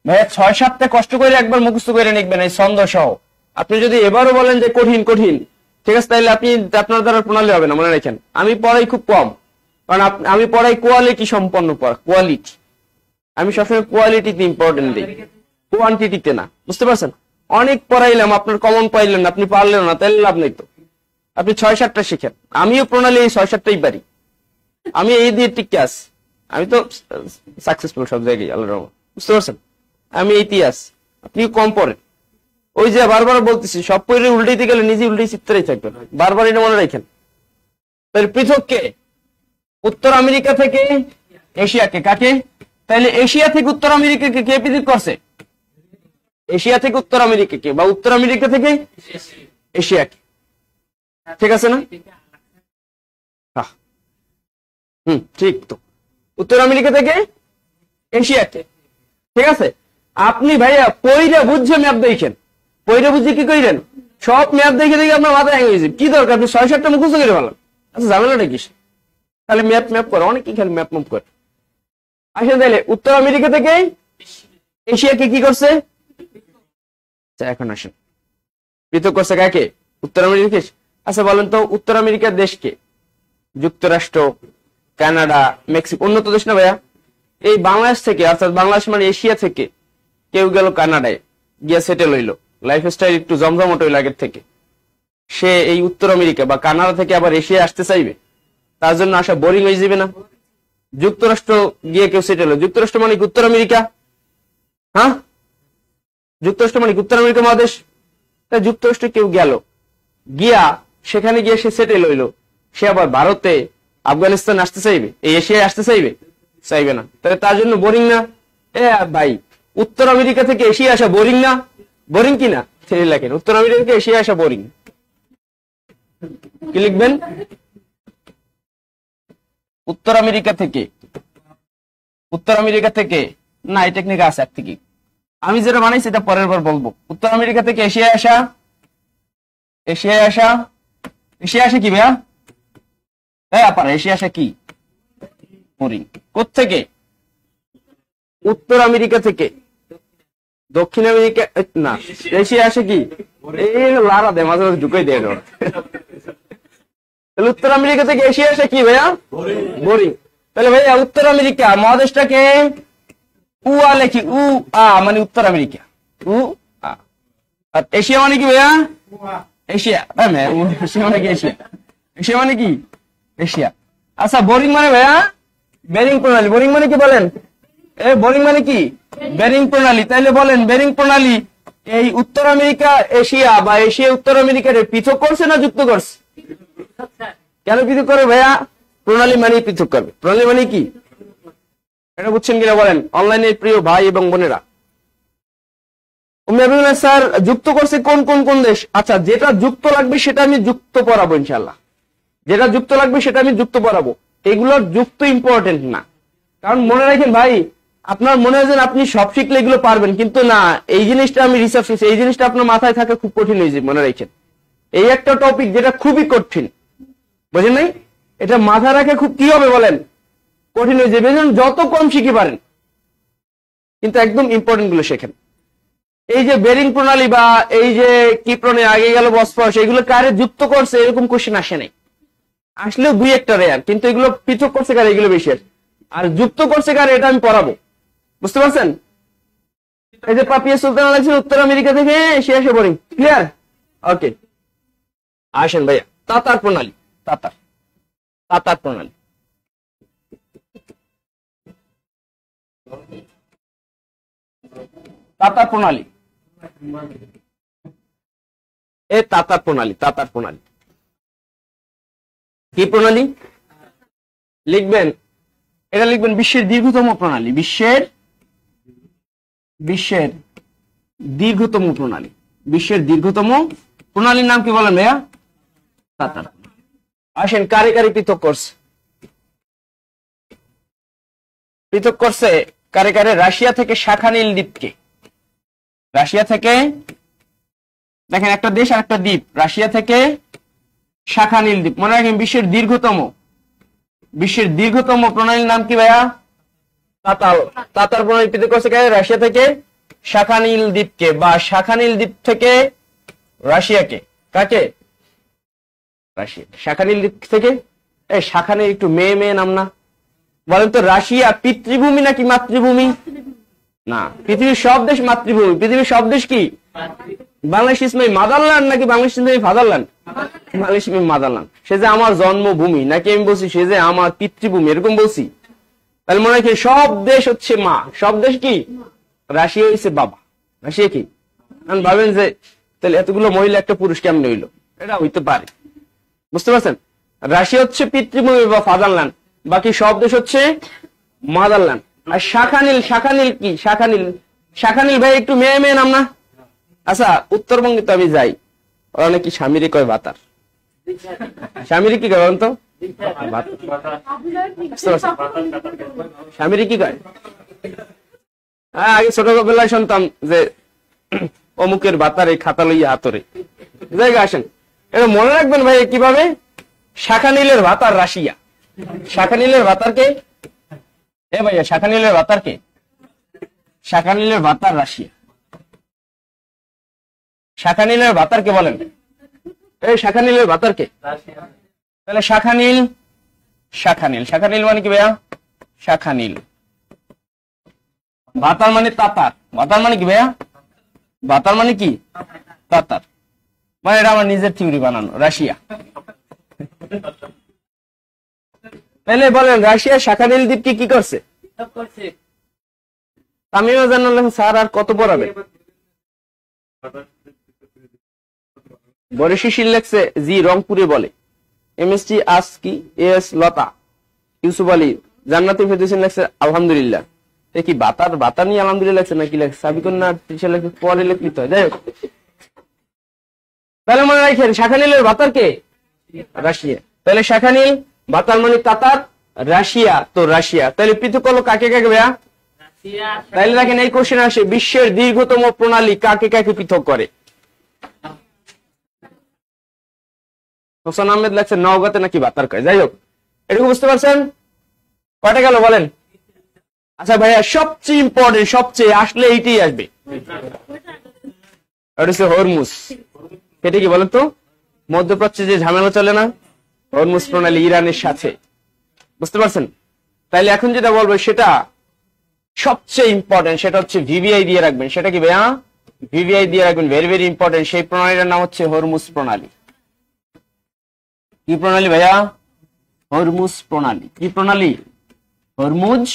ভাইয়া? 6-7টা কষ্ট করে একবার মুখস্থ করে লিখবেন এই ছন্দ সহ। আপনি যদি এবারও বলেন যে কঠিন কঠিন, ঠিক আছে, তাহলে আপনি আপনার দ্বারা প্রণালী হবে না, মনে রাখেন। আমি পড়াই খুব কম, কারণ আমি পড়াই কোয়ালিটি সম্পন্ন পড়া, কোয়ালিটি। আমি সবসময় কোয়ালিটিতে ইম্পর্টেন্ট দিই, কোয়ান্টিটিতে না, বুঝতে পারছেন? অনেক পড়াইলাম, আপনার কমন পাইলেন না, আপনি পারলেন না, তাহলে লাভ নেই তো। আপনি 6-7টা শিখেন। আমিও প্রণালী এই 6-7টাই পারি, আমি এই দিয়ে টিকে আছি, আমি তো সাকসেসফুল সব জায়গায়, আল্লাহর রহমত, বুঝতে পারছেন? আমি ইতিহাস, আপনি কম পড়েন। ওই যে বারবার বলতেছি, সব পড়ে উল্টাইতে গেলে নিজে উল্টাই চিত্রেই থাকবেন, বারবার এটা মনে রাখেন। তাহলে পৃথক কে? উত্তর আমেরিকা থেকে এশিয়াকে। কাকে? তাহলে এশিয়া থেকে উত্তর আমেরিকাকে কে পৃথক করছে? এশিয়া থেকে উত্তর আমেরিকাকে, বা উত্তর আমেরিকা থেকে এশিয়াকে। ঠিক আছে না? ঠিক তো, উত্তর আমেরিকা থেকে এশিয়াকে। ঠিক আছে, আপনি ভাইয়া পইরা বুঝছে ম্যাপ দেখেন, পইরা বুঝে কি কইলেন, সব ম্যাপ দেখে দেখে আপনার মাথায় হ্যাং হয়েছে। কি দরকার আপনি ৬-৭টা মুখস্থ করে ভালো? আচ্ছা, ঝামেলাটা কি? তাহলে ম্যাপ করে, অনেকেই খালি ম্যাপ করে। আসেন তাহলে উত্তর আমেরিকা থেকে এশিয়াকে কি করছে? এখন আসেন, পৃথক করছে কাকে? উত্তর আমেরিকা। আচ্ছা বলেন তো, উত্তর আমেরিকার দেশকে? যুক্তরাষ্ট্র, কানাডা, মেক্সিকো, উন্নত দেশ না ভাইয়া? এই বাংলাদেশ থেকে, অর্থাৎ বাংলাদেশ মানে এশিয়া থেকে কেউ গেল কানাডায়, গিয়া সেটেল হইলো, লাইফস্টাইল একটু জমজমট হইল আগের থেকে। সে এই উত্তর আমেরিকা বা কানাডা থেকে আবার এশিয়া আসতে চাইবে, তার জন্য আসা বোরিং হয়ে যাবে না? যুক্তরাষ্ট্র গিয়ে কেউ সেটেল হলো, যুক্তরাষ্ট্র মানে উত্তর আমেরিকা, হ্যাঁ, যুক্তরাষ্ট্র মানে উত্তর আমেরিকা মহাদেশ। তাই যুক্তরাষ্ট্রে কেউ গেল, গিয়া সেখানে গিয়ে সে সেটেল হইলো, সে আবার ভারতে, আফগানিস্তান আসতে চাইবে, এই এশিয়ায় আসতে চাইবে? চাইবে না। তাহলে তার জন্য বোরিং না? ভাই, উত্তর আমেরিকা থেকে এশিয়া আসা বোরিং না? বোরিং কি না? লেখেন, উত্তর আমেরিকা থেকে এশিয়া আসা বোরিং। কি লিখবেন? উত্তর আমেরিকা থেকে না, এই টেকনিক আছে এক থেকে, আমি যেটা বানাইছি এটা পরের বার বলবো। উত্তর আমেরিকা থেকে এশিয়ায় আসা এশিয়া আসে কি ভাইয়া? আপার এশিয়া আসা কি বোরিং। কোত্থেকে? উত্তর আমেরিকা থেকে। দক্ষিণ আমেরিকা না, এশিয়া আসে কি? এই লারা দে, মাঝে মাঝে ঢুকাই দেয়। তাহলে উত্তর আমেরিকা থেকে এশিয়া আসে কি ভাইয়া? বোরিং। তাহলে ভাইয়া উত্তর আমেরিকা মহাদেশটাকে উ আ লেখি, উ আ মানে উত্তর আমেরিকা, উ আ। আর এশিয়া মানে কি ভাইয়া? এশিয়া। এশিয়া মানে কি? এশিয়া মানে কি? এশিয়া। আচ্ছা, বোরিং মানে ভাইয়া? বেরিং প্রণালী। বোরিং মানে কি বলেন? বোরিং মানে কি? বেরিং প্রণালী। তাইলে বলেন, বেরিং প্রণালী এই উত্তর আমেরিকা এশিয়া বা এশিয়া উত্তর আমেরিকার পৃথক করছে না যুক্ত করছে? কেন পৃথক করে ভাইয়া? প্রণালী মানে পৃথক করবে। প্রণালী মানে কি? এটা বুঝছেন কিনা বলেন অনলাইনে প্রিয় ভাই এবং বোনেরা? স্যার যুক্ত করছে কোন কোন কোন দেশ? আচ্ছা, যেটা যুক্ত লাগবে সেটা আমি যুক্ত পড়াবো ইনশাল্লাহ। যেটা যুক্ত লাগবে সেটা আমি যুক্ত পড়াবো। এগুলোর যুক্ত ইম্পর্টেন্ট না, কারণ মনে রাখেন ভাই, আপনার মনে হয় যে আপনি সব শিখলে এগুলো পারবেন, কিন্তু না, এই জিনিসটা আমি রিসার্চ করছি, এই জিনিসটা আপনার মাথায় থাকা খুব কঠিন হয়ে যাবে। মনে রাখেন, এই একটা টপিক যেটা খুবই কঠিন, বুঝেন নাই? এটা মাথায় রাখে খুব কি হবে বলেন? কঠিন হয়ে যাবে। যত কম শিখে পারেন, কিন্তু একদম ইম্পর্টেন্ট গুলো শেখেন। এই যে বেরিং প্রণালী বা এই যে কি প্রণালী, আগে গেল বসফরাস, এগুলো কারে যুক্ত করছে এরকম কোশ্চেন আসে নাই। আসলেও দুই একটা রেয়ার, কিন্তু এগুলো পৃথক করছে কারে এগুলো বেশি। আর যুক্ত করছে কারে এটা আমি পড়াবো, বুঝতে পারছেন? এই যে পাপিয়া সুলতান আলাইছেন উত্তর আমেরিকা থেকে এশিয়া আসে বোরিং। ক্লিয়ার? ওকে, আসেন ভাইয়া। তাতার প্রণালী। তাতার প্রণালী। তাতার প্রণালী। তাতার প্রণালী কি প্রণালী লিখবেন? এটা লিখবেন বিশ্বের দীর্ঘতম প্রণালী। বিশ্বের দীর্ঘতম প্রণালী। বিশ্বের দীর্ঘতম প্রণালীর নাম কি বলেন ভাইয়া? তাতার। আসেন, কারে কারে পৃথক করছে? পৃথক করছে কারে কারে? রাশিয়া থেকে শাখা নীল দ্বীপকে। রাশিয়া থেকে, দেখেন একটা দেশ আর একটা দ্বীপ, রাশিয়া থেকে শাখা নীল দ্বীপ। মনে রাখেন, বিশ্বের দীর্ঘতম প্রণালীর নাম কি ভাইয়া? তাতার প্রণালী পৃথক করছে কারে? রাশিয়া থেকে শাখা নীল দ্বীপকে, বা শাখা নীল দ্বীপ থেকে রাশিয়াকে। কাকে? রাশিয়া। শাখা নীল দ্বীপ থেকে শাখা নীল একটু মেয়ে নাম না? বলেন তো, রাশিয়া পিতৃভূমি নাকি মাতৃভূমি? না, পৃথিবীর সব দেশ মাতৃভূমি। পৃথিবীর সব দেশ কি? বাংলাদেশ ইজ মাই মাদারল্যান্ড নাকি Bangladesh is my fatherland? Bangladesh my motherland. সে যে আমার জন্মভূমি নাকি আমি বলছি সে যে আমার পিতৃভূমি, এরকম বলছি? তাহলে মনে রাখি সব দেশ হচ্ছে মা, সব দেশ কি, রাশিয়া হচ্ছে বাবা, রাশিয়া কি। ভাবেন যে তাহলে এতগুলো মহিলা একটা পুরুষ কেমনে হইলো, এটা হইতে পারে, বুঝতে পারছেন। রাশিয়া হচ্ছে পিতৃভূমি বা ফাদারল্যান্ড, বাকি সব দেশ হচ্ছে মাদারল্যান্ড। আর শাখানীল, শাখানীল কি, শাখানীল, শাখানীল ভাই একটু মেয়ে মেয়ে নাম না। আচ্ছা উত্তরবঙ্গে তো আমি যাই, ওরা নাকি স্বামীরে কয় বাতার, স্বামীরে কি কয় বলেন তো, স্বামীরে কি কয়। হ্যাঁ আগে ছোটবেলায় শুনতাম যে অমুকের বাতারে খাতা লইয়া হাতরে, জায়গা আসেন এটা মনে রাখবেন ভাই কিভাবে। শাখানীলের ভাতার রাশিয়া, শাখানীলের ভাতার কে, এ ভাইয়া শাখানীলের ভাতার কে, শাখানীলের ভাতার রাশিয়া, শাখানীলের ভাতার কে বলেন, এই শাখানীলের ভাতার কে। তাহলে শাখানীল, শাখানীল, শাখানীল মানে কি ভাইয়া, শাখানীল। ভাতার মানে তাতার, ভাতার মানে কি ভাইয়া, ভাতার মানে কি তাতার, মানে এটা আমার নিজের থিওরি বানানো, রাশিয়া। তাহলে বলেন রাশিয়া শাখানীল দ্বীপকে কি করছে, আমিও জানালাম স্যার আর কত পড়াবে। বরিশিশিল লেখছে জি রংপুরে বলে, এমএসটি আজকি এস লতা, ইউসুফ আলী জান্নাতি ফেরদৌসী লেখছে আলহামদুলিল্লাহ। কি বাতার, বাতার নিয়ে আলহামদুলিল্লাহ লেখছে নাকি লেখছে সাবিকুন না ত্রিশা লেখছে, পরে লিখতে হয়, যাই হোক। তাহলে মনে রাখেন শাখানীলের বাতার কে, রাশিয়া। তাহলে শাখানীল বাতার মানে তাতার, রাশিয়া তো রাশিয়া। তাহলে পৃথক হলো কাকে কাকে ভাইয়া, তাহলে দেখেন এই কোশ্চেন আসে বিশ্বের দীর্ঘতম প্রণালী কাকে কাকে পৃথক করে। হোসেন আহমেদ লেখছে নওগাঁতে নাকি বাতার কয়, যাই হোক এটুকু বুঝতে পারছেন। কয়টা গেল বলেন। আচ্ছা ভাইয়া সবচেয়ে ইম্পর্টেন্ট, সবচেয়ে আসলে এইটাই আসবে, এটা হচ্ছে হরমুজ। এটা কি বলেন তো, মধ্যপ্রাচ্যে যে ঝামেলা চলে না, হরমুজ প্রণালী ইরানের সাথে, বুঝতে পারছেন। তাইলে এখন যেটা বলবো সেটা সবচেয়ে ইম্পর্টেন্ট, সেটা হচ্ছে ভিভিআই দিয়ে রাখবেন। সেটা কি ভাইয়া, ভিভিআই দিয়ে রাখবেন, ভেরি ভেরি ইম্পর্টেন্ট। সেই প্রণালীটার নাম হচ্ছে হরমুজ প্রণালী। কি প্রণালী ভাইয়া, হরমুজ প্রণালী। কি প্রণালী, হরমুজ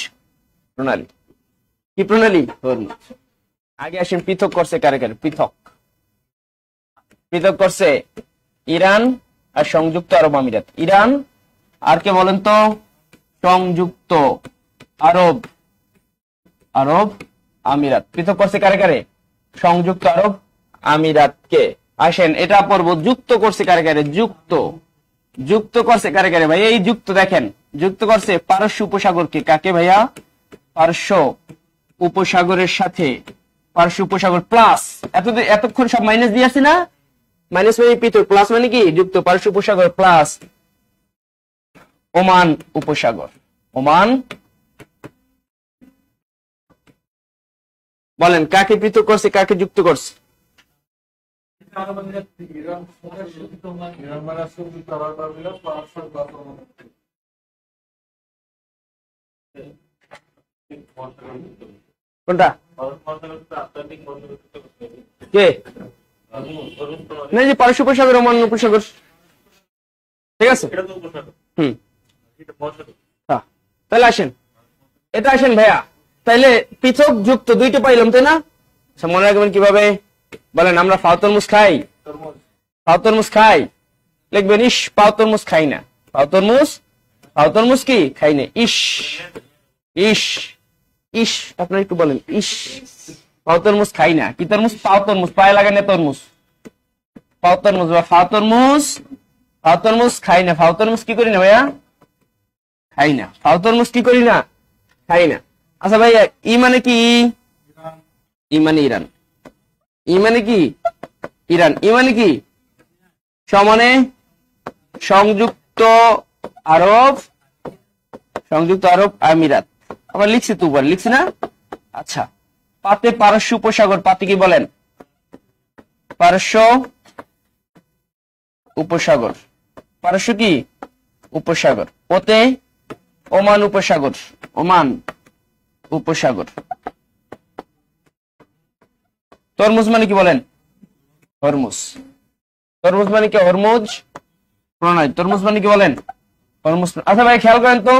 প্রণালী। কি প্রণালী, হরমুজ। আগে আসেন পৃথক করছে কারে কারে, পৃথক, পৃথক করছে ইরান আর সংযুক্ত আরব আমিরাত। ইরান আর কে বলেন তো, সংযুক্ত আরব, আরব আমিরাত। পৃথক করছে কারে কারে, সংযুক্ত আরব আমিরাতকে। আসেন এটা পর্ব যুক্ত করছে কারে কারে, যুক্ত, যুক্ত করছে কারে কারে ভাই, এই যুক্ত দেখেন, যুক্ত করছে পারস্য উপসাগরকে। কাকে ভাইয়া, পারস্য উপসাগরের সাথে, পারস্য উপসাগর প্লাস, এতক্ষণ সব মাইনাস দিয়ে আসছে না, মাইনাস মানে পৃথক, প্লাস মানে কি যুক্ত, পারস্য উপসাগর প্লাস ওমান উপসাগর। ওমান, বলেন কাকে পৃথক করছে কাকে যুক্ত করছে। কোনটা কে, না যে পারস্য উপসাগর, ওমান উপসাগর, ঠিক আছে। তাহলে আসেন এটা আসেন ভাইয়া, তাইলে পৃথক যুক্ত দুইটা পাইলাম তাই না। মনে রাখবেন কিভাবে বলেন, আমরা ফাও তরমুজ খাই, ফাও তরমুজ খাই, লিখবেন ইস পাও তরমুজ খাই না, ফাও তরমুজ, ফাও তরমুজ কি খাই না, ইস, ইস, ইস, আপনারা একটু বলেন ইস, পাও তরমুজ খাই না। কি তরমুজ, পাও তরমুজ, পায়ে লাগাই না তরমুজ, পাও তরমুজ বা ফাও তরমুজ, ফাও তরমুজ খাই না। ফাও তরমুজ কি করি না ভাইয়া, খাই না। ফাও তরমুজ কি করি না, খাই না। আচ্ছা ভাইয়া ই মানে কি, ই মানে ইরান, ই মানে কি ইরান, ই মানে কি সমানে সংযুক্ত আরব, সংযুক্ত আরব আমিরাত। আবার লিখছি তো উপর, লিখছি না। আচ্ছা পাতে পারস্য উপসাগর, পাতে কি বলেন, পারস্য উপসাগর, পারস্য কি উপসাগর। ওতে ওমান উপসাগর, ওমান উপসাগর। তরমুজ মানে কি বলেন, হরমুজ। তরমুজ মানে কি, হরমুজ প্রণালী। তরমুজ মানে কি বলেন, হরমুজ। আচ্ছা ভাই খেয়াল করেন তো,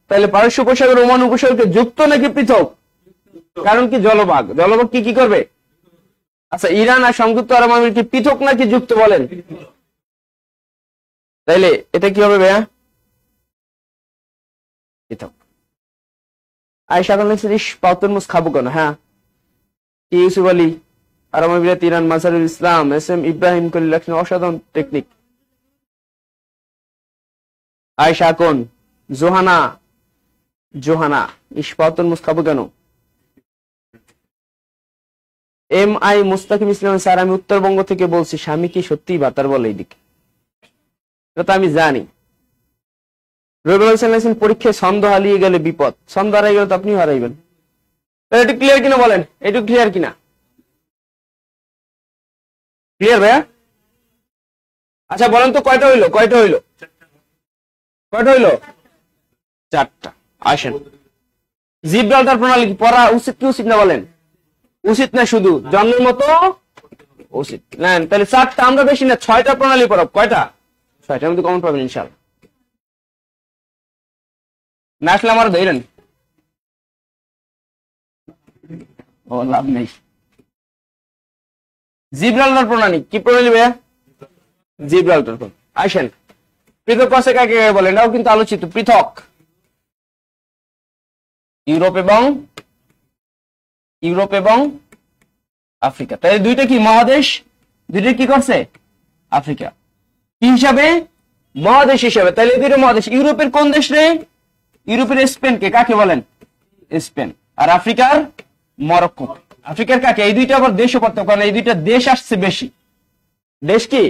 তাহলে পারস্য উপসাগর ওমান উপসাগরকে যুক্ত নাকি পৃথক? কারণ কি জলভাগ, জলভাগ কি করবে? আচ্ছা, ইরান আর সংযুক্ত আরব আমিরাত কি পৃথক নাকি যুক্ত বলেন? তাইলে এটা কি হবে ভাইয়া? পৃথক। আয়েশা খান লিখছেন, ইস পাউতরমুজ খাবো কেন? হ্যাঁ, ইউসুফ আলী, আরব আমিরাত, ইরান, মাসারুল ইসলাম, এস এম ইব্রাহিম কলিল লেখছেন অসাধারণ টেকনিক। আয়েশা কোন? জোহানা, জোহানা, ইস পাউতরমুজ খাবো কেন? এম আই মুস্তাকিম ইসলাম, স্যার আমি উত্তরবঙ্গ থেকে বলছি, স্বামী কি সত্যি বাতার বলে এইদিকে? এটা তো আমি জানি। রবিউল হোসেন পরীক্ষায় ছন্দ হারিয়ে গেলে বিপদ, ছন্দ হারিয়ে গেলে তো আপনিও হারাইবেন। একটু ক্লিয়ার কিনা বলেন, একটু ক্লিয়ার কিনা? ক্লিয়ার ভাইয়া? আচ্ছা বলেন তো কয়টা হইলো, কয়টা হইলো, কয়টা হইলো? 4টা। আসেন, জিব্রাল্টার প্রণালী পড়া উচিত কি উচিত না বলেন? উচিত না, শুধু জন্মের মতো উচিত নেন। তাহলে 4টা, আমরা বেশি না 6টা প্রণালী পড়াব। কয়টা? 6টার মধ্যে কমন পাবেন ইনশাআল্লাহ। না আসলে আমার ধরেন, ও লাভ নেই। জিব্রাল্টার প্রণালী কি প্রণালী ভাইয়া? জিব্রাল্টার প্রণালী। আসেন, পৃথক কষে কাকে বলেন? এটাও কিন্তু আলোচিত। পৃথক ইউরোপ এবং আফ্রিকা। তাই দুইটা কি মহাদেশ? দুইটা কি করছে? আফ্রিকা কি হিসাবে? মহাদেশ হিসাবে। তাহলে দুইটা মহাদেশ। ইউরোপের কোন দেশ রে? ইউরোপের স্পেনকে কাকে বলেন? স্পেন। আর আফ্রিকার মরক্কো। আফ্রিকার কাকে? এই দুইটা আবার দেশও পড়তে, কারণ এই দুইটা দেশ আসছে বেশি। দেশ কি?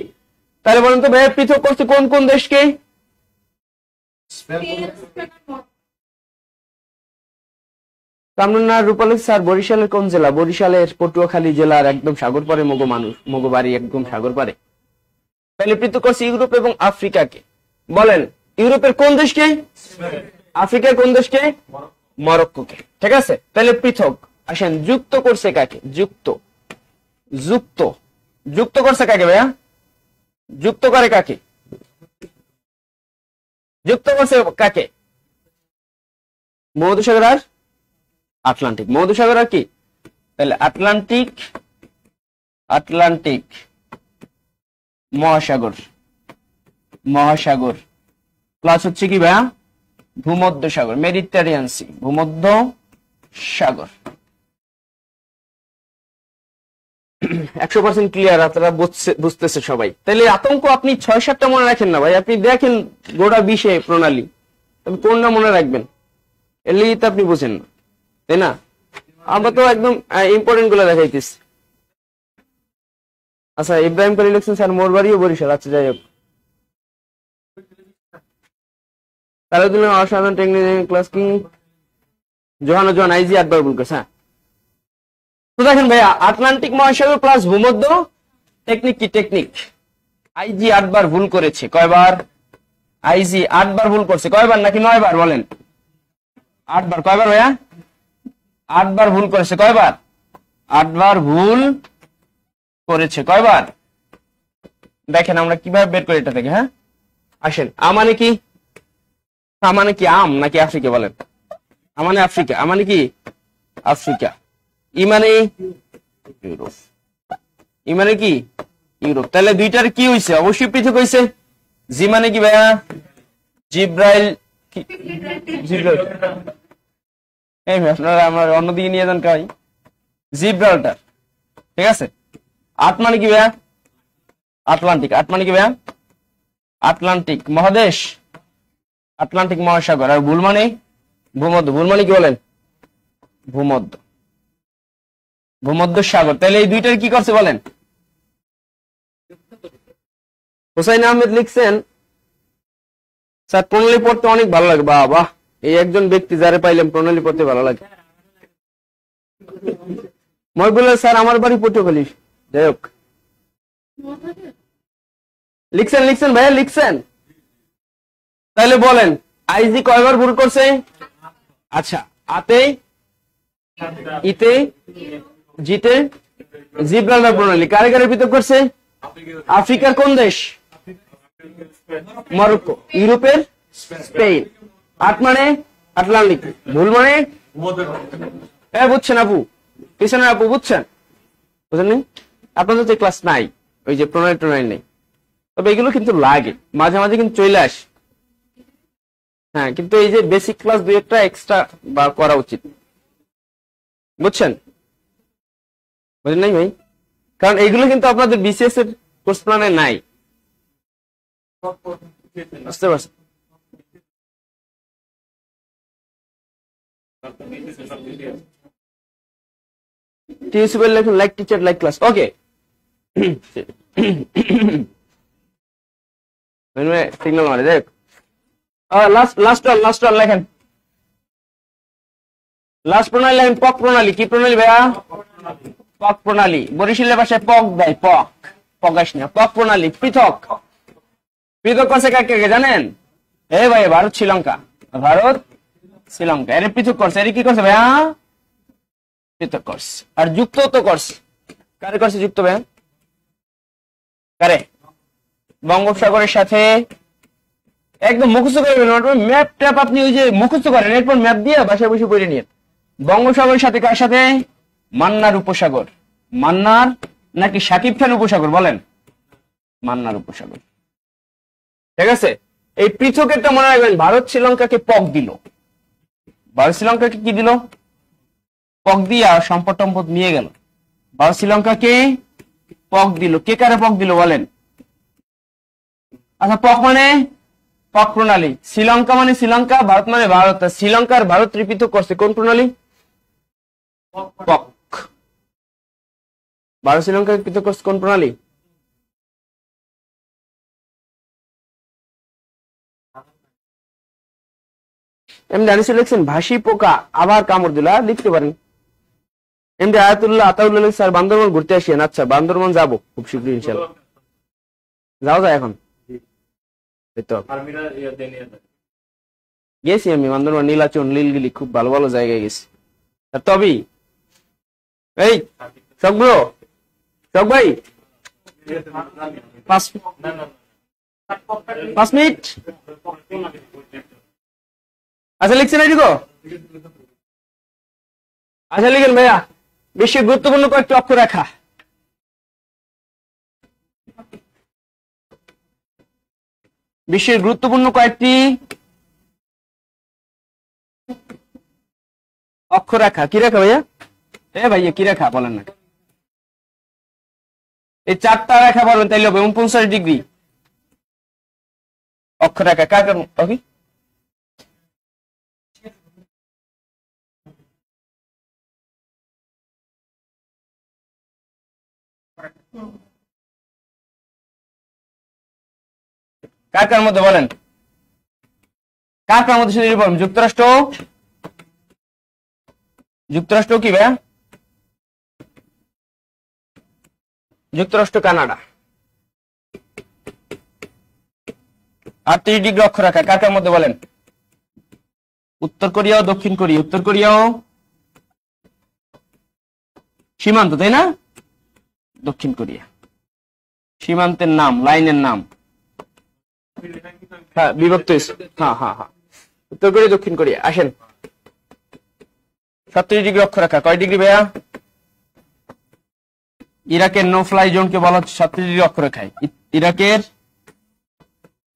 তাহলে বলেন তো ভাইয়া, পৃথক করছে কোন কোন দেশকে? কামরুন্নার রূপালী স্যার, বরিশালের কোন জেলা? বরিশালের পটুয়াখালী জেলার একদম সাগর পারে মগো মানুষ, মগো বাড়ি একদম সাগর পারে। তাহলে পৃথক করছে ইউরোপ এবং আফ্রিকাকে। বলেন ইউরোপের কোন দেশকে? আফ্রিকার কোন দেশকে? মরক্কোকে। ঠিক আছে, তাহলে পৃথক। আসেন, যুক্ত করছে কাকে? যুক্ত, যুক্ত, যুক্ত করছে কাকে ভাইয়া? যুক্ত করে কাকে? যুক্ত করছে কাকে? মধুসাগর আর আটলান্টিক। মধুসাগর আর কি? তাহলে আটলান্টিক, আটলান্টিক মহাসাগর, মহাসাগর প্লাস হচ্ছে কি ভাইয়া? ভূমধ্য সাগর, মেডিটেরিয়ান সি, ভূমধ্য সাগর। 100% ক্লিয়ার, আপনারা বুঝতেছে সবাই। তাহলে আতঙ্ক আপনি 6-7টা মনে রাখেন না ভাই, আপনি দেখেন গোটা 20 প্রণালী, আপনি কোনটা মনে রাখবেন? এলেই তো আপনি বুঝেন না, তাই না? আমরা তো একদম ইম্পর্টেন্ট গুলো দেখাইতেছি। আচ্ছা, ইব্রাহিম কলিল লিখছেন স্যার মোর বাড়িও বরিশাল। আচ্ছা যাই হোক, তাহলে তুমি অসাধারণ টেকনিক ক্লাস কি জোহানো জন আইজি 8বার ভুল করছে। হ্যাঁ, তো দেখেন ভাইয়া, আটলান্টিক মহাসাগর প্লাস ভূমধ্য টেকনিক কি? টেকনিক। আইজি 8বার ভুল করেছে। কয়বার? আইজি 8বার ভুল করছে। কয়বার নাকি 9বার? বলেন 8বার। কয়বার ভাইয়া? 8বার ভুল করেছে। কয়বার? 8বার ভুল করেছে। কয়বার? দেখেন আমরা কিভাবে বের করি এটা থেকে। হ্যাঁ, আসেন। মানে কি? মানে কি আম নাকি আফ্রিকা? বলেন। মানে আফ্রিকা। মানে কি? আফ্রিকা। মানে ইউরোপ। মানে কি? ইউরোপ। তাহলে দুইটার কি হয়েছে? অবশ্যই পৃথক হয়েছে। জি মানে কি ভাইয়া? জিব্রাইল। জিব্রাইল এই আপনারা আমার অন্যদিকে নিয়ে যান কাই। জিব্রাল্টার। ঠিক আছে। 8 মানে কি ভাইয়া? আটলান্টিক। 8 মানে কি ভাইয়া? আটলান্টিক মহাদেশ, আটলান্টিক মহাসাগর। আর ভুল মানে ভূমধ্য। ভুল মানে কি বলেন? ভূমধ্য, ভূমধ্য সাগর। তাহলে এই দুইটার কি করছে বলেন? হোসাইন আহমেদ লিখছেন স্যার প্রণালী পড়তে অনেক ভালো লাগে। বাহ বাহ, এই একজন ব্যক্তি যারে পাইলাম প্রণালী পড়তে ভালো লাগে। মহিবুল্লাহ স্যার আমার বাড়ি পটুয়াখালী। যাই হোক, লিখছেন লিখছেন ভাইয়া লিখছেন। তাহলে বলেন আইজি কয়বার ভুল করছে? আচ্ছা, আতে, ইতে, জিতে, জিব্রাল্টার প্রণালী কারে কারে পৃথক করছে? আফ্রিকার কোন দেশ? মরক্কো। ইউরোপের স্পেন। 8 মানে আটলান্টিক। ভুল মানে বুঝছেন আপু, পিছনে আপু বুঝছেন, বুঝলেন? আপনাদের তো ক্লাস নাই, ওই যে প্রণয় নেই, তবে এগুলো কিন্তু লাগে মাঝে মাঝে কিন্তু চলে আসে। হ্যাঁ, কিন্তু এই যে বেসিক ক্লাস দুই একটা এক্সট্রা বা করা উচিত, বুঝছেন? বুঝলেন নাই ভাই? কারণ এইগুলো কিন্তু আপনাদের বিসিএস এর কোর্স প্ল্যানে নাই, বুঝতে পারছেন? টিউসিবল লাইক টিচার লাইক ক্লাস, ওকে। সিগন্যাল মারে দেখ। লাস্ট ওয়ান লেখেন, লাস্ট প্রণালী লেখেন। পক প্রণালী। কি প্রণালী ভাইয়া? পক প্রণালী। বরিশালের ভাষায় পক দেয়, পকাশ না, পক প্রণালী। পৃথক করছে কাকে জানেন? ভাই ভারত শ্রীলঙ্কা, এর পৃথক করছে। এর কি করছে ভাইয়া? পৃথক করছে। আর যুক্ত তো করছে। কারে করছে যুক্ত ভাইয়া? কারে? বঙ্গোপসাগরের সাথে। একদম মুখস্থ করে ম্যাপ ট্যাপ আপনি ওই যে মুখস্থ করেন, এরপর ম্যাপ দিয়ে বাসায় বসে পড়ে নিন। বঙ্গোপসাগরের সাথে কার সাথে? মান্নার উপসাগর। মান্নার নাকি সাকিব খান উপসাগর? বলেন। মান্নার উপসাগর, ঠিক আছে। এই পৃথকেরটা মনে রাখবেন, ভারত শ্রীলঙ্কাকে পক দিল। ভারত শ্রীলঙ্কাকে কি দিল? পক দিয়ে আর সম্পদ টম্পদ নিয়ে গেল। ভারত শ্রীলঙ্কাকে পক দিল। কে কারে পক দিল বলেন? আচ্ছা, পক মানে পক প্রণালী। শ্রীলঙ্কা মানে শ্রীলঙ্কা, ভারত মানে ভারত। শ্রীলঙ্কার ভারত পৃথক করছে কোন প্রণালী? পক। ভারত শ্রীলঙ্কাকে পৃথক করছে কোন প্রণালী? এমনি আনিসুল লিখছেন ভাসি পোকা আবার কামড় দিল। লিখতে পারেন। এমনি আতাউল্লাহ স্যার বান্দরবন ঘুরতে আসেন। আচ্ছা, বান্দরবন যাবো খুব শীঘ্রই ইনশাল্লাহ। যাও যায় এখন। গেছি আমি বান্দরবন, নীলাচল, নীলগিরি, খুব ভালো ভালো জায়গায় গেছি। তবে এই শখ ভাই 5 মিনিট। আচ্ছা, লিখছেন এদিকে? আচ্ছা, লিখেন ভাইয়া। বিশ্বের গুরুত্বপূর্ণ কয়েকটি অক্ষরেখা। বিশ্বের গুরুত্বপূর্ণ কয়েকটি অক্ষরেখা। কি রেখা ভাইয়া? ভাইয়া কি রেখা বলেন না? এই 4টা রেখা বলবেন, তাইলে হবে 49 ডিগ্রি অক্ষরেখা। কার কার? কার মধ্যে বলেন? কার মধ্যে সেটা বলেন? যুক্তরাষ্ট্র কি ভাইয়া? যুক্তরাষ্ট্র, কানাডা। 38 ডিগ্রি অক্ষরেখা কার মধ্যে বলেন? উত্তর কোরিয়া ও দক্ষিণ কোরিয়া। উত্তর কোরিয়াও সীমান্ত, তাই না? দক্ষিণ কোরিয়া সীমান্তের নাম, লাইনের নাম। হ্যাঁ, বিভক্ত। হ্যাঁ, উত্তর কোরিয়া, দক্ষিণ কোরিয়া। আসেন, 37 ডিগ্রি অক্ষরেখা কয় ডিগ্রি ভাইয়া? ইরাকের নো ফ্লাই জোনকে বলা হচ্ছে 37 ডিগ্রি অক্ষরেখায়। ইরাকের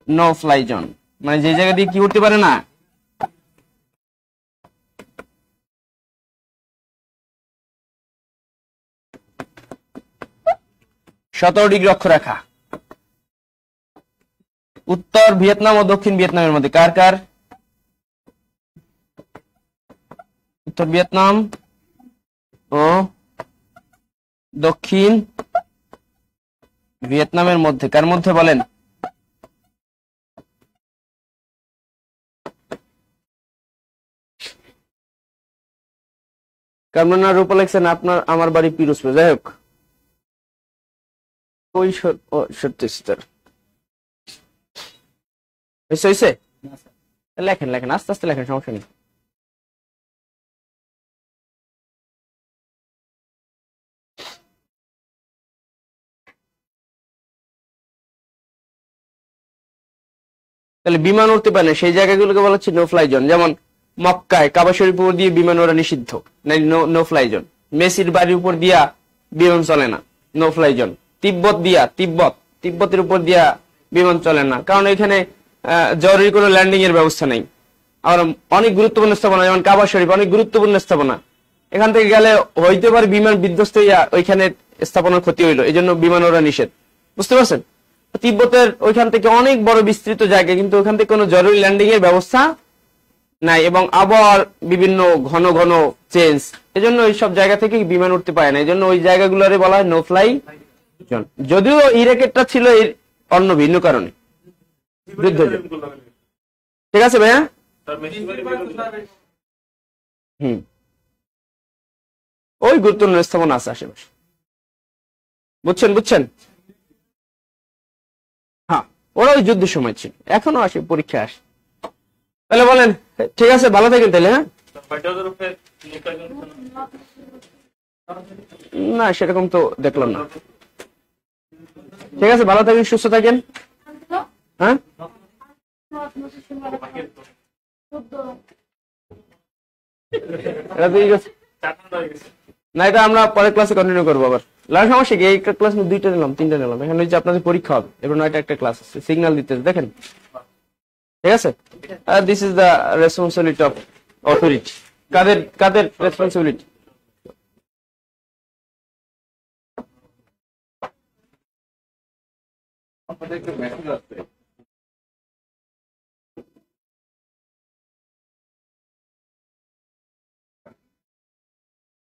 নো ফ্লাই জোন মানে যে জায়গা দিয়ে কি উঠতে পারে না। সতেরো ডিগ্রি অক্ষরেখা উত্তর ভিয়েতনাম ও দক্ষিণ ভিয়েতনামের মধ্যে। কার কার? উত্তর ভিয়েতনাম ও দক্ষিণ ভিয়েতনামের মধ্যে। কার মধ্যে বলেন? কামরানা রূপা লেখছেন আপনার আমার বাড়ি পিরোজপুর। যাই হোক, ওই সত্যি হয়েছে। লেখেন আস্তে আস্তে লেখেন, সমস্যা নেই। তাহলে বিমান উঠতে পারে সেই জায়গাগুলোকে বলা হচ্ছে নো ফ্লাই জোন। যেমন মক্কায় কাবা শরীফের উপর দিয়ে বিমান ওড়া নিষিদ্ধ, নো ফ্লাই জোন। মেসির বাড়ির উপর দিয়া বিমান চলে না, নো ফ্লাই জোন। তিব্বতের উপর দিয়া বিমান চলে না, কারণ এখানে জরুরি কোনো ল্যান্ডিং এর ব্যবস্থা নেই। আর অনেক গুরুত্বপূর্ণ স্থাপনা যেমন কাবা শরীফ অনেক গুরুত্বপূর্ণ স্থাপনা, এখান থেকে গেলে হইতে পারে বিমান বিধ্বস্ত হইয়া ওইখানে স্থাপনার ক্ষতি হইলো, এই জন্য বিমান ওড়া নিষেধ। বুঝতে পারছেন? তিব্বতের ওইখান থেকে অনেক বড় বিস্তৃত জায়গা, কিন্তু ওখান থেকে কোনো জরুরি ল্যান্ডিং এর ব্যবস্থা নাই, এবং আবহাওয়ার বিভিন্ন ঘন ঘন চেঞ্জ, এজন্য ওই সব জায়গা থেকে বিমান উঠতে পারে না। এই জন্য ওই জায়গাগুলোরে বলা হয় নো ফ্লাই জোন। যদিও ইরাকেরটা ছিল অন্য ভিন্ন কারণে যুদ্ধ। ঠিক আছে ভাইয়া? ওই গুরুত্বপূর্ণ স্থাপনা আছে আশেপাশে। বুঝছেন? হ্যাঁ, ওরা ওই যুদ্ধের সময় ছিল, এখনো আসে, পরীক্ষা আসে। তাহলে বলেন, ঠিক আছে, ভালো থাকেন তাহলে। হ্যাঁ, না সেরকম তো দেখলাম না। ঠিক আছে, ভালো থাকেন, সুস্থ থাকেন। হ্যাঁ, না এটা আমরা পরের ক্লাসে কন্টিনিউ করবো আবার। সমস্যা কি, এই ক্লাস 2টা নিলাম, 3টা নিলাম, এখানে হচ্ছে আপনাদের পরীক্ষা হবে, এবার 9টা একটা ক্লাস আছে, সিগন্যাল দিতে দেখেন। ঠিক আছে, this is the responsibility of authority. কাদের রেসপন্সিবিলিটি? আমাদের একটা মেসেজ আছে।